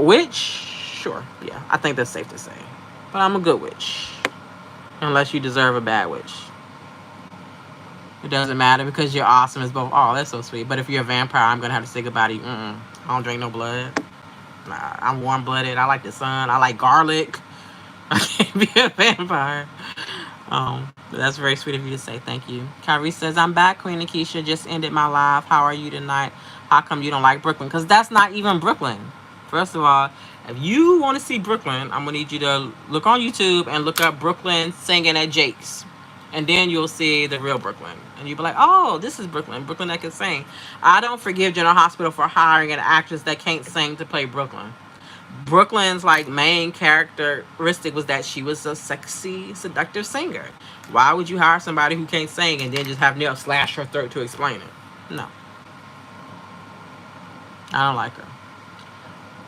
Witch? Sure. Yeah, I think that's safe to say. But I'm a good witch. Unless you deserve a bad witch. It doesn't matter because you're awesome as both. Oh, that's so sweet. But if you're a vampire, I'm going to have to say goodbye to you. I don't drink no blood. I'm warm-blooded. I like the sun. I like garlic. I can't be a vampire. But that's very sweet of you to say. Thank you. Kyrie says, I'm back, Queen Nakesha. Just ended my live. How are you tonight? How come you don't like Brooklyn? Because that's not even Brooklyn. First of all, if you want to see Brooklyn, I'm going to need you to look on YouTube and look up Brooklyn singing at Jake's. And then you'll see the real Brooklyn. And you'll be like, oh, this is Brooklyn. Brooklyn that can sing. I don't forgive General Hospital for hiring an actress that can't sing to play Brooklyn. Brooklyn's like main characteristic was that she was a sexy, seductive singer. Why would you hire somebody who can't sing and then just have Neil slash her throat to explain it? No. I don't like her.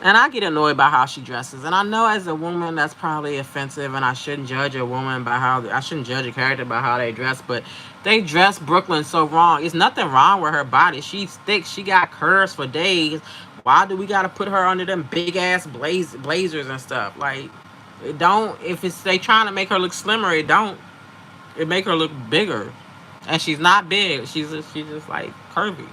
And I get annoyed by how she dresses. And I know as a woman that's probably offensive, and I shouldn't judge a woman by how I shouldn't judge a character by how they dress, but they dress Brooklyn so wrong. It's nothing wrong with her body. She's thick. She got curves for days. Why do we gotta put her under them big ass blazers and stuff? Like, it don't. If it's they trying to make her look slimmer, it don't. It make her look bigger, and she's not big. She's just like curvy.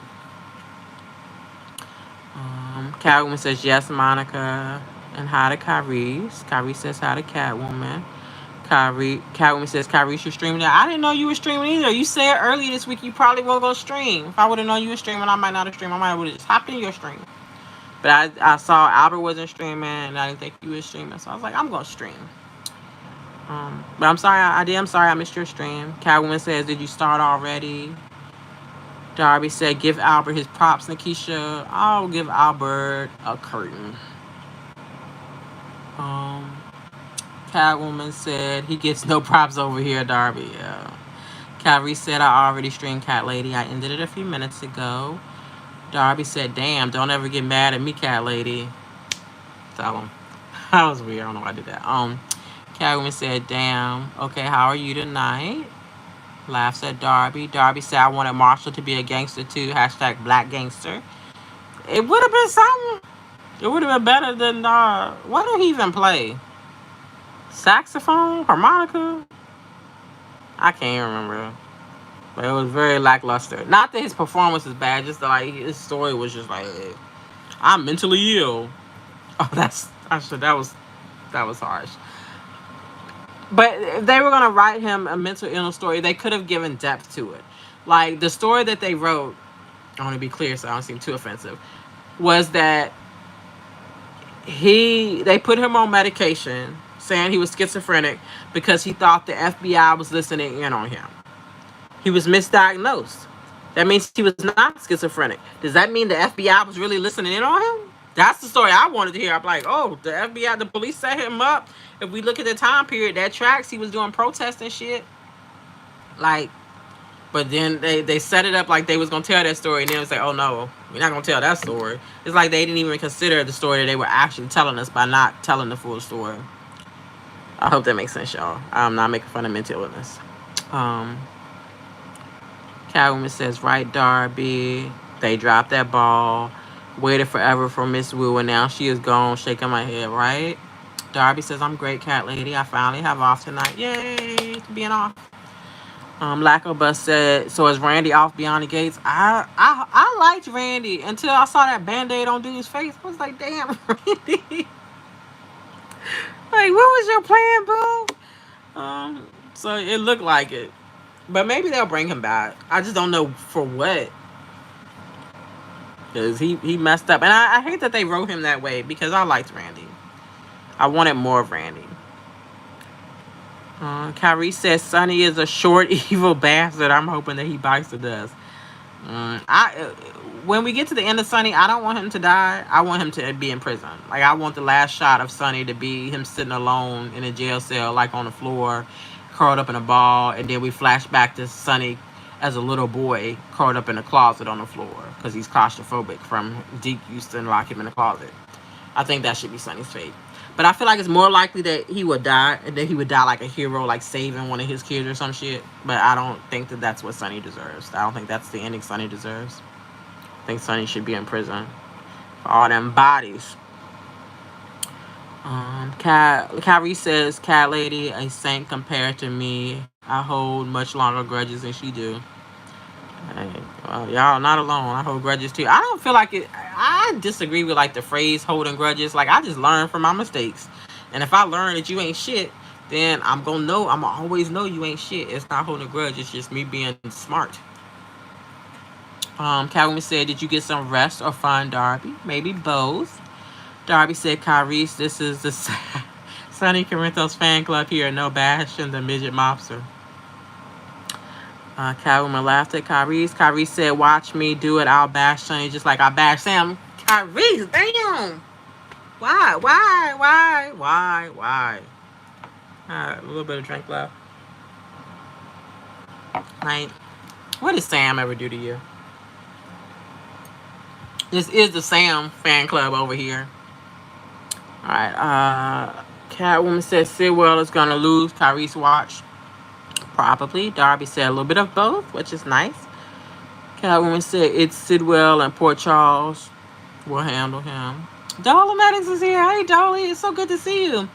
Catwoman says yes, Monica, and hi to Kyrie. Kyrie says hi to Catwoman. Catwoman says Kyrie should stream that. I didn't know you were streaming either. You said earlier this week you probably won't go stream. If I would have known you were streaming, I might not have streamed. I might have just hopped in your stream. But I saw Albert wasn't streaming, and I didn't think you were streaming, so I was like, I'm gonna stream. But I'm sorry, I did. I'm sorry I missed your stream. Catwoman says, did you start already? Darby said, give Albert his props, Nakesha. I'll give Albert a curtain. Catwoman said, he gets no props over here, Darby. Kyrie said, I already streamed Cat Lady. I ended it a few minutes ago. Darby said, damn, don't ever get mad at me, Cat Lady. Tell him. That was weird. I don't know why I did that. Catwoman said, damn, okay, how are you tonight? Laughs at Darby. Darby said, I wanted Marshall to be a gangster too. Hashtag black gangster. It would have been something. It would have been better than, what did he even play? Saxophone? Harmonica? I can't remember. But it was very lackluster. Not that his performance is bad, just that, like, his story was just like, I'm mentally ill. Oh, that was harsh. But if they were gonna write him a mental illness story, they could have given depth to it. Like the story that they wrote, I want to be clear so I don't seem too offensive, was that they put him on medication saying he was schizophrenic because he thought the FBI was listening in on him. He was misdiagnosed. That means he was not schizophrenic. Does that mean the FBI was really listening in on him? That's the story I wanted to hear. I'm like, oh, the FBI, the police set him up. If we look at the time period, that tracks. He was doing protests and shit. Like, but then they set it up like they was going to tell that story. And then it was like, oh, no, we're not going to tell that story. It's like they didn't even consider the story that they were actually telling us by not telling the full story. I hope that makes sense, y'all. I'm not making fun of mental illness. Catwoman says, right, Darby. They dropped that ball. Waited forever for Miss Wu, and now she is gone, shaking my head, right? Darby says, I'm great, Cat Lady. I finally have off tonight. Yay, being off. Lackobus said, so is Randy off beyond the gates? I liked Randy until I saw that Band-Aid on dude's face. I was like, damn, Randy. Like, what was your plan, boo? So it looked like it. But maybe they'll bring him back. I just don't know for what. Because he messed up. And I hate that they wrote him that way because I liked Randy. I wanted more of Randy. Kyrie says Sonny is a short, evil bastard. I'm hoping that he bites the dust. When we get to the end of Sonny, I don't want him to die. I want him to be in prison. Like, I want the last shot of Sonny to be him sitting alone in a jail cell, like on the floor, curled up in a ball. And then we flash back to Sonny as a little boy curled up in a closet on the floor because he's claustrophobic from Deke used to lock him in a closet. I think that should be Sonny's fate. But I feel like it's more likely that he would die, and that he would die like a hero, like saving one of his kids or some shit. But I don't think that that's what Sonny deserves. I don't think that's the ending Sonny deserves. I think Sonny should be in prison for all them bodies. Kyrie says, Cat Lady, a saint compared to me. I hold much longer grudges than she do. Hey, well, y'all not alone. I hold grudges too. I don't feel like it. I disagree with like the phrase holding grudges. Like, I just learn from my mistakes. And if I learn that you ain't shit, then I'm gonna know. I'm gonna always know you ain't shit. It's not holding a grudge. It's just me being smart. Catwoman said, did you get some rest or fun, Darby? Maybe both. Darby said, Kyrie, this is the Sonny Corinthos fan club here. No bash and the midget mobster. Catwoman laughed at Kyrie. Kyrie said, watch me do it. I'll bash Sonny just like I bash Sam. Kyrie, damn. Why? A little bit of drink left. Like, what did Sam ever do to you? This is the Sam fan club over here. All right. Catwoman said Sidwell is gonna lose. Tyrese watch. Probably. Darby said a little bit of both, which is nice. Catwoman said it's Sidwell and Port Charles will handle him. Dolomatics is here. Hey, Dolly. It's so good to see you.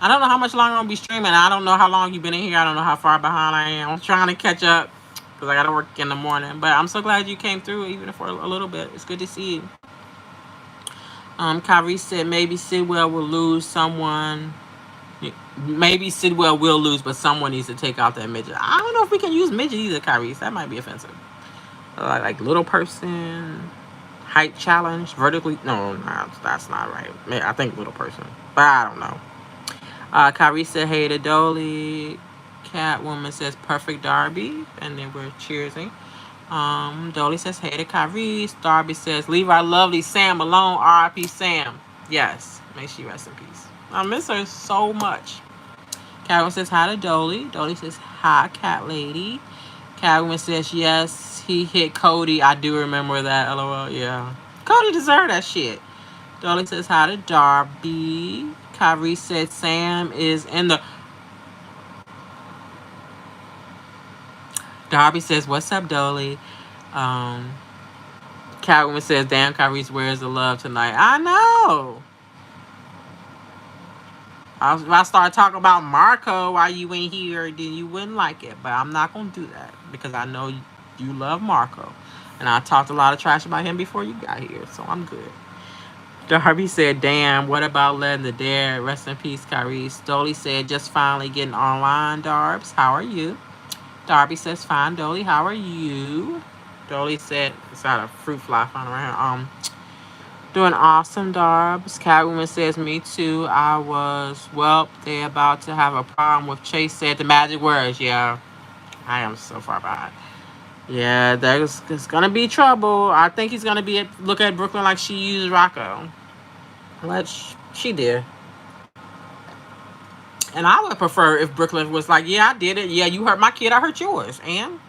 I don't know how much longer I'm gonna be streaming. I don't know how long you've been in here. I don't know how far behind I am. I'm trying to catch up because I gotta work in the morning. But I'm so glad you came through, even for a little bit. It's good to see you. Kyrie said maybe Sidwell will lose someone. Maybe Sidwell will lose, but someone needs to take out that midget. I don't know if we can use midget either, Kyrie. That might be offensive. Like little person, height challenge, vertically. No, that's not right. I think little person, but I don't know. Kyrie said, hey to Dolly. Catwoman says, perfect Darby. And then we're cheersing. Dolly says, hey to Kyrie. Darby says, leave our lovely Sam alone. R.I.P. Sam. Yes. May she rest in peace. I miss her so much. Catwoman says, hi to Dolly. Dolly says, hi, cat lady. Catwoman says, yes, he hit Cody. I do remember that. LOL. Yeah. Cody deserved that shit. Dolly says, hi to Darby. Kyrie said Sam is in the... Darby says, what's up, Dolly? Catwoman says, damn, Kyrie's where's the love tonight? I know. If I start talking about Marco while you ain't here, then you wouldn't like it. But I'm not going to do that because I know you love Marco. And I talked a lot of trash about him before you got here, so I'm good. Darby said, damn, what about letting the dead rest in peace, Kyrie? Dolly said, just finally getting online, Darbs. How are you? Darby says, fine, Dolly. How are you? Dolly said, it's not a fruit fly flying around. Doing awesome, Darbs. Catwoman says, me too. I was, well, they about to have a problem with Chase said the magic words. Yeah, I am so far behind. Yeah, there's going to be trouble. I think he's going to look at Brooklyn like she used Rocco. Which she did. And I would prefer if Brooklyn was like, yeah, I did it. Yeah, you hurt my kid, I hurt yours. And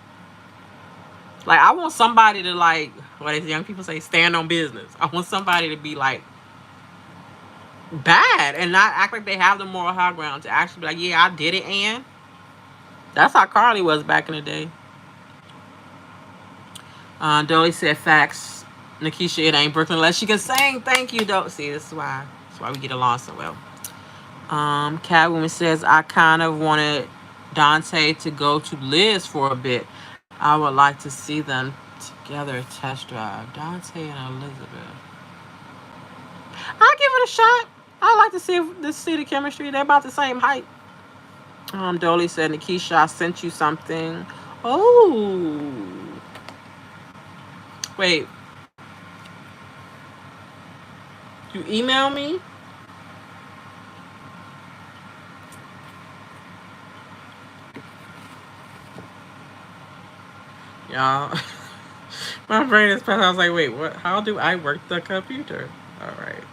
like, I want somebody to, like, what as young people say, stand on business. I want somebody to be like bad and not act like they have the moral high ground, to actually be like, yeah, I did it. And that's how Carly was back in the day. Dolly said, facts. Nakesha, it ain't Brooklyn unless she can sing. Thank you, Dolly. See, that's why we get along so well. Catwoman says, I kind of wanted Dante to go to Liz for a bit. I would like to see them together test drive. Dante and Elizabeth. I'll give it a shot. I like to see the chemistry. They're about the same height. Dolly said, Nakesha, I sent you something. Oh. Wait. You email me? Y'all. My brain is pressed. I was like, wait, what? How do I work the computer? All right.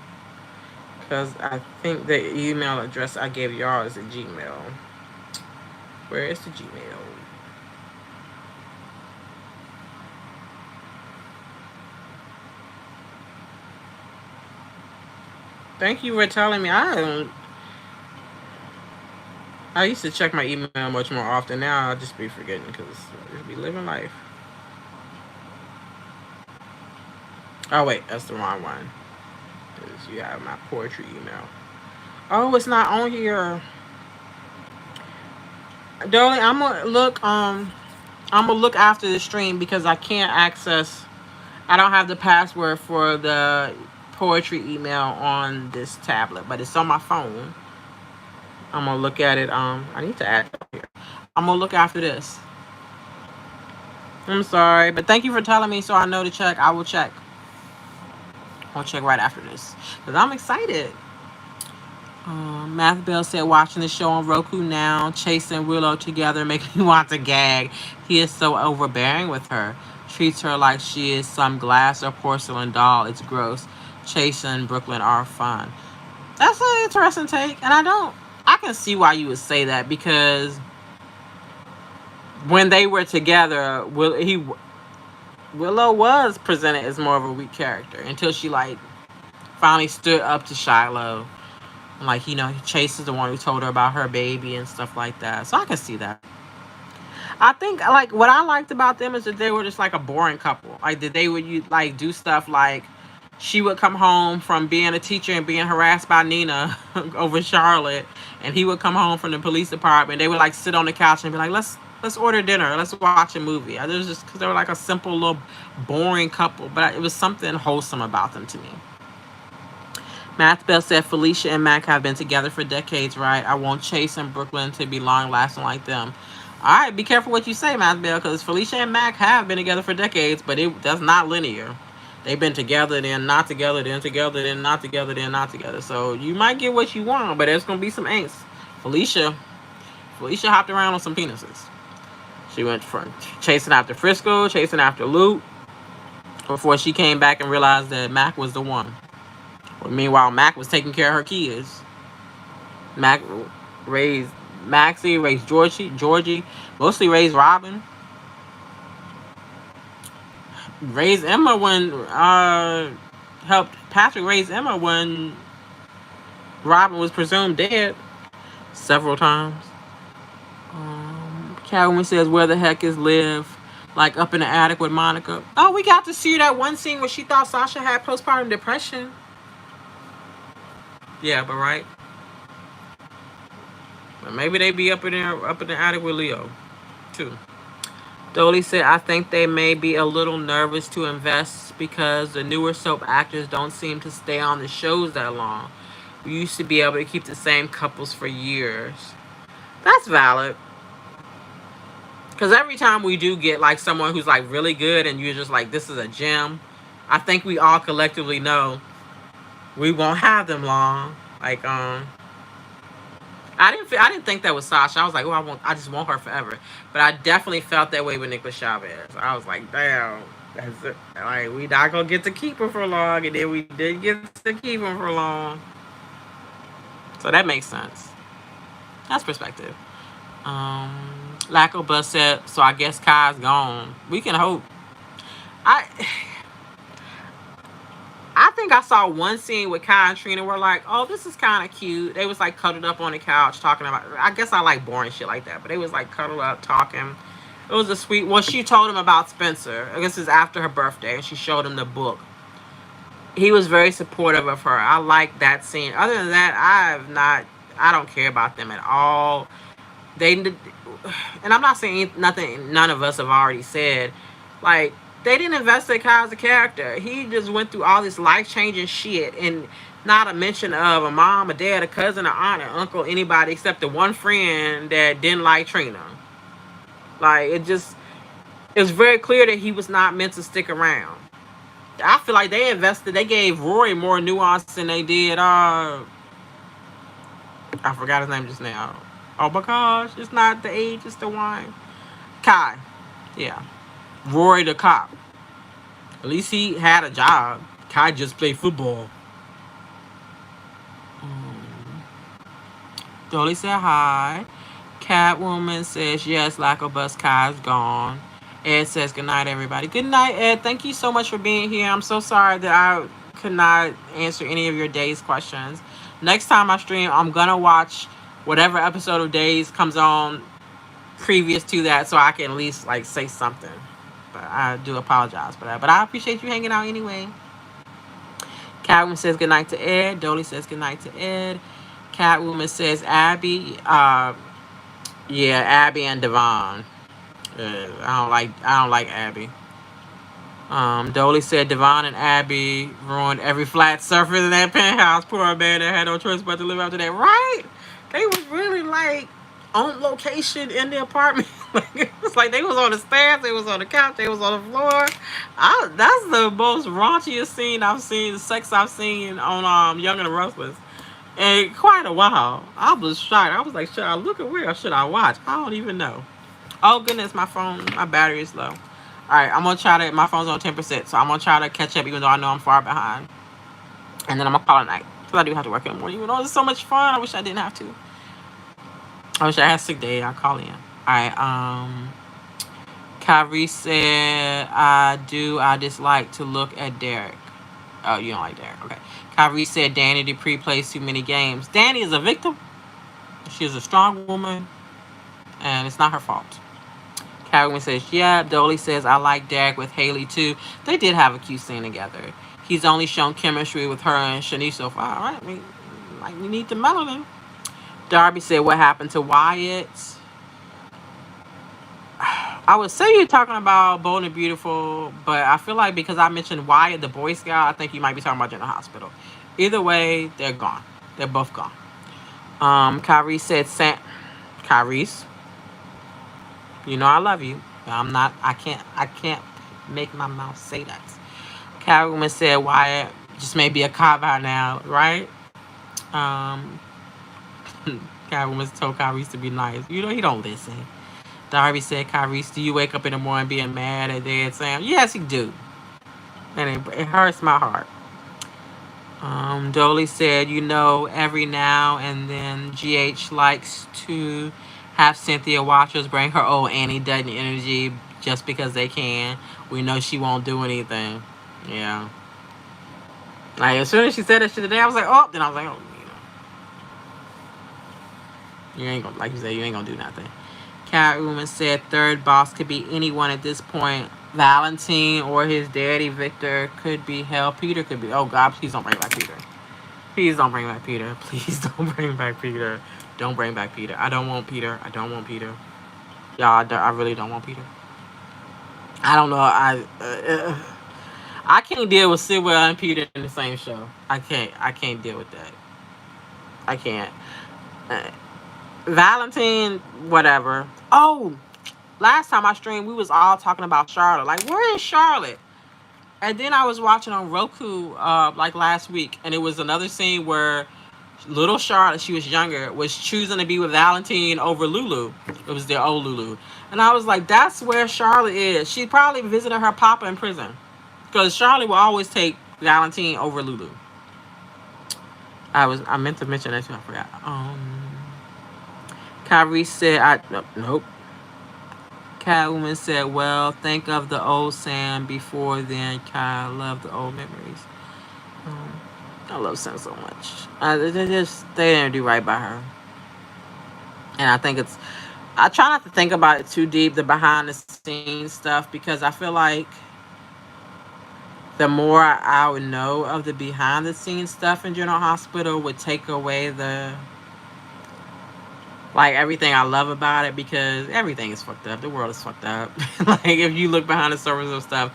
Because I think the email address I gave y'all is a Gmail. Where is the Gmail? Thank you for telling me. I used to check my email much more often. Now I'll just be forgetting because I just be living life. Oh, wait. That's the wrong one. Because you have my poetry email. Oh, it's not on here. Dolly, I'm gonna look after the stream because I can't access. I don't have the password for the poetry email on this tablet, but it's on my phone. I'm gonna look at it. I need to add it here. I'm gonna look after this. I'm sorry, but thank you for telling me so I know to check. I will check. I'll check right after this because I'm excited. Math Bell said, watching the show on Roku now, Chase and Willow together make me want to gag. He is so overbearing with her. Treats her like she is some glass or porcelain doll. It's gross. Chase and Brooklyn are fun. That's an interesting take. And I can see why you would say that because when they were together, Willow was presented as more of a weak character until she like finally stood up to Shiloh. Like, Chase is the one who told her about her baby and stuff like that. So I can see that. I think like what I liked about them is that they were just like a boring couple. Like that they would like do stuff like she would come home from being a teacher and being harassed by Nina over Charlotte, and he would come home from the police department. They would like sit on the couch and be like, let's order dinner, let's watch a movie. It was just because they were like a simple little boring couple, but it was something wholesome about them to me. Math Bell said Felicia and Mac have been together for decades, right? I want Chase and Brooklyn to be long lasting like them. All right, be careful what you say, Math Bell, because Felicia and Mac have been together for decades, but that's not linear. They've been together, then not together, then together, then not together, then not together. So you might get what you want, but there's gonna be some angst. Felicia, Felicia hopped around on some penises. She went from chasing after Frisco, chasing after Luke, before she came back and realized that Mac was the one. Well, meanwhile, Mac was taking care of her kids. Mac raised Maxie, raised Georgie, mostly raised Robin. Raised Emma when helped Patrick raise Emma when Robin was presumed dead several times. Catwoman says, "Where the heck is Liv?" Like up in the attic with Monica. Oh, we got to see that one scene where she thought Sasha had postpartum depression. Yeah, but right. But maybe they be up in the attic with Leo, too. Dolly said, "I think they may be a little nervous to invest because the newer soap actors don't seem to stay on the shows that long. We used to be able to keep the same couples for years." That's valid. Because every time we do get like someone who's like really good and you're just like, this is a gem, I think we all collectively know we won't have them long. Like, I didn't think that was Sasha. I was like, oh, I just want her forever. But I definitely felt that way with Nicholas Chavez. I was like, damn, that's it. Like, we not gonna get to keep her for long, and then we did get to keep him for long. So that makes sense. That's perspective. Laco Bus said, so I guess Kai's gone. We can hope. I think I saw one scene with Kai and Trina where like, oh, this is kind of cute. They was like cuddled up on the couch talking about. I guess I like boring shit like that, but they was like cuddled up talking. It was a sweet. Well, she told him about Spencer. I guess it's after her birthday, and she showed him the book. He was very supportive of her. I like that scene. Other than that, I don't care about them at all. They, and I'm not saying nothing. None of us have already said. Like, they didn't investigate Kyle as a character. He just went through all this life-changing shit, and not a mention of a mom, a dad, a cousin, an aunt, an uncle, anybody except the one friend that didn't like Trina. Like, it was very clear that he was not meant to stick around. I feel like they gave Rory more nuance than they did, I forgot his name just now. Oh my gosh, it's not the age, it's the wine. Kai. Yeah. Rory the cop. At least he had a job. Kai just played football. Dolly said hi. Catwoman says yes, Laco Bus Kai's gone. Ed says good night, everybody. Good night, Ed. Thank you so much for being here. I'm so sorry that I could not answer any of your Days questions. Next time I stream, I'm gonna watch whatever episode of Days comes on previous to that, so I can at least like say something. But I do apologize for that. But I appreciate you hanging out anyway. Catwoman says good night to Ed. Dolly says good night to Ed. Catwoman says Abby. Yeah, Abby and Devon. I don't like Abby. Dolly said Devon and Abby ruined every flat surface in that penthouse. Poor man that had no choice but to live after that. Right? They was really like on location in the apartment. It's like they was on the stairs, they was on the couch, they was on the floor. That's the most raunchiest scene I've seen, the sex I've seen on Young and the Restless in quite a while. I was shocked. I was like, should I look away or should I watch? I don't even know. Oh goodness, my battery is low. Alright, I'm gonna try to, my phone's on 10%, so I'm gonna try to catch up even though I know I'm far behind. And then I'm gonna call it night. Because I do have to work in the morning, even though it's so much fun. I wish I didn't have to. I wish I had a sick day. I'll call in. Alright, Kyrie said, I dislike to look at Derek. Oh, you don't like Derek. Okay. Kyrie said Danny Dupree plays too many games. Danny is a victim. She is a strong woman, and it's not her fault. Catwoman says, yeah. Dolly says, I like Derek with Haley too. They did have a cute scene together. He's only shown chemistry with her and Shanice so far. All right, we need the melanin. Darby said, what happened to Wyatt? I would say you're talking about Bold and Beautiful, but I feel like because I mentioned Wyatt, the Boy Scout, I think you might be talking about General Hospital. Either way, they're gone. They're both gone. Kyrie said, Kyrie's, you know I love you. But I can't make my mouth say that. Catwoman said Wyatt just may be a cop out now, right? Um, Catwoman told Kyrie to be nice. You know he don't listen. Darby said, Kyrie, do you wake up in the morning being mad at Dad Sam? Yes, he do. And it hurts my heart. Dolly said, you know, every now and then GH likes to have Cynthia Watchers bring her old Annie Dutton energy just because they can. We know she won't do anything. Yeah. Like, as soon as she said that shit today, I was like, oh. Then I was like, oh, you ain't gonna, like you said, you ain't gonna do nothing. Catwoman said third boss could be anyone at this point. Valentine or his daddy Victor could be hell. Peter could be. Oh God, please don't bring back Peter. Please don't bring back Peter. Please don't bring back Peter. Don't bring back Peter. I don't want Peter. I don't want Peter. Y'all, I really don't want Peter. I don't know. I can't deal with Sidwell and Peter in the same show. I can't. I can't deal with that. I can't. Uh, Valentine, whatever. Oh, last time I streamed, we was all talking about Charlotte. Like, where is Charlotte? And then I was watching on Roku, like last week, and it was another scene where little Charlotte, she was younger, was choosing to be with Valentine over Lulu. It was their old Lulu. And I was like, that's where Charlotte is. She probably visited her papa in prison. Because Charlotte will always take Valentine over Lulu. I meant to mention that too, I forgot. Kyrie said, nope. Catwoman said, well, think of the old Sam before then. Kai, love the old memories. I love Sam so much. They didn't do right by her. And I think I try not to think about it too deep, the behind the scenes stuff, because I feel like the more I would know of the behind the scenes stuff in General Hospital would take away like everything I love about it, because everything is fucked up. The world is fucked up. Like if you look behind the surface of stuff,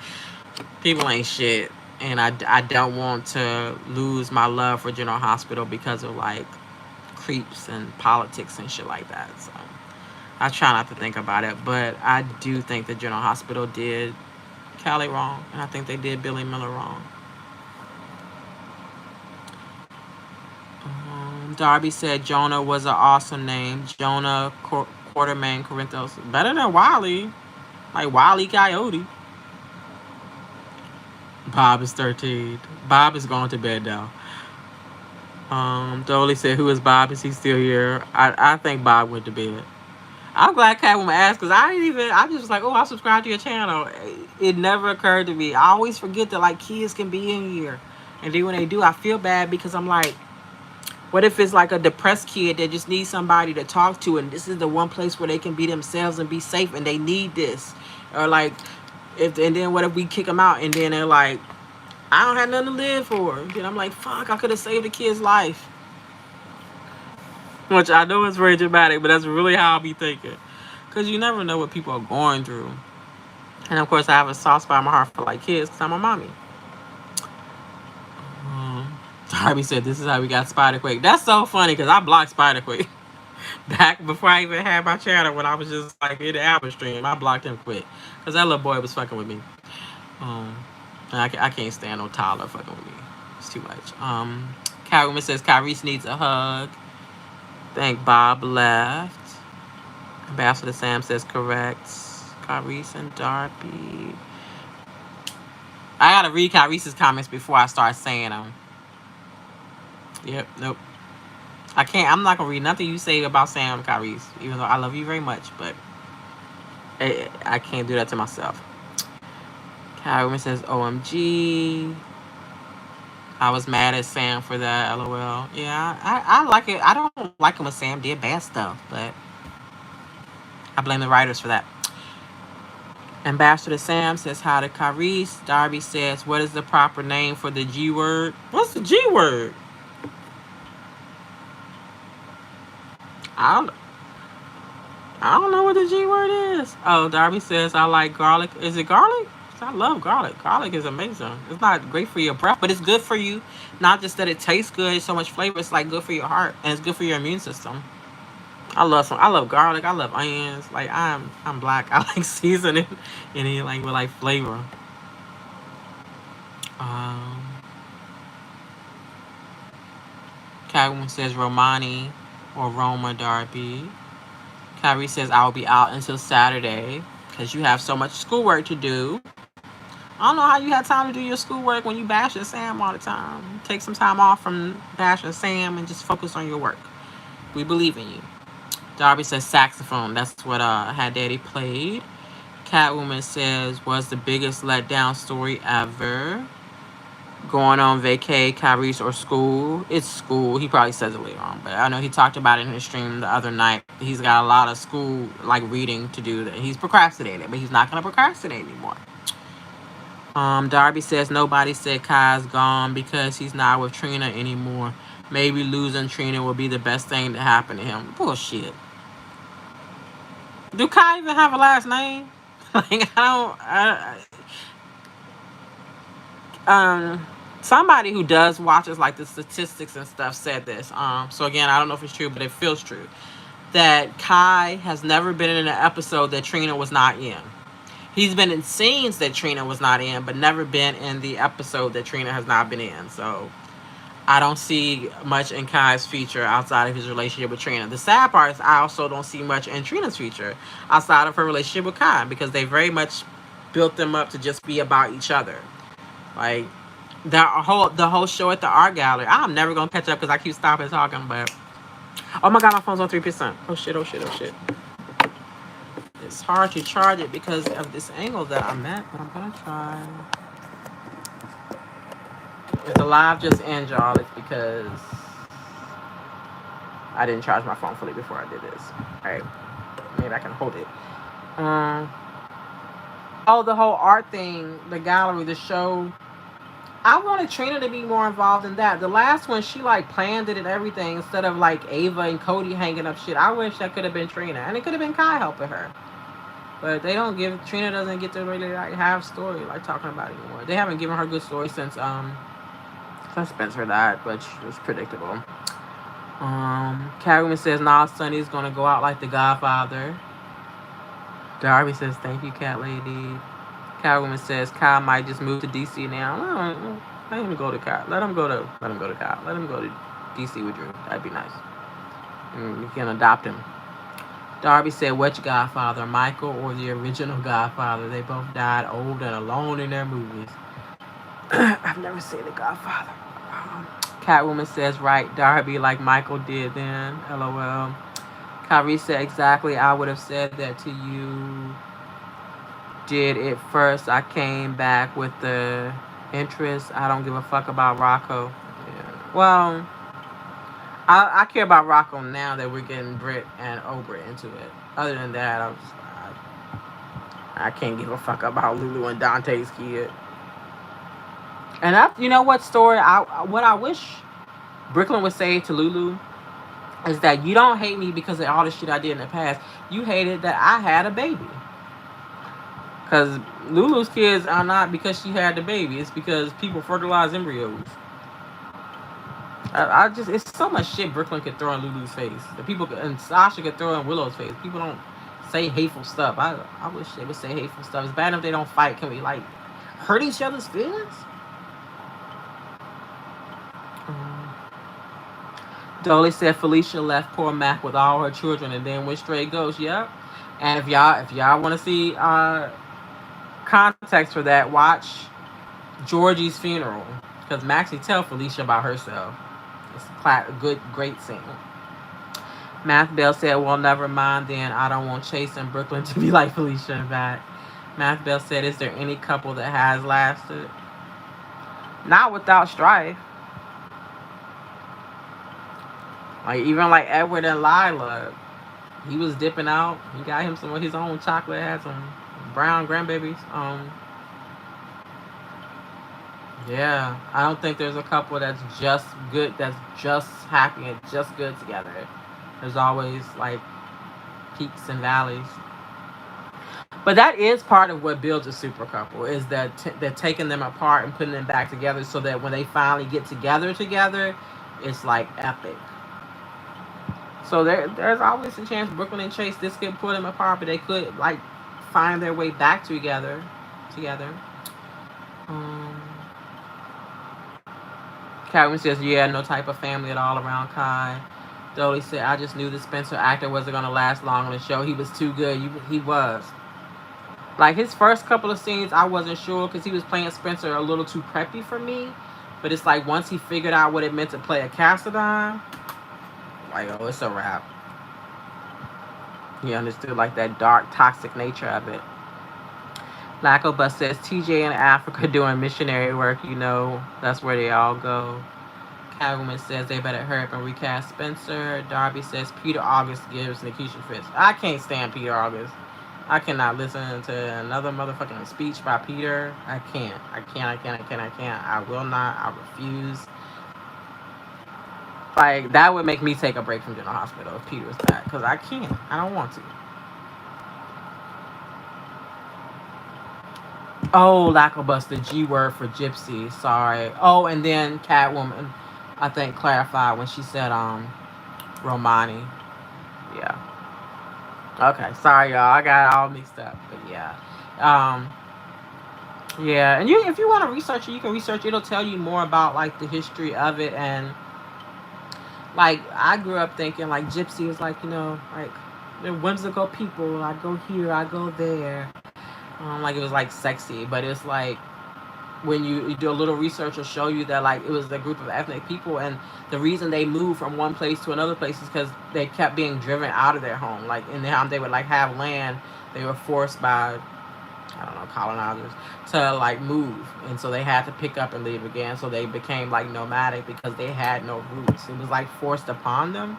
people ain't shit. And I don't want to lose my love for General Hospital because of like creeps and politics and shit like that. So I try not to think about it, but I do think that General Hospital did Callie wrong, and I think they did Billy Miller wrong. Darby said Jonah was an awesome name. Jonah Quartermain Corinthos. Better than Wally. Like Wally Coyote. Bob is 13. Bob is going to bed now. Dolly said, who is Bob? Is he still here? I think Bob went to bed. I'm glad Catwoman asked, because I just was like, oh, I subscribed to your channel. It never occurred to me. I always forget that like kids can be in here. And then when they do, I feel bad because I'm like, what if it's like a depressed kid that just needs somebody to talk to, and this is the one place where they can be themselves and be safe, and they need this? Or like, and then what if we kick them out, and then they're like, I don't have nothing to live for. And then I'm like, fuck, I could have saved a kid's life. Which I know is very dramatic, but that's really how I'll be thinking. Because you never know what people are going through. And of course, I have a soft spot in my heart for like kids because I'm a mommy. Darby said, this is how we got Spider-Quake. That's so funny because I blocked Spider-Quake. Back before I even had my channel, when I was just like in the album stream, I blocked him quick. Because that little boy was fucking with me. And I can't stand no Tyler fucking with me. It's too much. Catwoman says, Kyrese needs a hug. Thank Bob left. Ambassador Sam says, correct. Kyrese and Darby. I gotta read Kyrese's comments before I start saying them. Yep, nope. I'm not gonna read nothing you say about Sam, Kyrese, even though I love you very much, but I can't do that to myself. Catwoman says, OMG. I was mad at Sam for that. LOL. Yeah, I like it. I don't like him when Sam did bad stuff, but I blame the writers for that. Ambassador Sam says hi to Carice. Darby says, what is the proper name for the G word? What's the G word? I don't I don't know what the G word is. Oh, Darby says I like garlic. Is it garlic? I love garlic. Garlic is amazing. It's not great for your breath, but it's good for you. Not just that it tastes good, it's so much flavor. It's like good for your heart and it's good for your immune system. I love garlic. I love onions. Like I'm black. I like seasoning and it like with like flavor. Um, Catwoman says Romani or Roma Darby. Kyrie says I will be out until Saturday because you have so much schoolwork to do. I don't know how you had time to do your schoolwork when you bashing Sam all the time. Take some time off from bashing Sam and just focus on your work. We believe in you. Darby says saxophone. That's what Had Daddy played. Catwoman says was the biggest letdown story ever. Going on vacay, Kyrie's or school. It's school. He probably says it later on, but I know he talked about it in his stream the other night. He's got a lot of school like reading to do. That he's procrastinating, but he's not gonna procrastinate anymore. Darby says nobody said Kai's gone because he's not with Trina anymore. Maybe losing Trina will be the best thing to happen to him. Bullshit. Do Kai even have a last name? Like somebody who does watches like the statistics and stuff said this. So again, I don't know if it's true, but it feels true that Kai has never been in an episode that Trina was not in. He's been in scenes that Trina was not in, but never been in the episode that Trina has not been in. So I don't see much in Kai's future outside of his relationship with Trina. The sad part is I also don't see much in Trina's future outside of her relationship with Kai because they very much built them up to just be about each other. Like the whole show at the art gallery. I'm never gonna catch up because I keep stopping talking. But oh my god, my phone's on 3%. Oh shit! Oh shit! Oh shit! It's hard to charge it because of this angle that I'm at, but I'm gonna try. If the live just ends, y'all, it's because I didn't charge my phone fully before I did this. All right, maybe I can hold it. Oh, the whole art thing, the gallery, the show. I wanted Trina to be more involved in that. The last one, she like planned it and everything instead of like Ava and Cody hanging up shit. I wish that could have been Trina, and it could have been Kai helping her. But they don't give Trina doesn't get to really like have story like talking about it anymore. They haven't given her good story since Spencer died, which was predictable. Catwoman says nah, Sonny's gonna go out like the Godfather. Darby says thank you, Cat Lady. Catwoman says Kyle might just move to DC now. Let him go to Kyle. Let him go to Kyle. Let him go to DC with Drew. That'd be nice. You can adopt him. Darby said, which Godfather, Michael or the original Godfather? They both died old and alone in their movies. I've never seen The Godfather. Catwoman says, right, Darby like Michael did then. LOL. Kyrie said, exactly, I would have said that to you. Did it first. I came back with the interest. I don't give a fuck about Rocco. Yeah. Well, I care about Rocco now that we're getting Britt and Oprah into it. Other than that, I can't give a fuck about Lulu and Dante's kid. And you know what story? What I wish Brooklyn would say to Lulu is that you don't hate me because of all the shit I did in the past. You hated that I had a baby. Because Lulu's kids are not because she had the baby. It's because people fertilize embryos. It's so much shit Brooklyn could throw in Lulu's face. And Sasha could throw in Willow's face. People don't say hateful stuff. I wish they would say hateful stuff. It's bad enough they don't fight. Can we like hurt each other's feelings? Dolly said Felicia left poor Mac with all her children and then went straight ghost. Yep. And if y'all want to see context for that, watch Georgie's funeral because Maxie tell Felicia about herself. It's a great scene. Math Bell said, well, never mind then. I don't want Chase and Brooklyn to be like Felicia and back. Math Bell said, is there any couple that has lasted? Not without strife. Like even like Edward and Lila, he was dipping out. He got him some of his own chocolate. Had some brown grandbabies. Yeah, I don't think there's a couple that's just good. That's just happy and just good together. There's always like peaks and valleys. But that is part of what builds a super couple is that they're taking them apart and putting them back together so that when they finally get together, it's like epic. So there's always a chance Brooklyn and Chase this could put them apart, but they could like find their way back together. Um, Calvin says, yeah, no type of family at all around Kai. Dolly said, I just knew the Spencer actor wasn't going to last long on the show. He was too good. He was. Like, his first couple of scenes, I wasn't sure because he was playing Spencer a little too preppy for me. But it's like once he figured out what it meant to play a Cassadine, like, oh, it's a wrap. He understood, like, that dark, toxic nature of it. Lacobus says, TJ in Africa doing missionary work, that's where they all go. Catwoman says they better hurry up and recast Spencer. Darby says Peter August gives Nakesha fits. I can't stand Peter August. I cannot listen to another motherfucking speech by Peter. I can't. I will not. I refuse. Like, that would make me take a break from General Hospital if Peter was back. Because I can't. I don't want to. Oh, Lacobus, the G word for gypsy. Sorry. Oh, and then Catwoman, I think, clarified when she said, Romani. Yeah. Okay. Sorry, y'all. I got it all mixed up. But yeah. Yeah. And if you want to research it, you can research it. It'll tell you more about, like, the history of it. And, like, I grew up thinking, like, gypsy is, like, like, they're whimsical people. I go here, I go there. Like, it was, like, sexy. But it's, like, when you do a little research, will show you that, like, it was a group of ethnic people, and the reason they moved from one place to another place is because they kept being driven out of their home. Like, in the time they would, like, have land, they were forced by, I don't know, colonizers to, like, move, and so they had to pick up and leave again. So they became, like, nomadic because they had no roots. It was, like, forced upon them.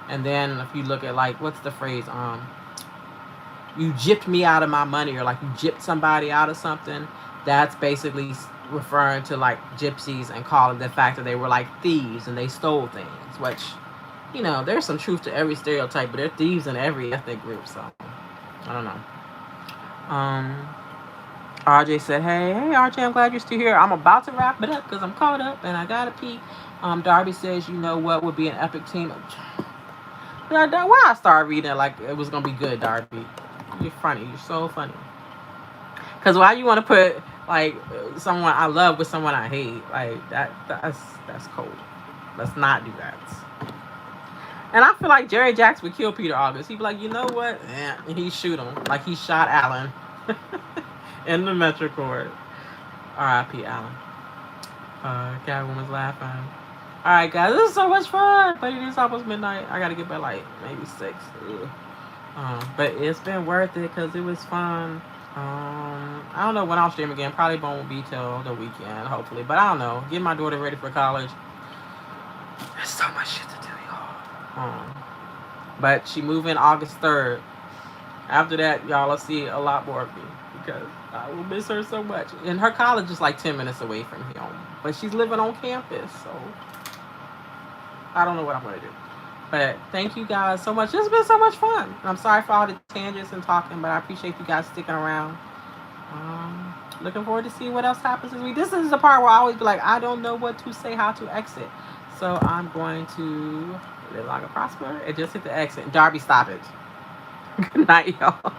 And then if you look at, like, what's the phrase, you gypped me out of my money, or like you gypped somebody out of something. That's basically referring to, like, gypsies and calling the fact that they were, like, thieves and they stole things, which, there's some truth to every stereotype, but they're thieves in every ethnic group, so I don't know. RJ said, hey RJ, I'm glad you're still here. I'm about to wrap it up because I'm caught up and I gotta pee. Darby says, what would be an epic team? Why I started reading it like it was gonna be good, Darby? You're funny. You're so funny. Because why you want to put, like, someone I love with someone I hate? Like, that's cold. Let's not do that. And I feel like Jerry Jacks would kill Peter August. He'd be like, you know what? And he'd shoot him. Like he shot Alan in the Metro Court. R.I.P. Alan. Catwoman's laughing. Alright, guys. This is so much fun. But it is almost midnight. I got to get back, like, maybe 6. But it's been worth it because it was fun. I don't know when I'll stream again. Probably won't be till the weekend, hopefully. But I don't know. Get my daughter ready for college. There's so much shit to do, y'all. But she moved in August 3rd. After that, y'all will see a lot more of me because I will miss her so much. And her college is like 10 minutes away from home. But she's living on campus, so I don't know what I'm going to do. But thank you guys so much. This has been so much fun. I'm sorry for all the tangents and talking, but I appreciate you guys sticking around. Looking forward to seeing what else happens this week. This is the part where I always be like, I don't know what to say, how to exit. So I'm going to live long and prosper and just hit the exit. Darby, stop it. Good night, y'all.